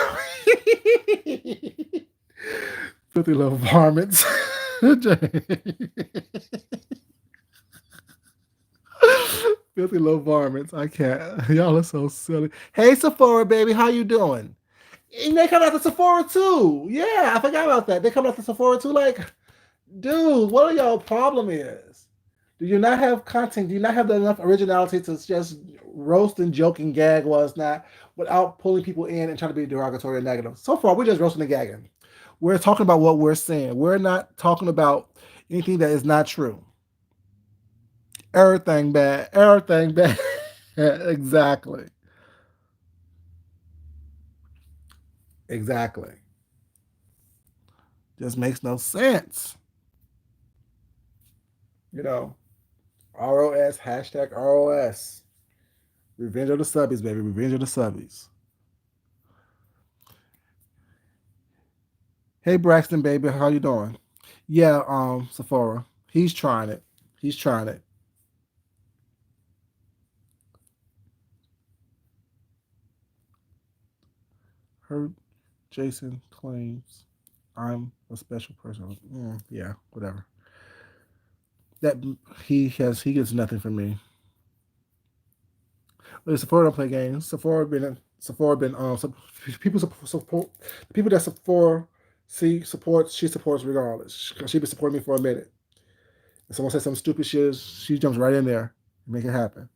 filthy little varmints. Filthy little varmints. I can't. Y'all are so silly. Hey Sephora, baby, how you doing? And they come out to Sephora too. Yeah, I forgot about that. They come out to Sephora too. Like, dude, what are y'all problem is? Do you not have content? Do you not have enough originality to just roast and joke and gag was not without pulling people in and trying to be derogatory and negative? So far, we're just roasting and gagging. We're talking about what we're saying. We're not talking about anything that is not true. Everything bad. Everything bad. Exactly. Exactly. Just makes no sense. You know, ROS, hashtag ROS. Revenge of the subbies, baby. Revenge of the subbies. Hey Braxton, baby, how you doing? Yeah, Sephora. He's trying it. He's trying it. Heard Jason claims I'm a special person. Yeah, whatever. That he gets nothing from me. But Sephora don't play games. Sephora been people support the people that Sephora see supports she supports regardless. Cause she been supporting me for a minute. If someone says some stupid shit, she jumps right in there and make it happen.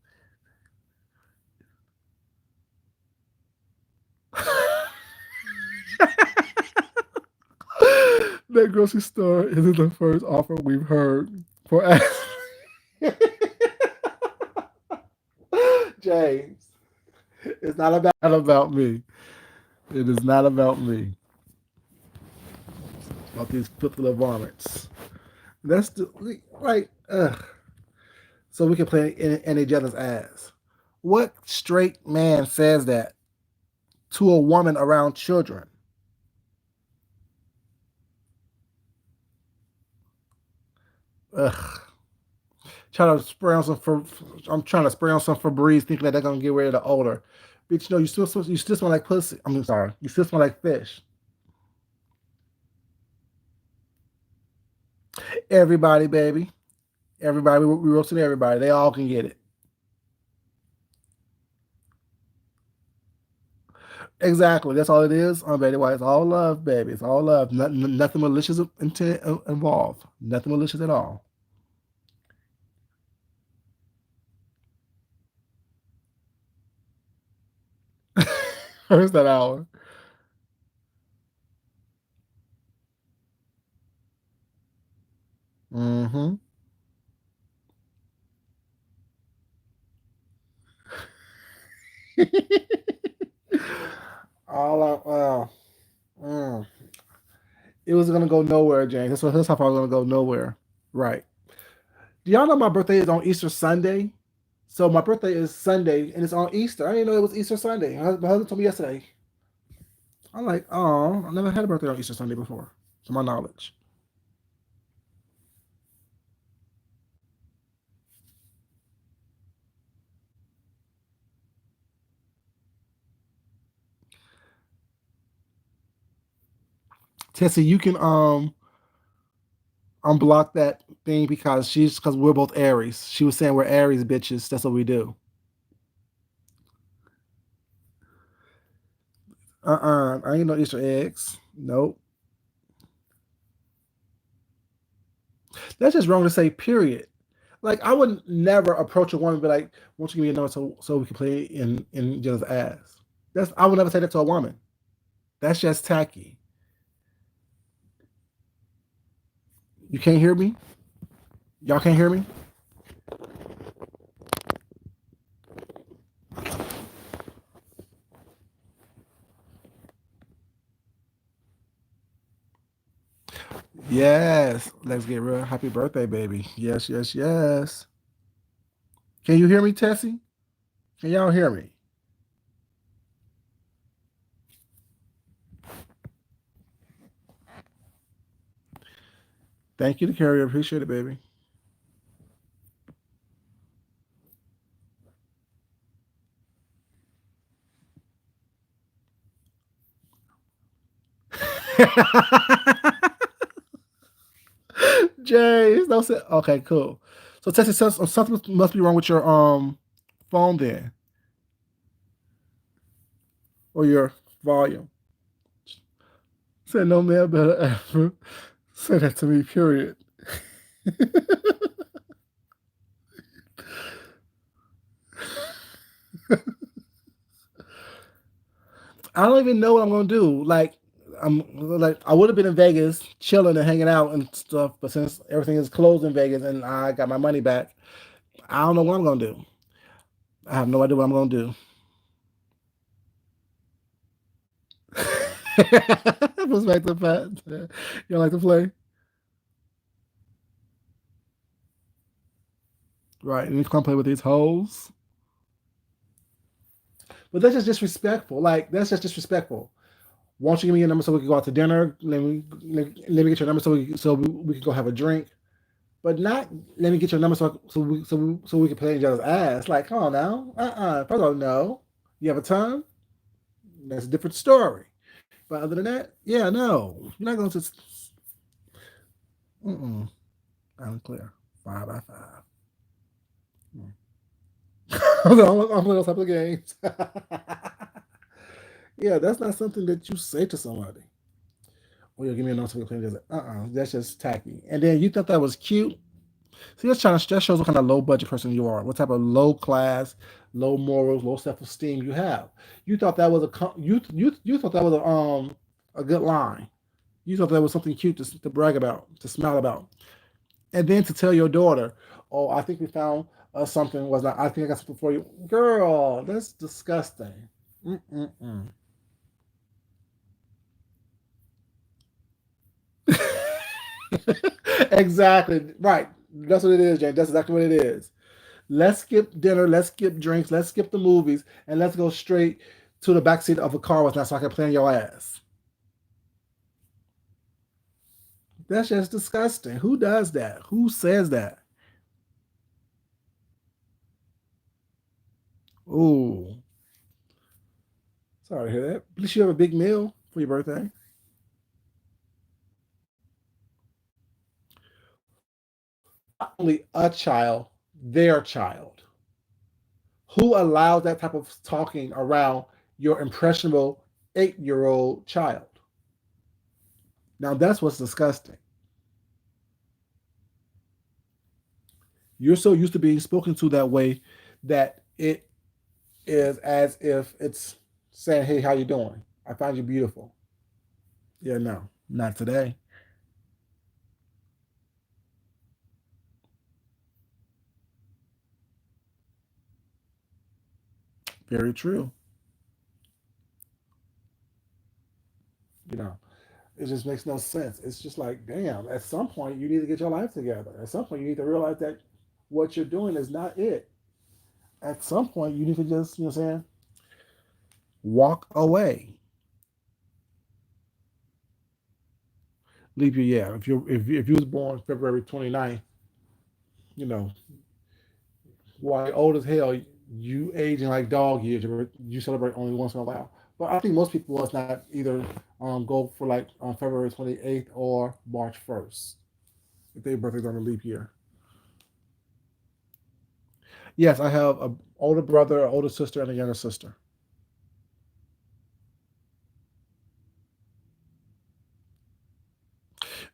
That grocery store isn't the first offer we've heard for ads. James, it's not about me. It is not about me. It's about these filthy little varmints. That's the like, ugh. So we can play in each other's ass. What straight man says that to a woman around children? Ugh. Trying to spray on some for I'm trying to spray on some Febreze, thinking that they're gonna get rid of the odor. Bitch, no, you still smell like pussy. I'm sorry, you still smell like fish. Everybody, baby, everybody, we roasted everybody. They all can get it. Exactly, that's all it is. Baby, why it's all love, baby. It's all love. Nothing malicious intent involved. Nothing malicious at all. Where's that hour? Mm-hmm. all mm. It was gonna go nowhere, James. That's how far I was gonna go nowhere. Right. Do y'all know my birthday is on Easter Sunday? So my birthday is Sunday and it's on Easter. I didn't know it was Easter Sunday. My husband told me yesterday. I'm like, oh, I never had a birthday on Easter Sunday before, to my knowledge. Tessie, you can unblock that thing because we're both Aries. She was saying we're Aries bitches. That's what we do. I ain't no Easter eggs. Nope. That's just wrong to say. Period. Like I would never approach a woman and be like, "Won't you give me a number so we can play in each other's ass?" That's I would never say that to a woman. That's just tacky. You can't hear me? Y'all can't hear me? Yes. Let's get real. Happy birthday, baby. Yes, yes, yes. Can you hear me, Tessie? Can y'all hear me? Thank you, the carrier. Appreciate it, baby. Jay, it's no sense. Okay, cool. So Tessie says something must be wrong with your phone then, or your volume. Said no man better ever say that to me. Period. I don't even know what I'm gonna do. Like I would have been in Vegas chilling and hanging out and stuff, but since everything is closed in Vegas and I got my money back, I don't know what I'm gonna do. I have no idea what I'm gonna do. What's back to Pat? You don't like to play, right? And you come play with these hoes. But that's just disrespectful. Like that's just disrespectful. Won't you give me your number so we can go out to dinner? Let me get your number so we can go have a drink. But not let me get your number so we can play each other's ass. Like, come on now. First of all, no. You have a ton. That's a different story. But other than that, yeah, no. You're not going to. Mm-mm. Unclear. 5 by 5. I'm playing those type of games. Yeah, that's not something that you say to somebody. Oh, you'll give me a number so we can play each other. That's just tacky. And then you thought that was cute. See, that shows what kind of low budget person you are. What type of low class, low morals, low self esteem you have. You thought that was you thought that was a good line. You thought that was something cute to brag about, to smile about, and then to tell your daughter, "Oh, I think we found something. Was not? I think I got something for you, girl. That's disgusting." Mm-mm-mm. Exactly right. That's what it is, Jane. That's exactly what it is. Let's skip dinner. Let's skip drinks. Let's skip the movies, and let's go straight to the backseat of a car with us so I can play on your ass. That's just disgusting. Who does that? Who says that? Oh, sorry to hear that. At least you have a big meal for your birthday. Not only a child, their child. Who allows that type of talking around your impressionable 8-year old child? Now that's what's disgusting. You're so used to being spoken to that way that it is as if it's saying, "Hey, how you doing? I find you beautiful." Yeah, no, not today. Very true. You know, it just makes no sense. It's just like, damn. At some point, you need to get your life together. At some point, you need to realize that what you're doing is not it. At some point, you need to just, you know, what I'm saying, walk away. Leave you, yeah. If you was born February 29th, you know, while you're old as hell, you aging like dog years. You celebrate only once in a while. But I think most people must not either go for like on February 28th or March 1st if their birthday's on a leap year. Yes, I have a older brother, an older sister, and a younger sister.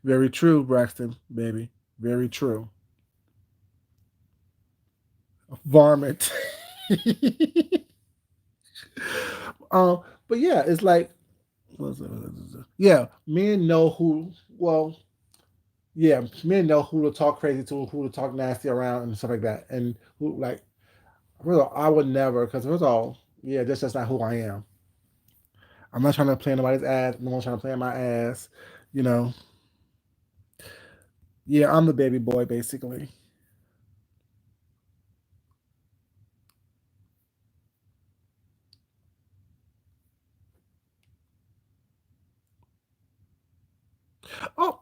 Very true, Braxton, baby. Very true. Varmint. But yeah, it's like, yeah, men know who. Well, yeah, men know who to talk crazy to, who to talk nasty around, and stuff like that. And who like, first of all, I would never, because first of all, yeah, that's just not who I am. I'm not trying to play nobody's ass. No one's trying to play my ass. You know, yeah, I'm the baby boy basically. Oh,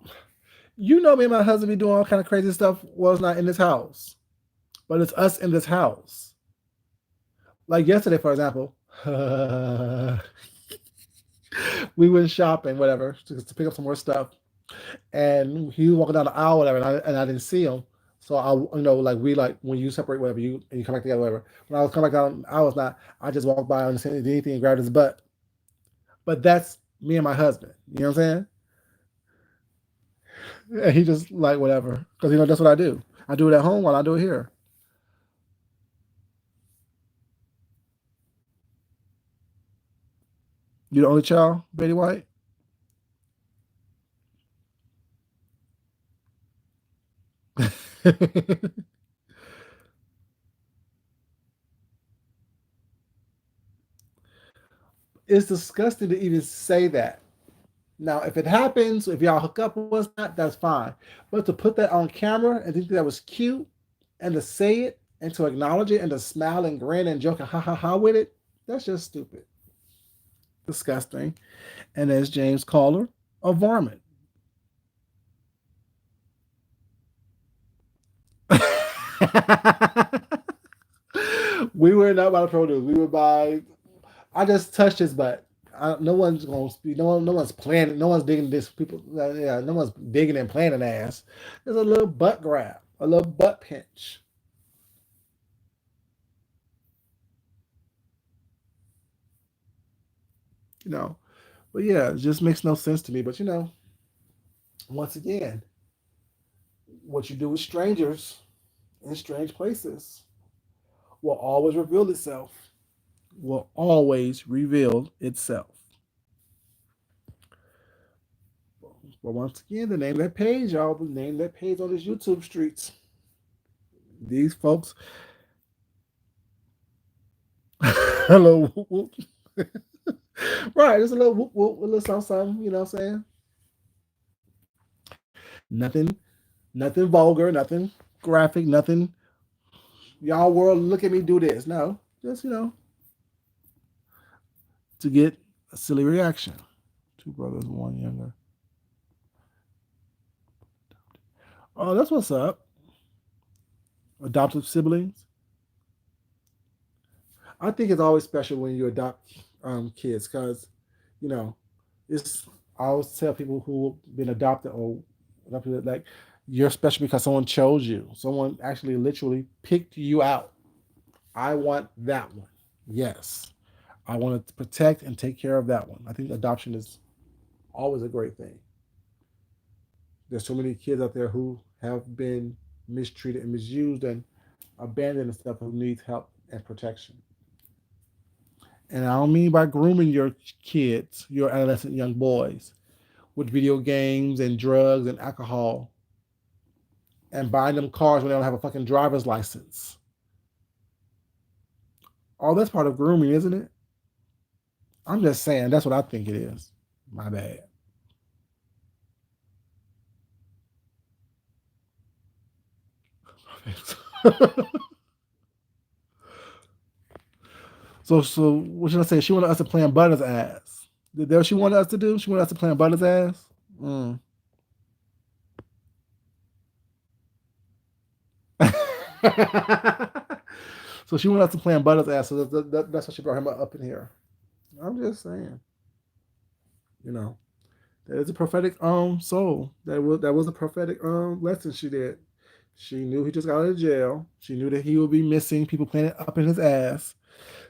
you know me and my husband be doing all kind of crazy stuff. Well, it's not in this house, but it's us in this house. Like yesterday, for example, we went shopping, whatever, to pick up some more stuff, and he was walking down the aisle, whatever, and I didn't see him. So like we like when you separate, whatever, you and you come back together, whatever. When I was coming back down, I was not. I just walked by and said anything and grabbed his butt. But that's me and my husband. You know what I'm saying? And he just like whatever, because that's what I do. I do it at home while I do it here. You the only child, Betty White? It's disgusting to even say that. Now, if it happens, if y'all hook up or not, that's fine. But to put that on camera and think that was cute and to say it and to acknowledge it and to smile and grin and joke and ha ha ha with it, that's just stupid. Disgusting. And as James Caller, a varmint. We were not by the produce. We were by. I just touched his butt. No one's gonna speak. No one's planning. No one's digging this. People. Yeah. No one's digging and planning ass. There's a little butt grab, a little butt pinch. You know. But yeah, it just makes no sense to me. But once again, what you do with strangers in strange places will always reveal itself. Will always reveal itself. But once again, the name of that page, y'all, the name of that page on this YouTube streets. These folks, hello, whoop, whoop. Right, just a little whoop whoop, a little something, something, you know what I'm saying? Nothing, nothing vulgar, nothing graphic, nothing, Y'all world, look at me do this. No, just to get a silly reaction. Two brothers, one younger. Oh, that's what's up. Adoptive siblings. I think it's always special when you adopt kids because, you know, it's. I always tell people who have been adopted or adopted like you're special because someone chose you. Someone actually literally picked you out. I want that one. Yes, I want to protect and take care of that one. I think adoption is always a great thing. There's so many kids out there who have been mistreated and misused and abandoned and stuff who needs help and protection. And I don't mean by grooming your kids, your adolescent young boys, with video games and drugs and alcohol and buying them cars when they don't have a fucking driver's license. All that's part of grooming, isn't it? I'm just saying that's what I think it is. My bad. So what should I say? She wanted us to play on Butter's ass. Did that what she wanted us to do? She wanted us to play on Butter's ass? Mm. So she wanted us to play on Butter's ass. So that's why she brought him up in here. I'm just saying, you know, that is a prophetic soul. That was a prophetic lesson she did. She knew he just got out of jail. She knew that he would be missing people playing it up in his ass.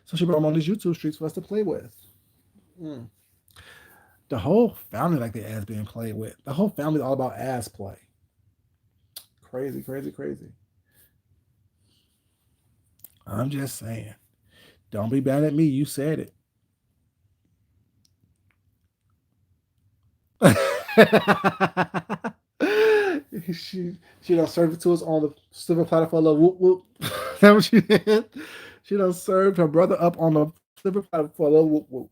So she brought him on these YouTube streets for us to play with. Mm. The whole family like the ass being played with. The whole family all about ass play. Crazy, crazy, crazy. I'm just saying. Don't be mad at me. You said it. She done served it to us on the silver platter for a little whoop whoop. That what she did. She done served her brother up on the silver platter for a little whoop whoop.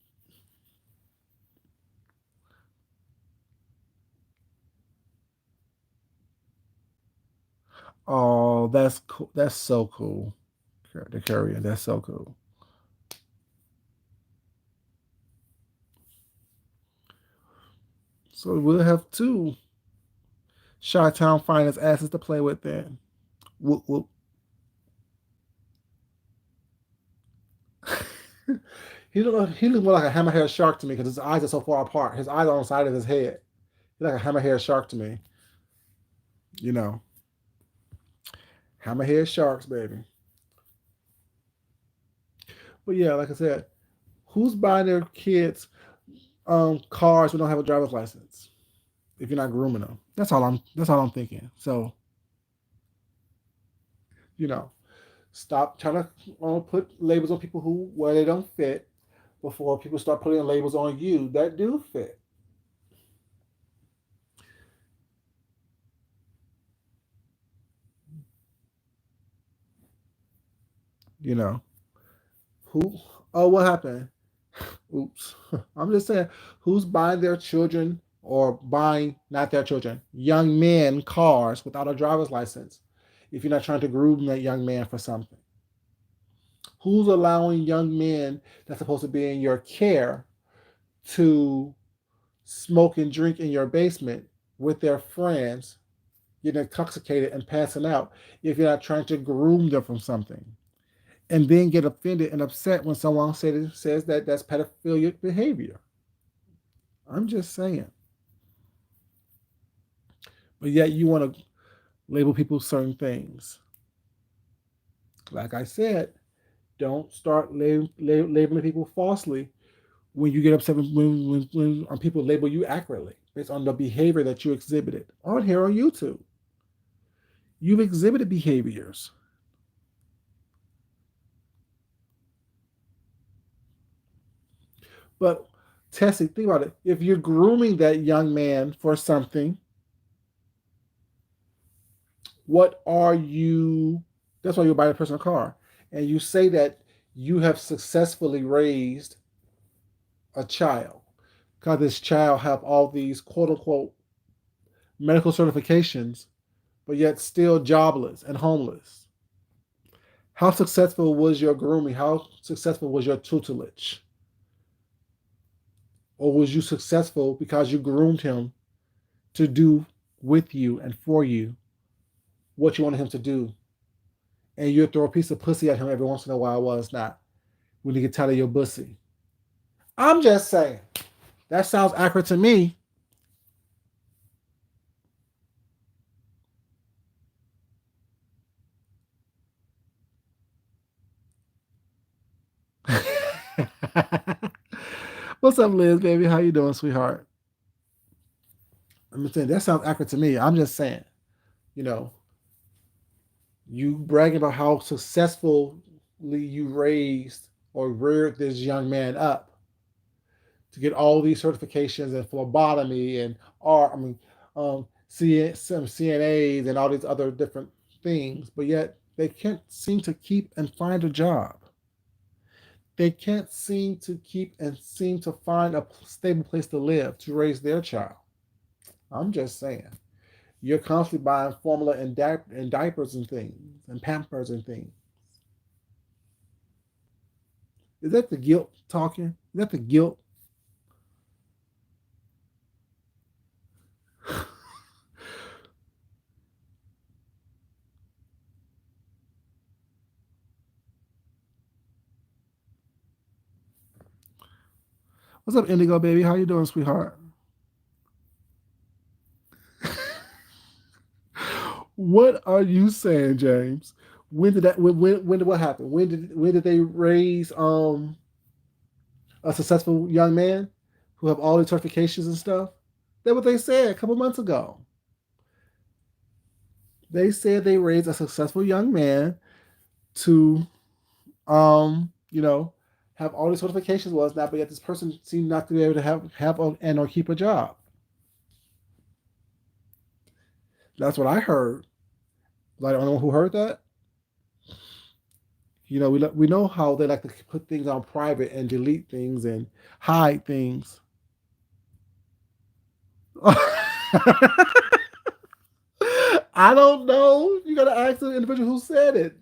Oh, that's cool. That's so cool. The carrier. That's so cool. So we'll have two Chi-Town finest asses to play with then. Whoop whoop. He look more like a hammerhead shark to me because his eyes are so far apart. His eyes are on the side of his head. He's like a hammerhead shark to me. You know, hammerhead sharks, baby. But yeah, like I said, who's buying their kids cars who don't have a driver's license if you're not grooming them? That's all I'm thinking. So, you know, stop trying to put labels on people who where they don't fit before people start putting labels on you that do fit. You know, who oh what happened? Oops. I'm just saying, who's buying their children or buying, not their children, young men cars without a driver's license if you're not trying to groom that young man for something? Who's allowing young men that's supposed to be in your care to smoke and drink in your basement with their friends, getting intoxicated and passing out if you're not trying to groom them from something? And then get offended and upset when someone says that that's pedophilic behavior. I'm just saying. But yet you want to label people certain things. Like I said, don't start labeling people falsely when you get upset when people label you accurately based on the behavior that you exhibited on here on YouTube. You've exhibited behaviors. But Tessie, think about it. If you're grooming that young man for something, what are you? That's why you buy a personal car, and you say that you have successfully raised a child because this child have all these quote unquote medical certifications, but yet still jobless and homeless. How successful was your grooming? How successful was your tutelage? Or was you successful because you groomed him to do with you and for you what you wanted him to do? And you throw a piece of pussy at him every once in a while. Well, it's not. When you get tired of your pussy. I'm just saying. That sounds accurate to me. What's up, Liz, baby? How you doing, sweetheart? I'm just saying that sounds accurate to me. I'm just saying, you know, you bragging about how successfully you raised or reared this young man up to get all these certifications in phlebotomy and I mean, some CNAs and all these other different things, but yet they can't seem to keep and find a job. They can't seem to keep and seem to find a stable place to live to raise their child. I'm just saying. You're constantly buying formula and diapers and things and pampers and things. Is that the guilt talking? Is that the guilt? What's up, Indigo baby? How you doing, sweetheart? What are you saying, James? When did that? When did what happen? When did they raise a successful young man who have all the certifications and stuff? That's what they said a couple months ago. They said they raised a successful young man to you know, have all these certifications was not, but yet this person seemed not to be able to have and or keep a job. That's what I heard. Like, I don't know who heard that. We know how they like to put things on private and delete things and hide things. I don't know. You gotta ask the individual who said it.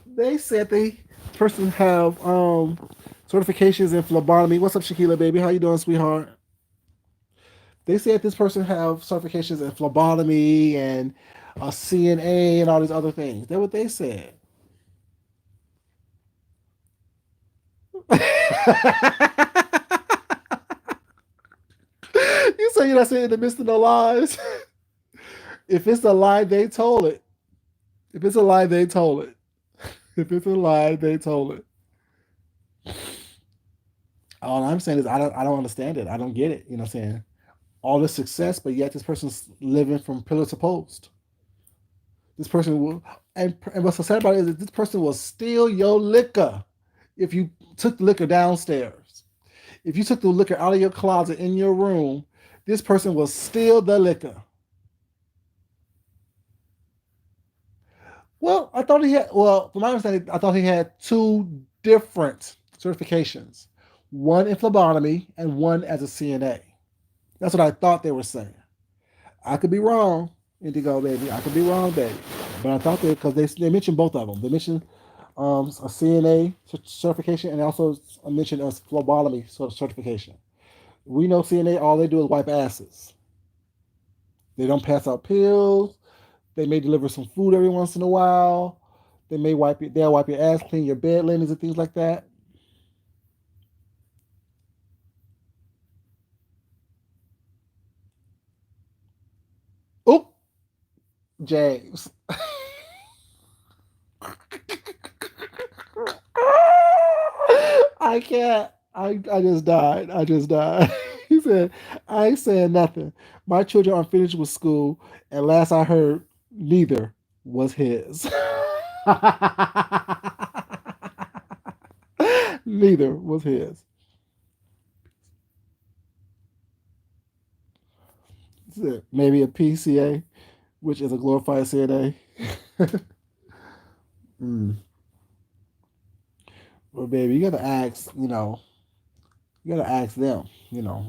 They said they person have certifications in phlebotomy. What's up, Shakila baby? How you doing, sweetheart? They said this person have certifications in phlebotomy and a CNA and all these other things. That's what they said. You say you're not saying in the midst of no lies. If it's a lie, they told it. If it's a lie, they told it. If it's a lie, they told it. All I'm saying is I don't understand it. I don't get it. You know what I'm saying? All this success, but yet this person's living from pillar to post. This person will, and what's so sad about it is that this person will steal your liquor if you took the liquor downstairs. If you took the liquor out of your closet in your room, this person will steal the liquor. Well, I thought he had. Well, from my understanding, I thought he had two different certifications, one in phlebotomy and one as a CNA. That's what I thought they were saying. I could be wrong, Indigo baby. I could be wrong, baby. But I thought because they mentioned both of them. They mentioned a CNA certification and also mentioned a phlebotomy certification. We know CNA, all they do is wipe asses. They don't pass out pills. They may deliver some food every once in a while. They'll wipe your ass, clean your bed linens and things like that. Oh, James. I can't. I just died. I just died. He said, I ain't saying nothing. My children are finished with school, and last I heard, neither was his. Neither was his. Maybe a PCA, which is a glorified CNA. Mm. Well, baby, you gotta ask them,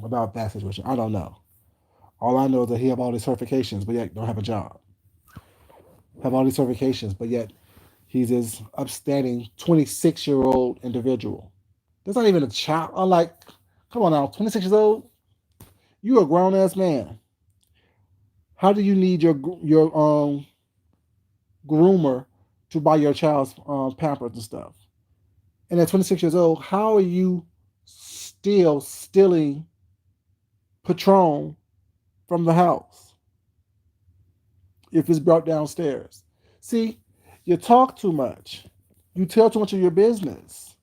about that situation. I don't know. All I know is that he have all these certifications, but yet don't have a job. Have all these certifications, but yet He's this upstanding 26-year-old individual. That's not even a child. I'm like, come on now, 26 years old. You're a grown ass man. How do you need your groomer to buy your child's pampers and stuff? And at 26 years old, how are you still stealing Patron from the house if it's brought downstairs? See, you talk too much. You tell too much of your business.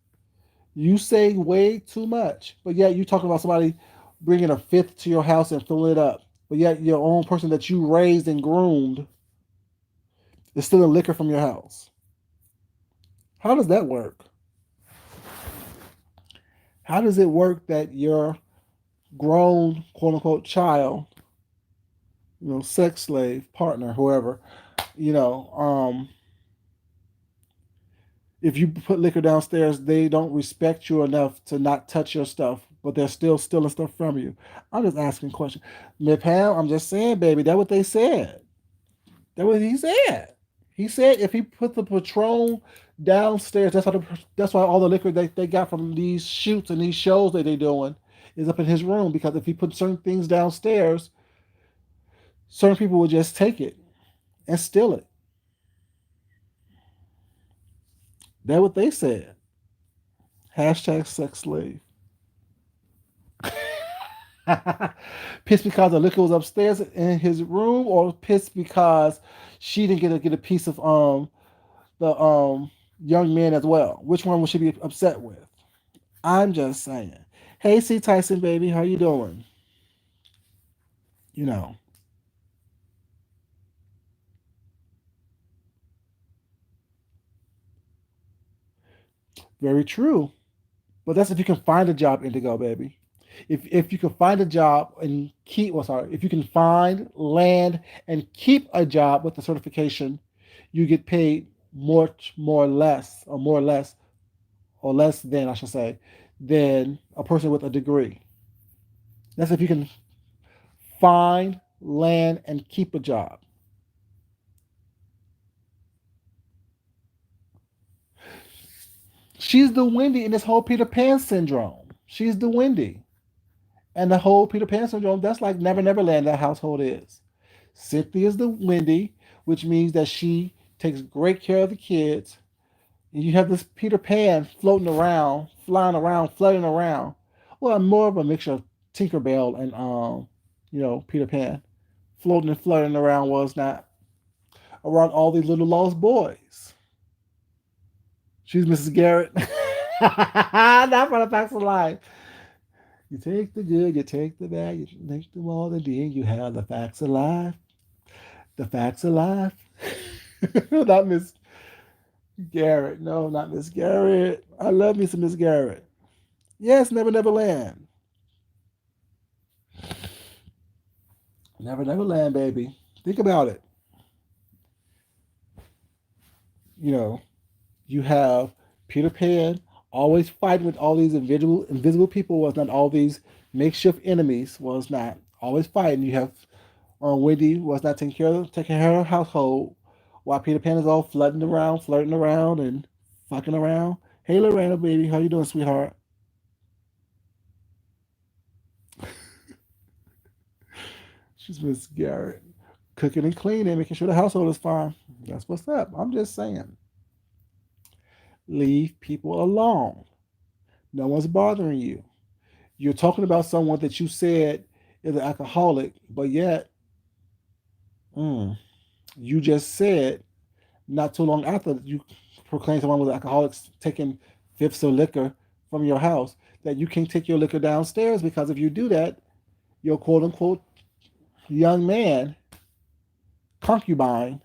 You say way too much. But yet you talking about somebody bringing a fifth to your house and filling it up. But yet your own person that you raised and groomed is stealing liquor from your house. How does that work? How does it work that your grown quote unquote child, sex slave, partner, whoever, you know, if you put liquor downstairs, they don't respect you enough to not touch your stuff, but they're still stealing stuff from you. I'm just asking questions. Miss Pam, I'm just saying, baby, that's what they said. That's what he said. He said if he put the Patron downstairs, that's why all the liquor they got from these shoots and these shows that they doing is up in his room, because if he put certain things downstairs, certain people would just take it and steal it. That's what they said. Hashtag sex slave. Pissed because the liquor was upstairs in his room, or pissed because she didn't get a piece of the young man as well? Which one would she be upset with? I'm just saying. Hey, C Tyson, baby, how you doing? You know, very true. But that's if you can find a job, Indigo, baby. If you can find a job and keep, well, sorry, if you can find, land, and keep a job with the certification, you get paid much more less, or more or less, or less than, I should say, than a person with a degree. That's if you can find, land, and keep a job. She's the Wendy in this whole Peter Pan syndrome. She's the Wendy. And the whole Peter Pan syndrome, that's like Never Never Land, that household is. Cynthia's the Wendy, which means that she takes great care of the kids. And you have this Peter Pan floating around, flying around, floating around. Well, more of a mixture of Tinkerbell and Peter Pan. Floating and floating around was not around all these little lost boys. She's Mrs. Garrett. Not for the facts of life. You take the good, you take the bad, you take them all, and then you have the facts of life. The facts of life. Not Miss Garrett. No, not Miss Garrett. I love me some Miss Garrett. Yes, Never Never Land. Never Never Land, baby. Think about it. You know, you have Peter Pan always fighting with all these invisible people, was not all these makeshift enemies, was not always fighting. You have Wendy was not taking care of her household, while Peter Pan is all flirting around, and fucking around. Hey Lorena, baby, how you doing, sweetheart? She's Miss Garrett, cooking and cleaning, making sure the household is fine. That's what's up. I'm just saying, leave people alone. No one's bothering you. You're talking about someone that you said is an alcoholic, but yet you just said not too long after you proclaimed someone was an alcoholic taking fifths of liquor from your house, that you can't take your liquor downstairs, because if you do that, your quote unquote young man, concubine,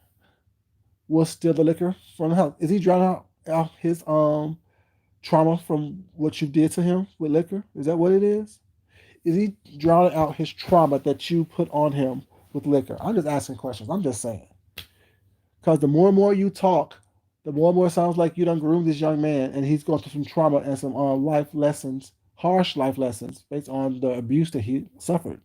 will steal the liquor from the house. Is he drowning out his trauma from what you did to him with liquor? Is that what it is? Is he drowning out his trauma that you put on him with liquor? I'm just asking questions. I'm just saying. Because the more and more you talk, the more and more it sounds like you done groomed this young man, and he's going through some trauma and some life lessons, harsh life lessons, based on the abuse that he suffered.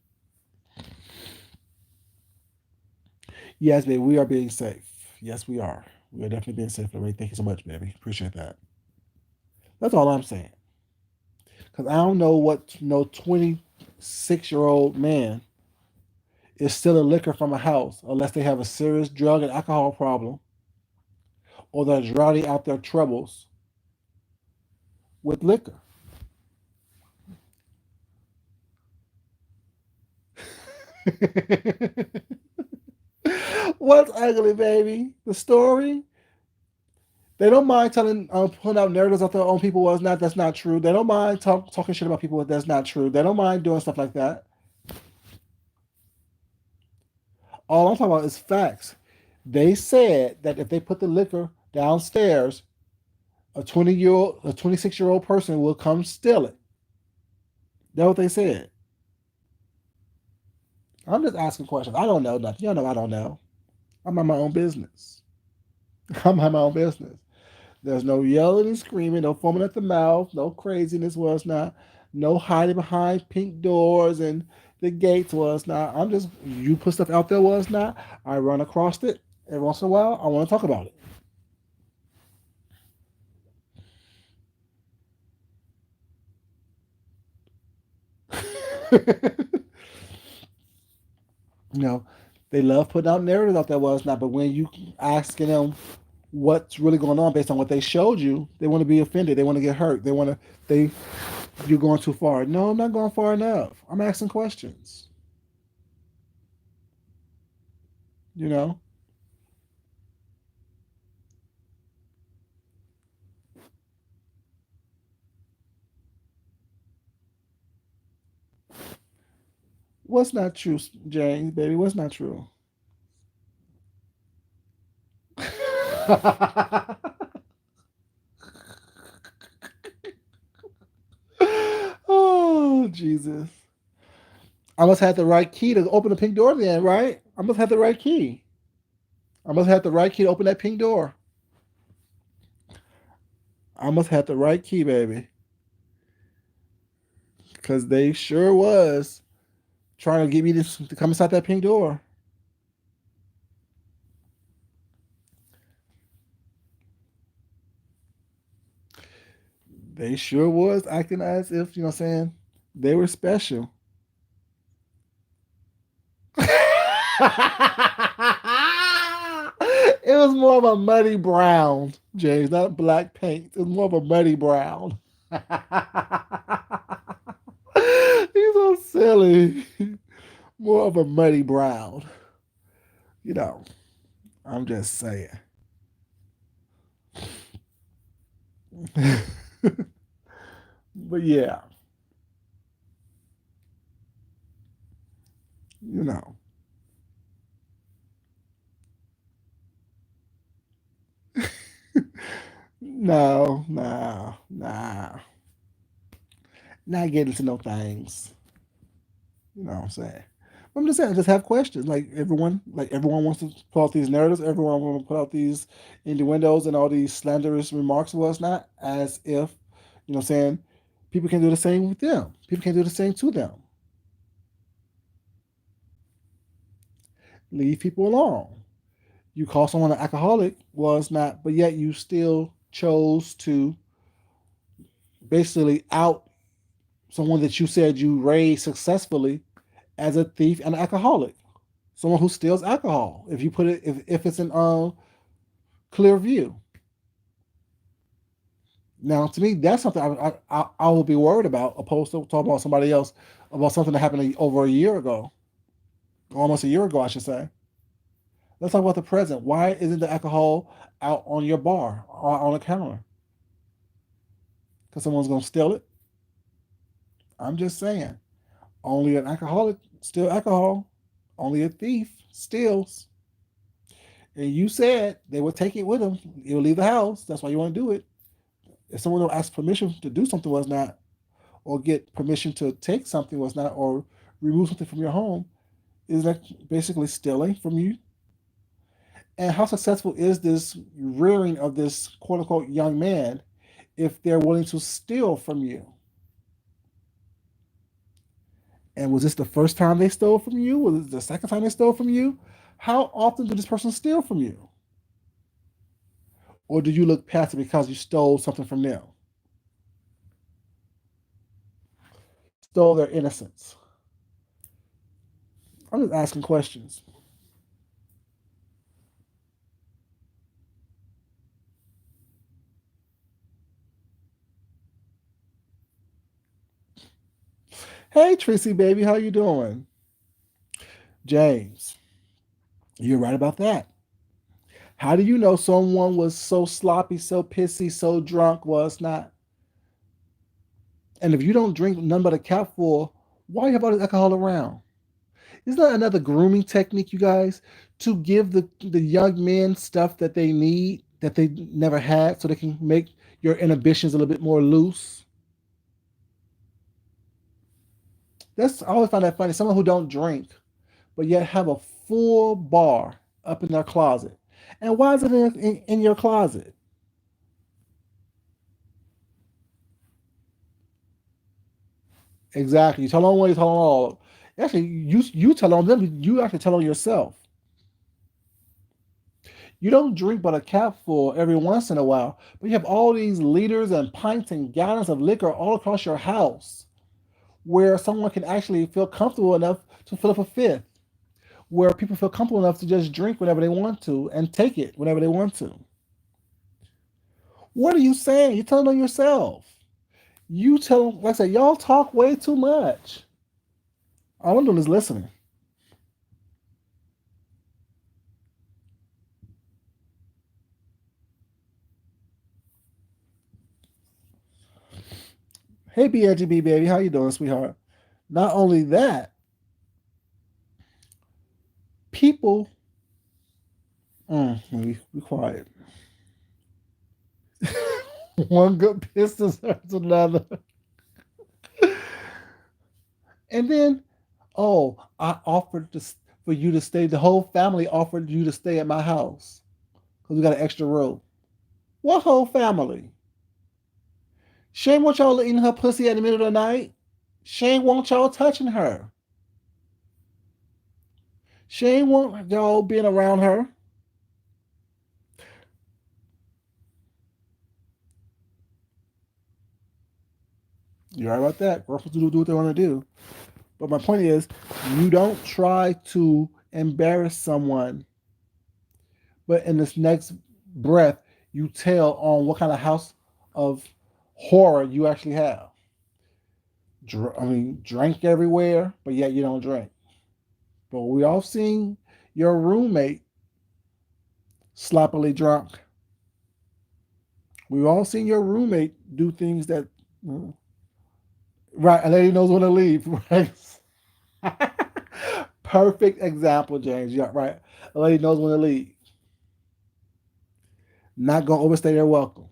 Yes, baby, we are being safe. Yes, we are. We are definitely being safe, Ray. Thank you so much, baby. Appreciate that. That's all I'm saying. Because I don't know what no 26-year-old man is stealing liquor from a house unless they have a serious drug and alcohol problem or they're drowning out their troubles with liquor. What's ugly, baby? The story? They don't mind telling, putting out narratives out there on people was not that's not true. They don't mind talking shit about people that's not true. They don't mind doing stuff like that. All I'm talking about is facts. They said that if they put the liquor downstairs, a 26-year-old person will come steal it. That's what they said. I'm just asking questions. I don't know nothing. You know I don't know. I'm on my own business. I'm on my own business. There's no yelling and screaming, no foaming at the mouth, no craziness was not, no hiding behind pink doors and the gates was not. I'm just you put stuff out there was not. I run across it every once in a while. I want to talk about it. You know, they love putting out narratives out there was not, but when you asking them what's really going on based on what they showed you, they want to be offended. They want to get hurt. They want to they you're going too far. No, I'm not going far enough. I'm asking questions. You know, what's not true, James, baby? What's not true? Oh, Jesus. I must have the right key to open the pink door then, right? I must have the right key. I must have the right key to open that pink door. I must have the right key, baby. Because they sure was trying to get me to come inside that pink door. They sure was acting as if, you know what I'm saying, they were special. It was more of a muddy brown, James, not black paint. It was more of a muddy brown. He's so silly. More of a muddy brown. You know, I'm just saying. But yeah, you know. No, no, nah. Not getting to know things. You know what I'm saying? I'm just saying, just have questions. Like everyone wants to put out these narratives. Everyone wants to put out these innuendos and all these slanderous remarks and whatnot, as if, you know what I'm saying, people can do the same with them. People can do the same to them. Leave people alone. You call someone an alcoholic was not, but yet you still chose to basically out someone that you said you raised successfully as a thief and an alcoholic, someone who steals alcohol. If you put it, if it's in clear view. Now, to me, that's something I will be worried about, opposed to talking about somebody else about something that happened over a year ago, almost a year ago, I should say. Let's talk about the present. Why isn't the alcohol out on your bar or on the counter? Because someone's going to steal it. I'm just saying. Only an alcoholic steals alcohol. Only a thief steals. And you said they would take it with them. You'll leave the house. That's why you want to do it. If someone will ask permission to do something was not, or get permission to take something was not, or remove something from your home, is that basically stealing from you? And how successful is this rearing of this quote unquote young man if they're willing to steal from you? And was this the first time they stole from you? Was it the second time they stole from you? How often did this person steal from you? Or do you look past it because you stole something from them? Stole their innocence? I'm just asking questions. Hey Tracy baby, how you doing? James, you're right about that. How do you know someone was so sloppy, so pissy, so drunk was not? And if you don't drink none but a cap full, why you have all this alcohol around? Isn't that another grooming technique, you guys, to give the young men stuff that they need that they never had, so they can make your inhibitions a little bit more loose? That's I always find that funny. Someone who don't drink, but yet have a full bar up in their closet. And why is it in your closet? Exactly. You tell on one, you tell on all. Actually, you tell on them. You actually tell on yourself. You don't drink but a capful every once in a while, but you have all these liters and pints and gallons of liquor all across your house, where someone can actually feel comfortable enough to fill up a fifth, where people feel comfortable enough to just drink whenever they want to and take it whenever they want to. What are you saying? You're telling on yourself. You tell them, like I said, y'all talk way too much. All I'm doing is listening. Hey, BLGB baby, how you doing, sweetheart? Not only that, people. Be quiet. One good business hurts another. And then, oh, I offered to, for you to stay. The whole family offered you to stay at my house because we got an extra room. What whole family? Shane want y'all eating her pussy at the middle of the night. Shane want y'all touching her. Shane want y'all being around her. You're right about that. Girls do what they want to do. But my point is, you don't try to embarrass someone, but in this next breath, you tell on what kind of house of horror you actually have. Drink everywhere, but yet you don't drink. But we all seen your roommate sloppily drunk. We've all seen your roommate do things that, right? A lady knows when to leave, right? Perfect example, James. Yeah, right. A lady knows when to leave. Not gonna overstay their welcome.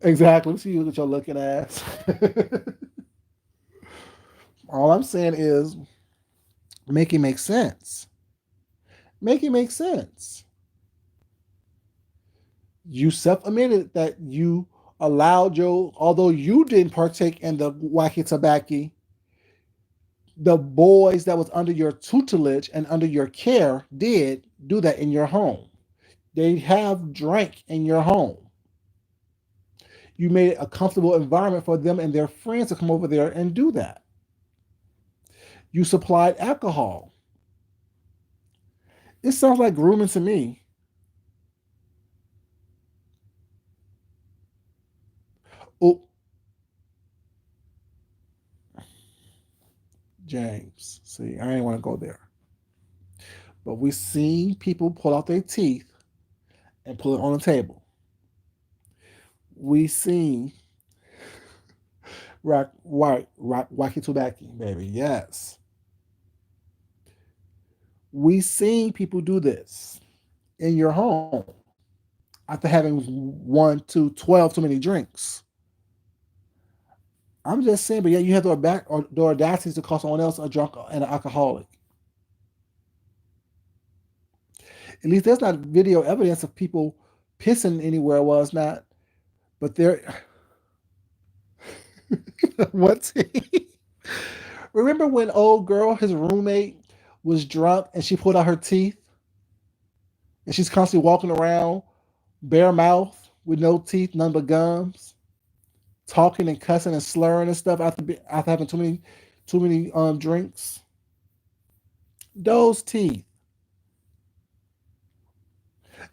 Exactly. Let's see you with your looking ass. All I'm saying is make it make sense. Make it make sense. You self-admitted that you allowed your, although you didn't partake in the wacky tobacco, the boys that was under your tutelage and under your care did do that in your home. They have drank in your home. You made it a comfortable environment for them and their friends to come over there and do that. You supplied alcohol. It sounds like grooming to me. Oh, James. See, I ain't want to go there. But we seen people pull out their teeth and put it on the table. We seen wacky tobacco, baby. Yes. We seen people do this in your home after having one, two, 12 too many drinks. I'm just saying, but yeah, you have the audacity to call someone else a drunk and an alcoholic. At least there's not video evidence of people pissing anywhere was not. But there, what? Remember when old girl, his roommate, was drunk and she pulled out her teeth? and she's constantly walking around bare mouth with no teeth, none but gums, talking and cussing and slurring and stuff after having too many drinks. Those teeth,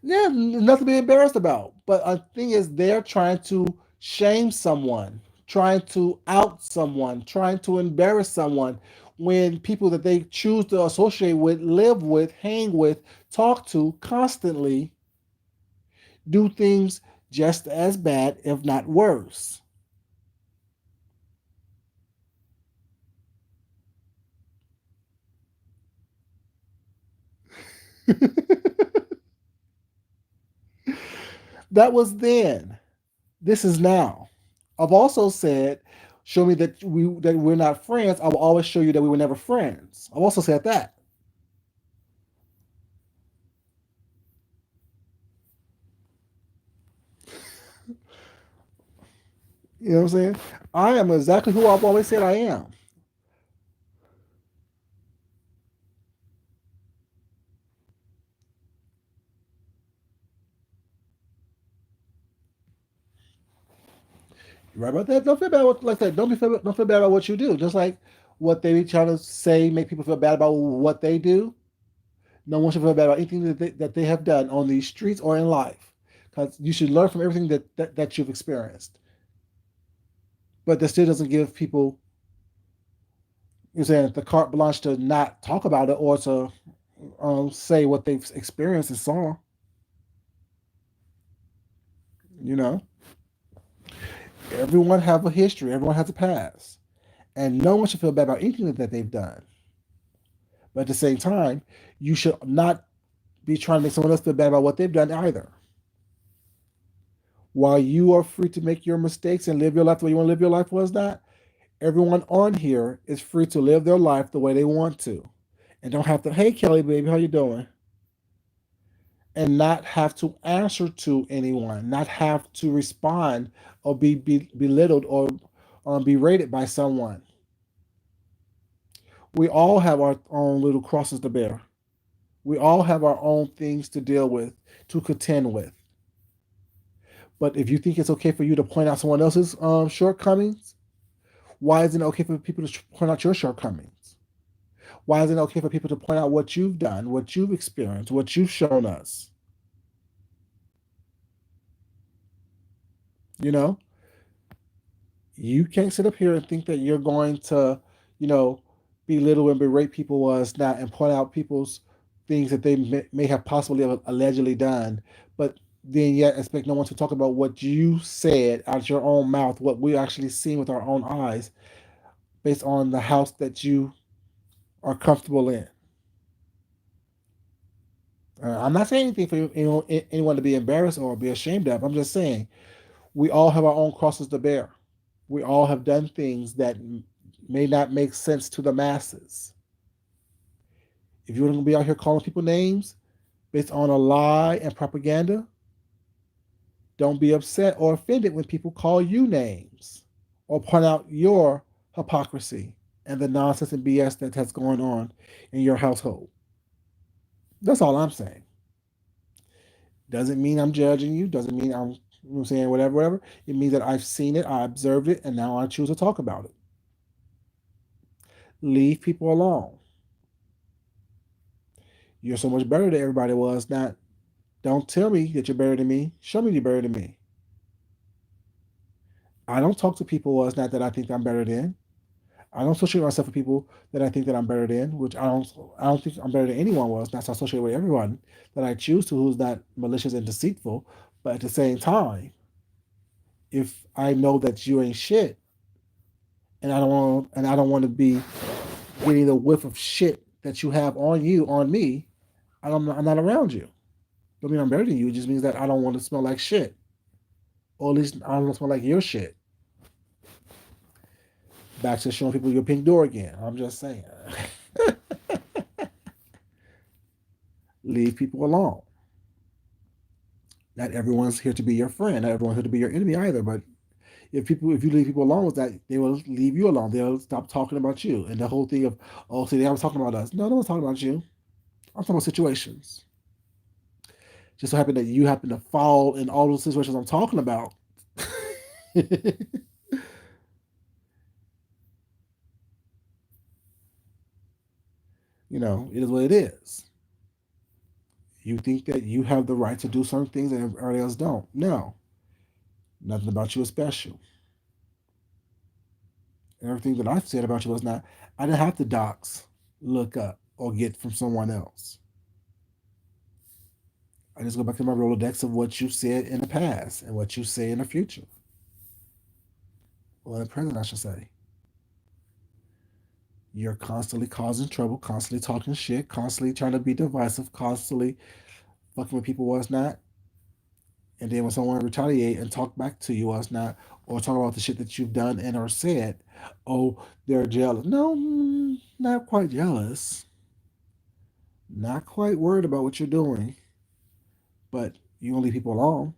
yeah, nothing to be embarrassed about. But the thing is, they're trying to shame someone, trying to out someone, trying to embarrass someone when people that they choose to associate with, live with, hang with, talk to constantly do things just as bad, if not worse. That was then. This is now. I've also said, show me that we're not friends. I will always show you that we were never friends. I've also said that. You know what I'm saying? I am exactly who I've always said I am. You right about that? Don't feel bad. Like that. Don't feel bad about what you do. Just like what they be trying to say, make people feel bad about what they do. No one should feel bad about anything that they have done on these streets or in life, because you should learn from everything that you've experienced. But that still doesn't give people, you're saying, the carte blanche to not talk about it or to say what they've experienced and saw. You know, everyone have a history. Everyone has a past, and no one should feel bad about anything that they've done. But at the same time, you should not be trying to make someone else feel bad about what they've done either. While you are free to make your mistakes and live your life the way you want to live your life, was not everyone on here is free to live their life the way they want to, and don't have to. Hey, Kelly, baby, how you doing? And not have to answer to anyone, not have to respond or be belittled or berated by someone. We all have our own little crosses to bear. We all have our own things to deal with, to contend with. But if you think it's okay for you to point out someone else's shortcomings, why isn't it okay for people to point out your shortcomings? Why isn't it okay for people to point out what you've done, what you've experienced, what you've shown us? You know, you can't sit up here and think that you're going to, you know, belittle and berate people was not and point out people's things that they may have possibly allegedly done, but then yet expect no one to talk about what you said out your own mouth, what we actually seen with our own eyes, based on the house that you are comfortable in. I'm not saying anything for anyone to be embarrassed or be ashamed of. I'm just saying we all have our own crosses to bear. We all have done things that may not make sense to the masses. If you're going to be out here calling people names based on a lie and propaganda, don't be upset or offended when people call you names or point out your hypocrisy and the nonsense and BS that has going on in your household. That's all I'm saying. Doesn't mean I'm judging you. Doesn't mean I'm saying whatever, whatever. It means that I've seen it, I observed it, and now I choose to talk about it. Leave people alone. You're so much better than everybody was. Not Don't tell me that you're better than me. Show me you're better than me. I don't talk to people as not that I think I'm better than. I don't associate myself with people that I think that I'm better than, which I don't think I'm better than anyone was. Not to associate with everyone that I choose to who's not malicious and deceitful. But at the same time, if I know that you ain't shit, and I don't want to be getting the whiff of shit that you have on you on me, I'm not around you. Don't mean I'm better than you. It just means that I don't want to smell like shit, or at least I don't smell like your shit. Back to showing people your pink door again. I'm just saying, leave people alone. Not everyone's here to be your friend. Not everyone's here to be your enemy either. But if you leave people alone with that, they will leave you alone. They'll stop talking about you. And the whole thing of, oh, see, they was talking about us. No, no one's talking about you. I'm talking about situations. Just so happen that you happen to fall in all those situations I'm talking about. It is what it is. You think that you have the right to do certain things and everybody else don't. No, nothing about you is special. Everything that I said about you was not. I didn't have to dox, look up, or get from someone else. I just go back to my Rolodex of what you said in the past and what you say in the future, or in the present, I should say. You're constantly causing trouble, constantly talking shit, constantly trying to be divisive, constantly fucking with people was not. And then when someone retaliate and talk back to you was not, or talk about the shit that you've done and or said, oh, they're jealous. No, not quite jealous. Not quite worried about what you're doing, but you're gonna leave people alone.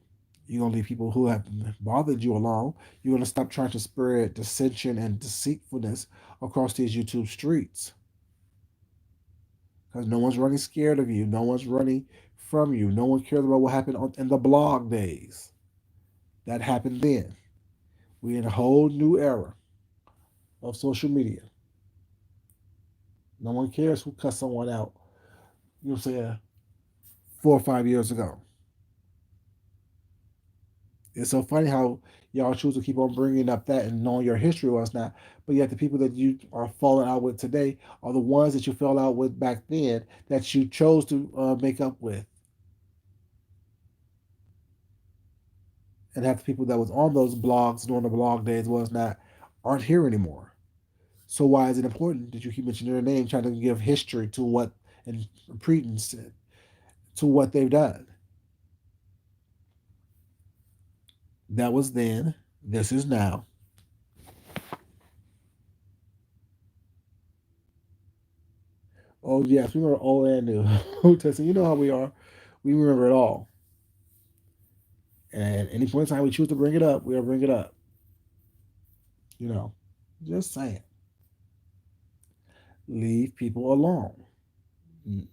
You're gonna leave people who have bothered you alone. You're gonna stop trying to spread dissension and deceitfulness across these YouTube streets. Because no one's running scared of you. No one's running from you. No one cares about what happened in the blog days. That happened then. We're in a whole new era of social media. No one cares who cut someone out, you know what I'm saying, 4 or 5 years ago. It's so funny how y'all choose to keep on bringing up that and knowing your history was not, but yet the people that you are falling out with today are the ones that you fell out with back then that you chose to make up with, and half the people that was on those blogs during the blog days was not aren't here anymore. So why is it important that you keep mentioning their name, trying to give history to what and credence to what they've done? That was then. This is now. Oh yes, we remember old and new. Testing, you know how we are. We remember it all. And any point in time we choose to bring it up, we'll bring it up. You know, just saying. Leave people alone. Mm.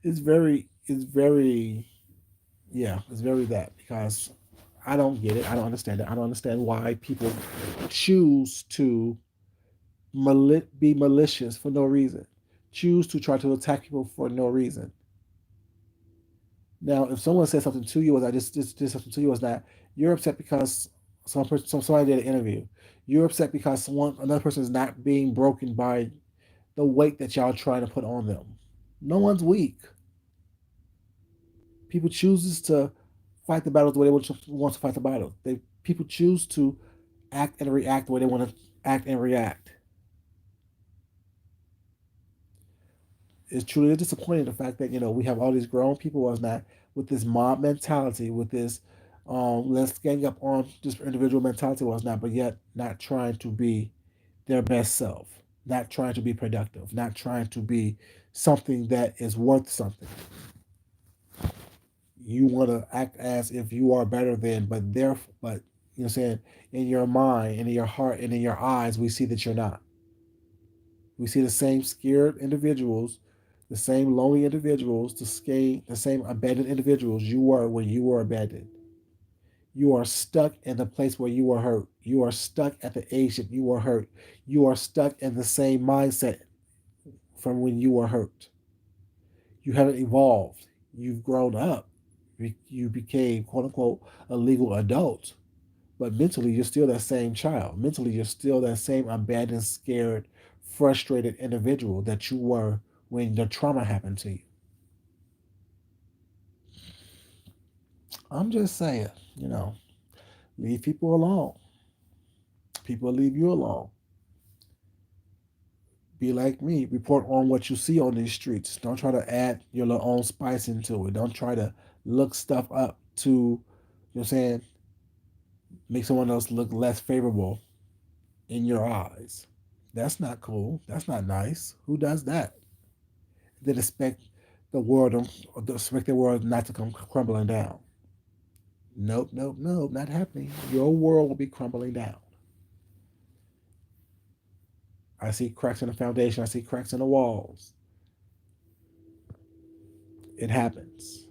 It's very, yeah, it's very that because I don't get it. I don't understand it. I don't understand why people choose to be malicious for no reason, choose to try to attack people for no reason. Now, if someone says something to you, as I just did something to you, is that you're upset because somebody did an interview. You're upset because another person is not being broken by the weight that y'all trying to put on them. No one's weak. People chooses to fight the battles the way they want to fight the battle. People choose to act and react the way they want to act and react. It's truly disappointing the fact that we have all these grown people was not with this mob mentality, with this let's gang up on this individual mentality was not, but yet not trying to be their best self, not trying to be productive, not trying to be something that is worth something. You want to act as if you are better than, but you know what I'm saying, in your mind and in your heart and in your eyes, we see that you're not. We see the same scared individuals, the same lonely individuals, the same abandoned individuals you were when you were abandoned. You are stuck in the place where you were hurt. You are stuck at the age that you were hurt. You are stuck in the same mindset from when you were hurt. You haven't evolved. You've grown up. You became, quote unquote, a legal adult. But mentally, you're still that same child. Mentally, you're still that same abandoned, scared, frustrated individual that you were when the trauma happened to you. I'm just saying, leave people alone. People leave you alone. Be like me. Report on what you see on these streets. Don't try to add your little own spice into it. Don't try to look stuff up to, what I'm saying, make someone else look less favorable in your eyes. That's not cool. That's not nice. Who does that? They expect the world, expect the world not to come crumbling down. Nope, nope, nope, not happening. Your world will be crumbling down. I see cracks in the foundation. I see cracks in the walls. It happens.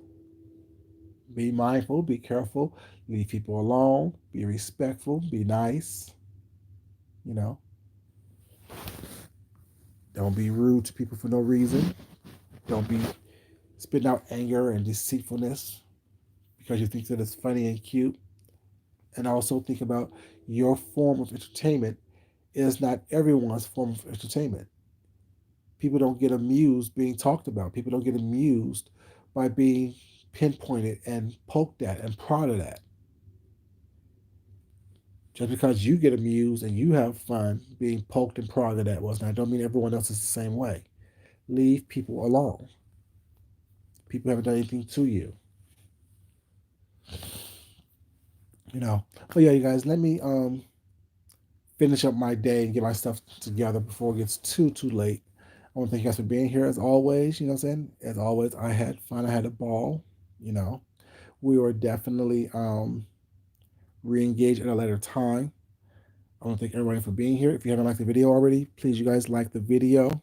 Be mindful, be careful, leave people alone, be respectful, be nice. You know, don't be rude to people for no reason. Don't be spitting out anger and deceitfulness because you think that it's funny and cute. And also think about your form of entertainment is not everyone's form of entertainment. People don't get amused being talked about. People don't get amused by being pinpointed and poked at and prodded at. Just because you get amused and you have fun being poked and prodded at was not, don't mean everyone else is the same way. Leave people alone. People haven't done anything to you. You know. But yeah, you guys, let me finish up my day and get my stuff together before it gets too late. I want to thank you guys for being here as always. You know what I'm saying? As always, I had fun. I had a ball. You know, we were definitely re-engaged at a later time. I want to thank everybody for being here. If you haven't liked the video already, please, you guys, like the video.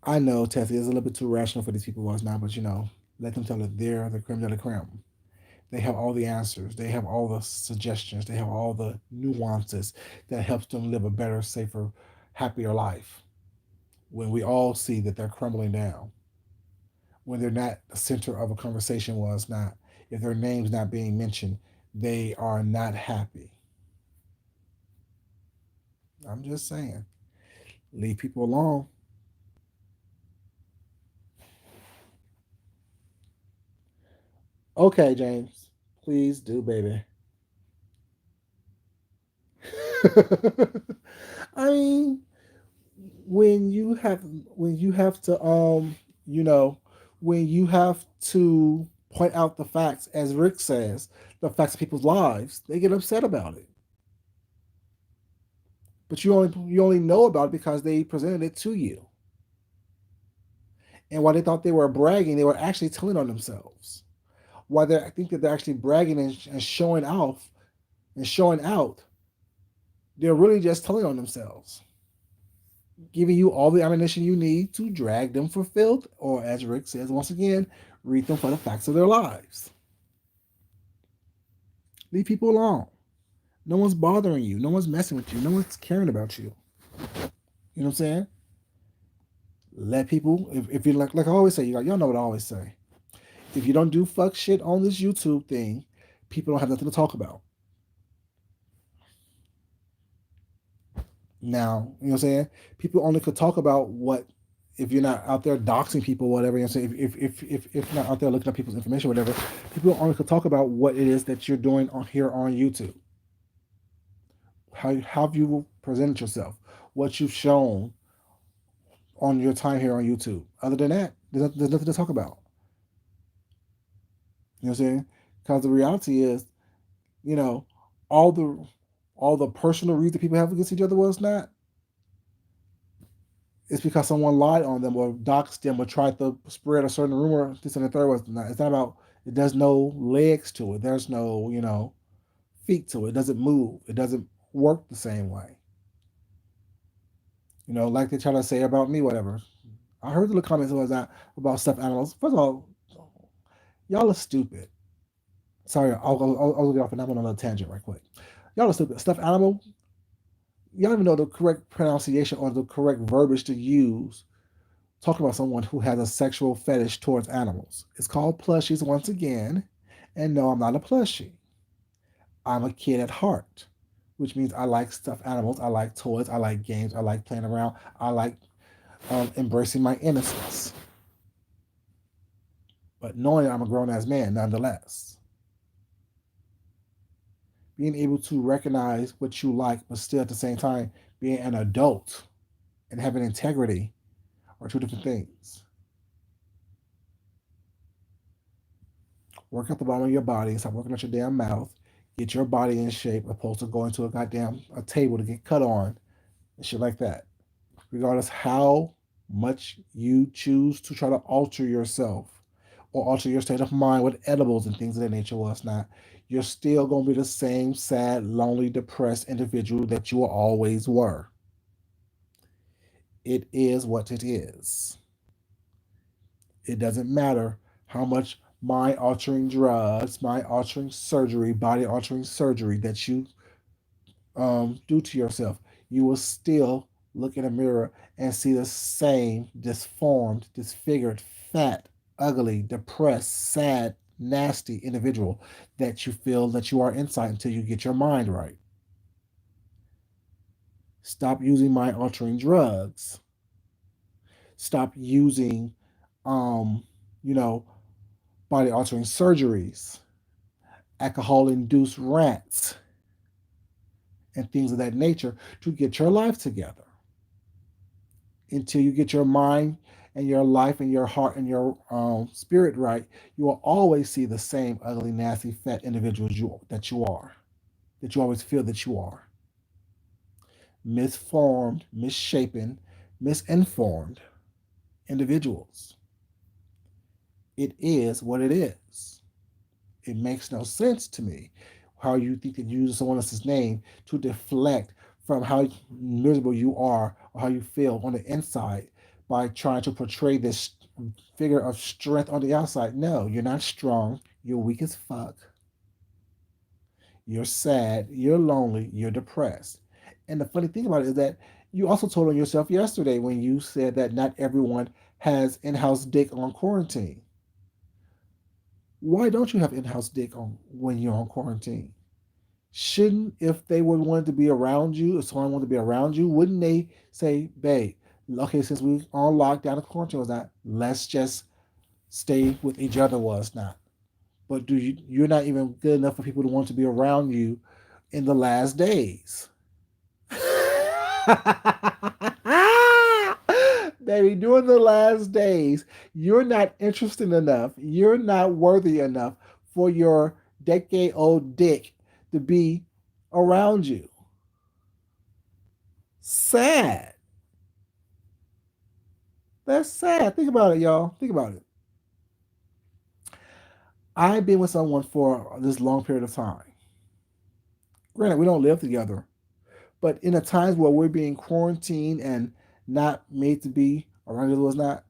I know Tessie is a little bit too rational for these people was now, but you know, let them tell it. They're the creme de la creme. They have all the answers. They have all the suggestions. They have all the nuances that helps them live a better, safer, happier life. When we all see that they're crumbling down, when they're not the center of a conversation, was not, if their name's not being mentioned, they are not happy. I'm just saying, leave people alone. Okay, James, please do, baby. I mean, when you have to you know when you have to point out the facts, as Rick says, the facts of people's lives, they get upset about it. But you only know about it because they presented it to you. And while they thought they were bragging, they were actually telling on themselves. While they I think that they're actually bragging and showing off and showing out, they're really just telling on themselves, giving you all the ammunition you need to drag them for filth, or as Rick says once again, read them for the facts of their lives. Leave people alone. No one's bothering you. No one's messing with you. No one's caring about you. You know what I'm saying? Let people, if you like I always say, y'all know what I always say. If you don't do fuck shit on this YouTube thing, people don't have nothing to talk about. Now, you know what I'm saying? People only could talk about what, if you're not out there doxing people, whatever, you know what I'm saying? If not out there looking at people's information, whatever, people only could talk about what it is that you're doing on here on YouTube. How have you presented yourself? What you've shown on your time here on YouTube. Other than that, there's nothing to talk about. You know what I'm saying? Because the reality is, you know, all the all the personal reasons that people have against each other was not. It's because someone lied on them or doxed them or tried to spread a certain rumor. This and the third was not. It's not about. It does no legs to it. There's no feet to it. It doesn't move. It doesn't work the same way. Like they try to say about me, whatever. I heard the comments was that about stuffed animals. First of all, y'all are stupid. Sorry, I'll get off and I'm on a tangent right quick. Y'all are stupid. Stuffed animal. Y'all don't even know the correct pronunciation or the correct verbiage to use. Talking about someone who has a sexual fetish towards animals. It's called plushies once again. And no, I'm not a plushie. I'm a kid at heart, which means I like stuffed animals. I like toys. I like games. I like playing around. I like embracing my innocence. But knowing that I'm a grown ass man nonetheless. Being able to recognize what you like, but still at the same time being an adult and having integrity are two different things. Work out the bottom of your body. Stop working at your damn mouth. Get your body in shape, opposed to going to a table to get cut on and shit like that. Regardless how much you choose to try to alter yourself or alter your state of mind with edibles and things of that nature was not, you're still going to be the same sad, lonely, depressed individual that you always were. It is what it is. It doesn't matter how much mind altering drugs, mind altering surgery, body altering surgery that you do to yourself. You will still look in a mirror and see the same disformed, disfigured, fat, ugly, depressed, sad, nasty individual that you feel that you are inside until you get your mind right. Stop using mind altering drugs. Stop using, um, you know, body altering surgeries, alcohol induced rants, and things of that nature to get your life together. Until you get your mind and your life and your heart and your spirit right, you will always see the same ugly, nasty, fat individuals that you are, that you always feel that you are. Misformed, misshapen, misinformed individuals. It is what it is. It makes no sense to me how you think that you use someone else's name to deflect from how miserable you are or how you feel on the inside by trying to portray this figure of strength on the outside. No, you're not strong. You're weak as fuck. You're sad. You're lonely. You're depressed. And the funny thing about it is that you also told on yourself yesterday when you said that not everyone has in-house dick on quarantine. Why don't you have in-house dick on when you're on quarantine? Shouldn't, if they would want to be around you, if someone wanted to be around you, wouldn't they say, babe, okay, since we on lockdown and quarantine was not, let's just stay with each other was not. But you're not even good enough for people to want to be around you in the last days. Baby, during the last days, you're not interesting enough. You're not worthy enough for your decade old dick to be around you. Sad. That's sad. Think about it, y'all. Think about it. I've been with someone for this long period of time. Granted, we don't live together, but in the times where we're being quarantined and not made to be around each other was not,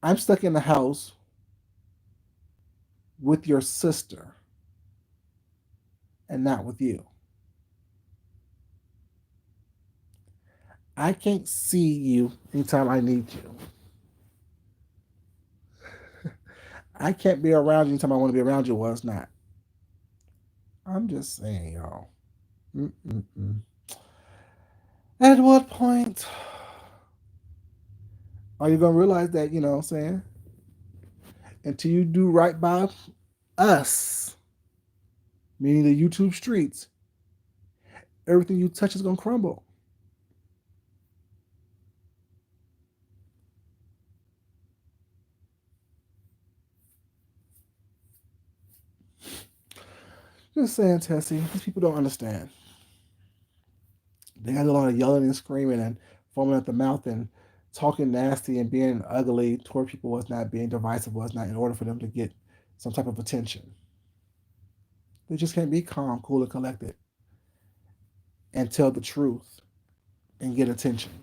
I'm stuck in the house with your sister and not with you. I can't see you anytime I need you. I can't be around you anytime I want to be around you. Well, it's not. I'm just saying, y'all. Mm-mm-mm. At what point are you going to realize that, you know what I'm saying? Until you do right by us, meaning the YouTube streets, everything you touch is going to crumble. Just saying, Tessie, these people don't understand. They got a lot of yelling and screaming and foaming at the mouth and talking nasty and being ugly toward people was not, being divisive was not, in order for them to get some type of attention. They just can't be calm, cool, and collected and tell the truth and get attention,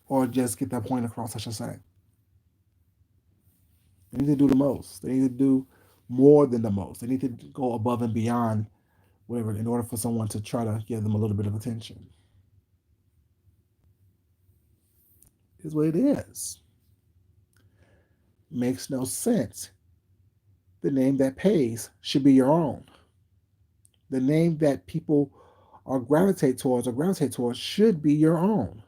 or just get that point across, I should say. They need to do the most. They need to do more than the most. They need to go above and beyond whatever in order for someone to try to give them a little bit of attention. Is what it is. Makes no sense. The name that pays should be your own. The name that people are gravitate towards should be your own.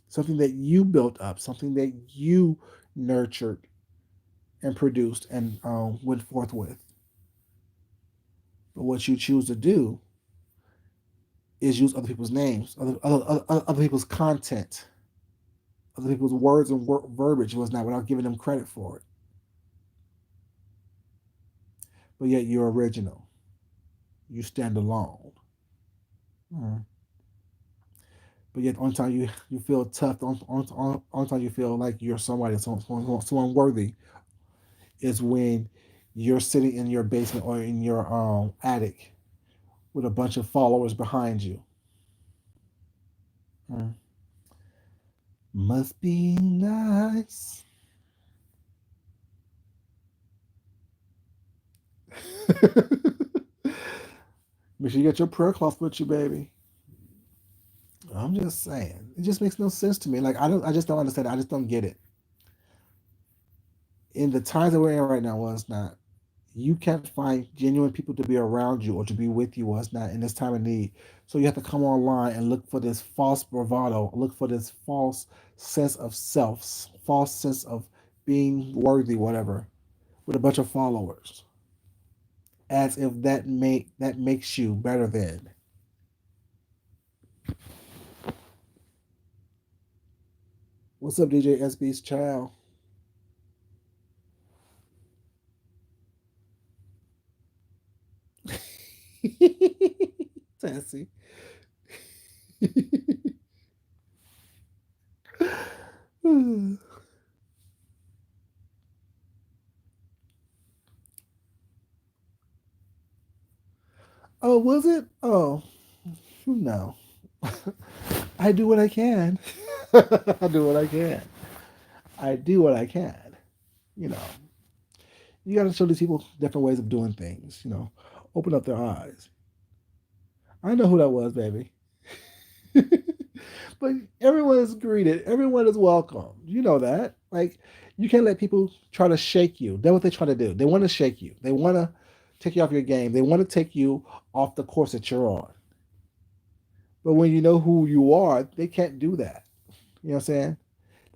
Something that you built up, something that you nurtured and produced and went forth with. But what you choose to do is use other people's names, other people's content, other people's words and verbiage was not without giving them credit for it. But yet you're original. You stand alone. Hmm. But yet, on time you feel tough. On time you feel like you're somebody, someone worthy, is when you're sitting in your basement or in your attic with a bunch of followers behind you. Mm. Must be nice. Make sure you get your prayer cloth with you, baby. I'm just saying. It just makes no sense to me. Like I just don't understand it. I just don't get it. In the times that we're in right now, was not. You can't find genuine people to be around you or to be with you, was not in this time of need. So you have to come online and look for this false bravado, look for this false sense of self, false sense of being worthy, whatever, with a bunch of followers, as if that makes you better than. What's up, DJ SB's child? Sassy. Oh, was it? Oh, no. I do what I can. I do what I can. I do what I can. You know, you got to show these people different ways of doing things. Open up their eyes. I know who that was, baby. But everyone is greeted. Everyone is welcome. You know that. Like, you can't let people try to shake you. That's what they try to do. They want to shake you. They want to take you off your game. They want to take you off the course that you're on. But when you know who you are, they can't do that. You know what I'm saying?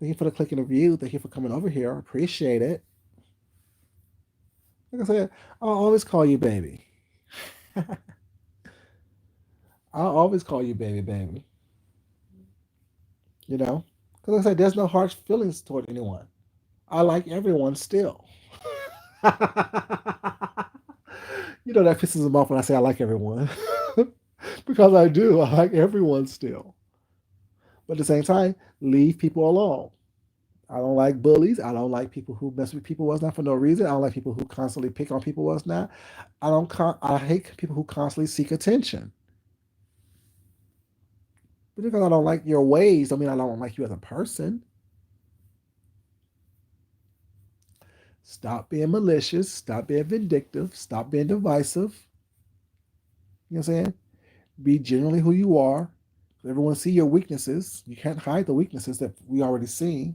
Thank you for the clicking the view. Thank you for coming over here. Appreciate it. Like I said, I'll always call you baby. I'll always call you baby, baby. You know? Because like I said, there's no harsh feelings toward anyone. I like everyone still. That pisses them off when I say I like everyone. Because I do. I like everyone still. But at the same time, leave people alone. I don't like bullies. I don't like people who mess with people what's not for no reason. I don't like people who constantly pick on people what's not. I hate people who constantly seek attention. But because I don't like your ways, I mean I don't like you as a person. Stop being malicious. Stop being vindictive. Stop being divisive. You know what I'm saying? Be genuinely who you are. Everyone see your weaknesses. You can't hide the weaknesses that we already see.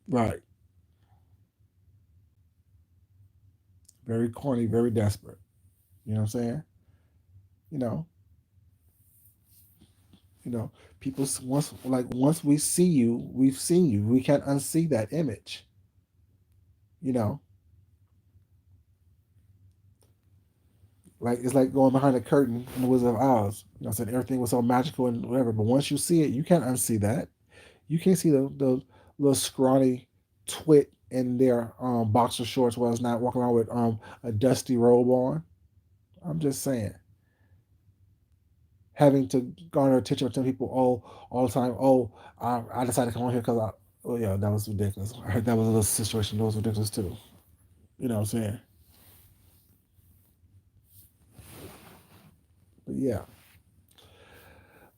Right. Very corny, very desperate. You know what I'm saying? You know, you know, people once we see you, we've seen you. We can't unsee that image. You know, like it's like going behind a curtain in the Wizard of Oz. Said everything was so magical and whatever, but once you see it, you can't unsee that. You can't see the little scrawny twit in their boxer shorts while it's not walking around with a dusty robe on. I'm just saying, having to garner attention from people all the time. Oh, I decided to come on here because I. Oh yeah, that was ridiculous. I heard that was a little situation that was ridiculous too. You know what I'm saying? But yeah,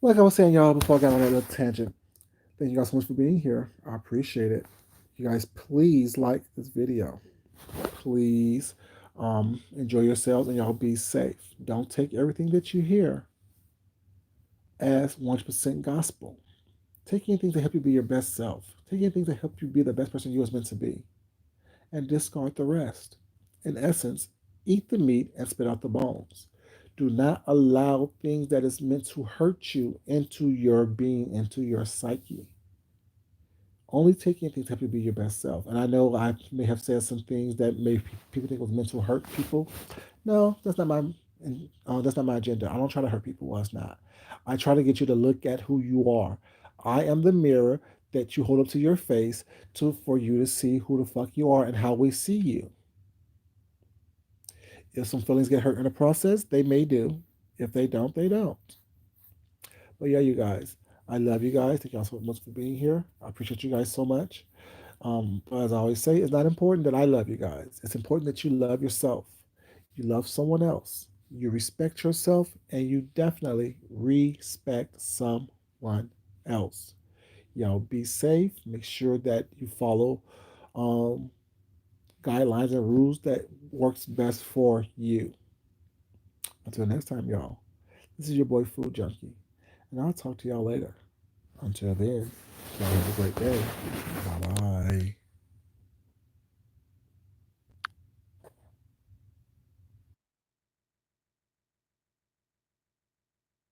like I was saying, y'all, before I got on that little tangent. Thank you guys so much for being here. I appreciate it. You guys, please like this video. Please enjoy yourselves and y'all be safe. Don't take everything that you hear as 100% gospel. Take anything to help you be your best self. Take anything to help you be the best person you was meant to be. And discard the rest. In essence, eat the meat and spit out the bones. Do not allow things that is meant to hurt you into your being, into your psyche. Only take anything to help you be your best self. And I know I may have said some things that people think was meant to hurt people. No, that's not my agenda. I don't try to hurt people. Well, it's not. I try to get you to look at who you are. I am the mirror that you hold up to your face for you to see who the fuck you are and how we see you. If some feelings get hurt in the process, they may do. If they don't, they don't. But yeah, you guys, I love you guys. Thank y'all so much for being here. I appreciate you guys so much. But as I always say, it's not important that I love you guys. It's important that you love yourself. You love someone else. You respect yourself, and you definitely respect someone else. Y'all be safe. Make sure that you follow um, guidelines and rules that works best for you. Until next time, y'all. This is your boy Food Junkie, and I'll talk to y'all later. Until then, y'all have a great day. Bye bye.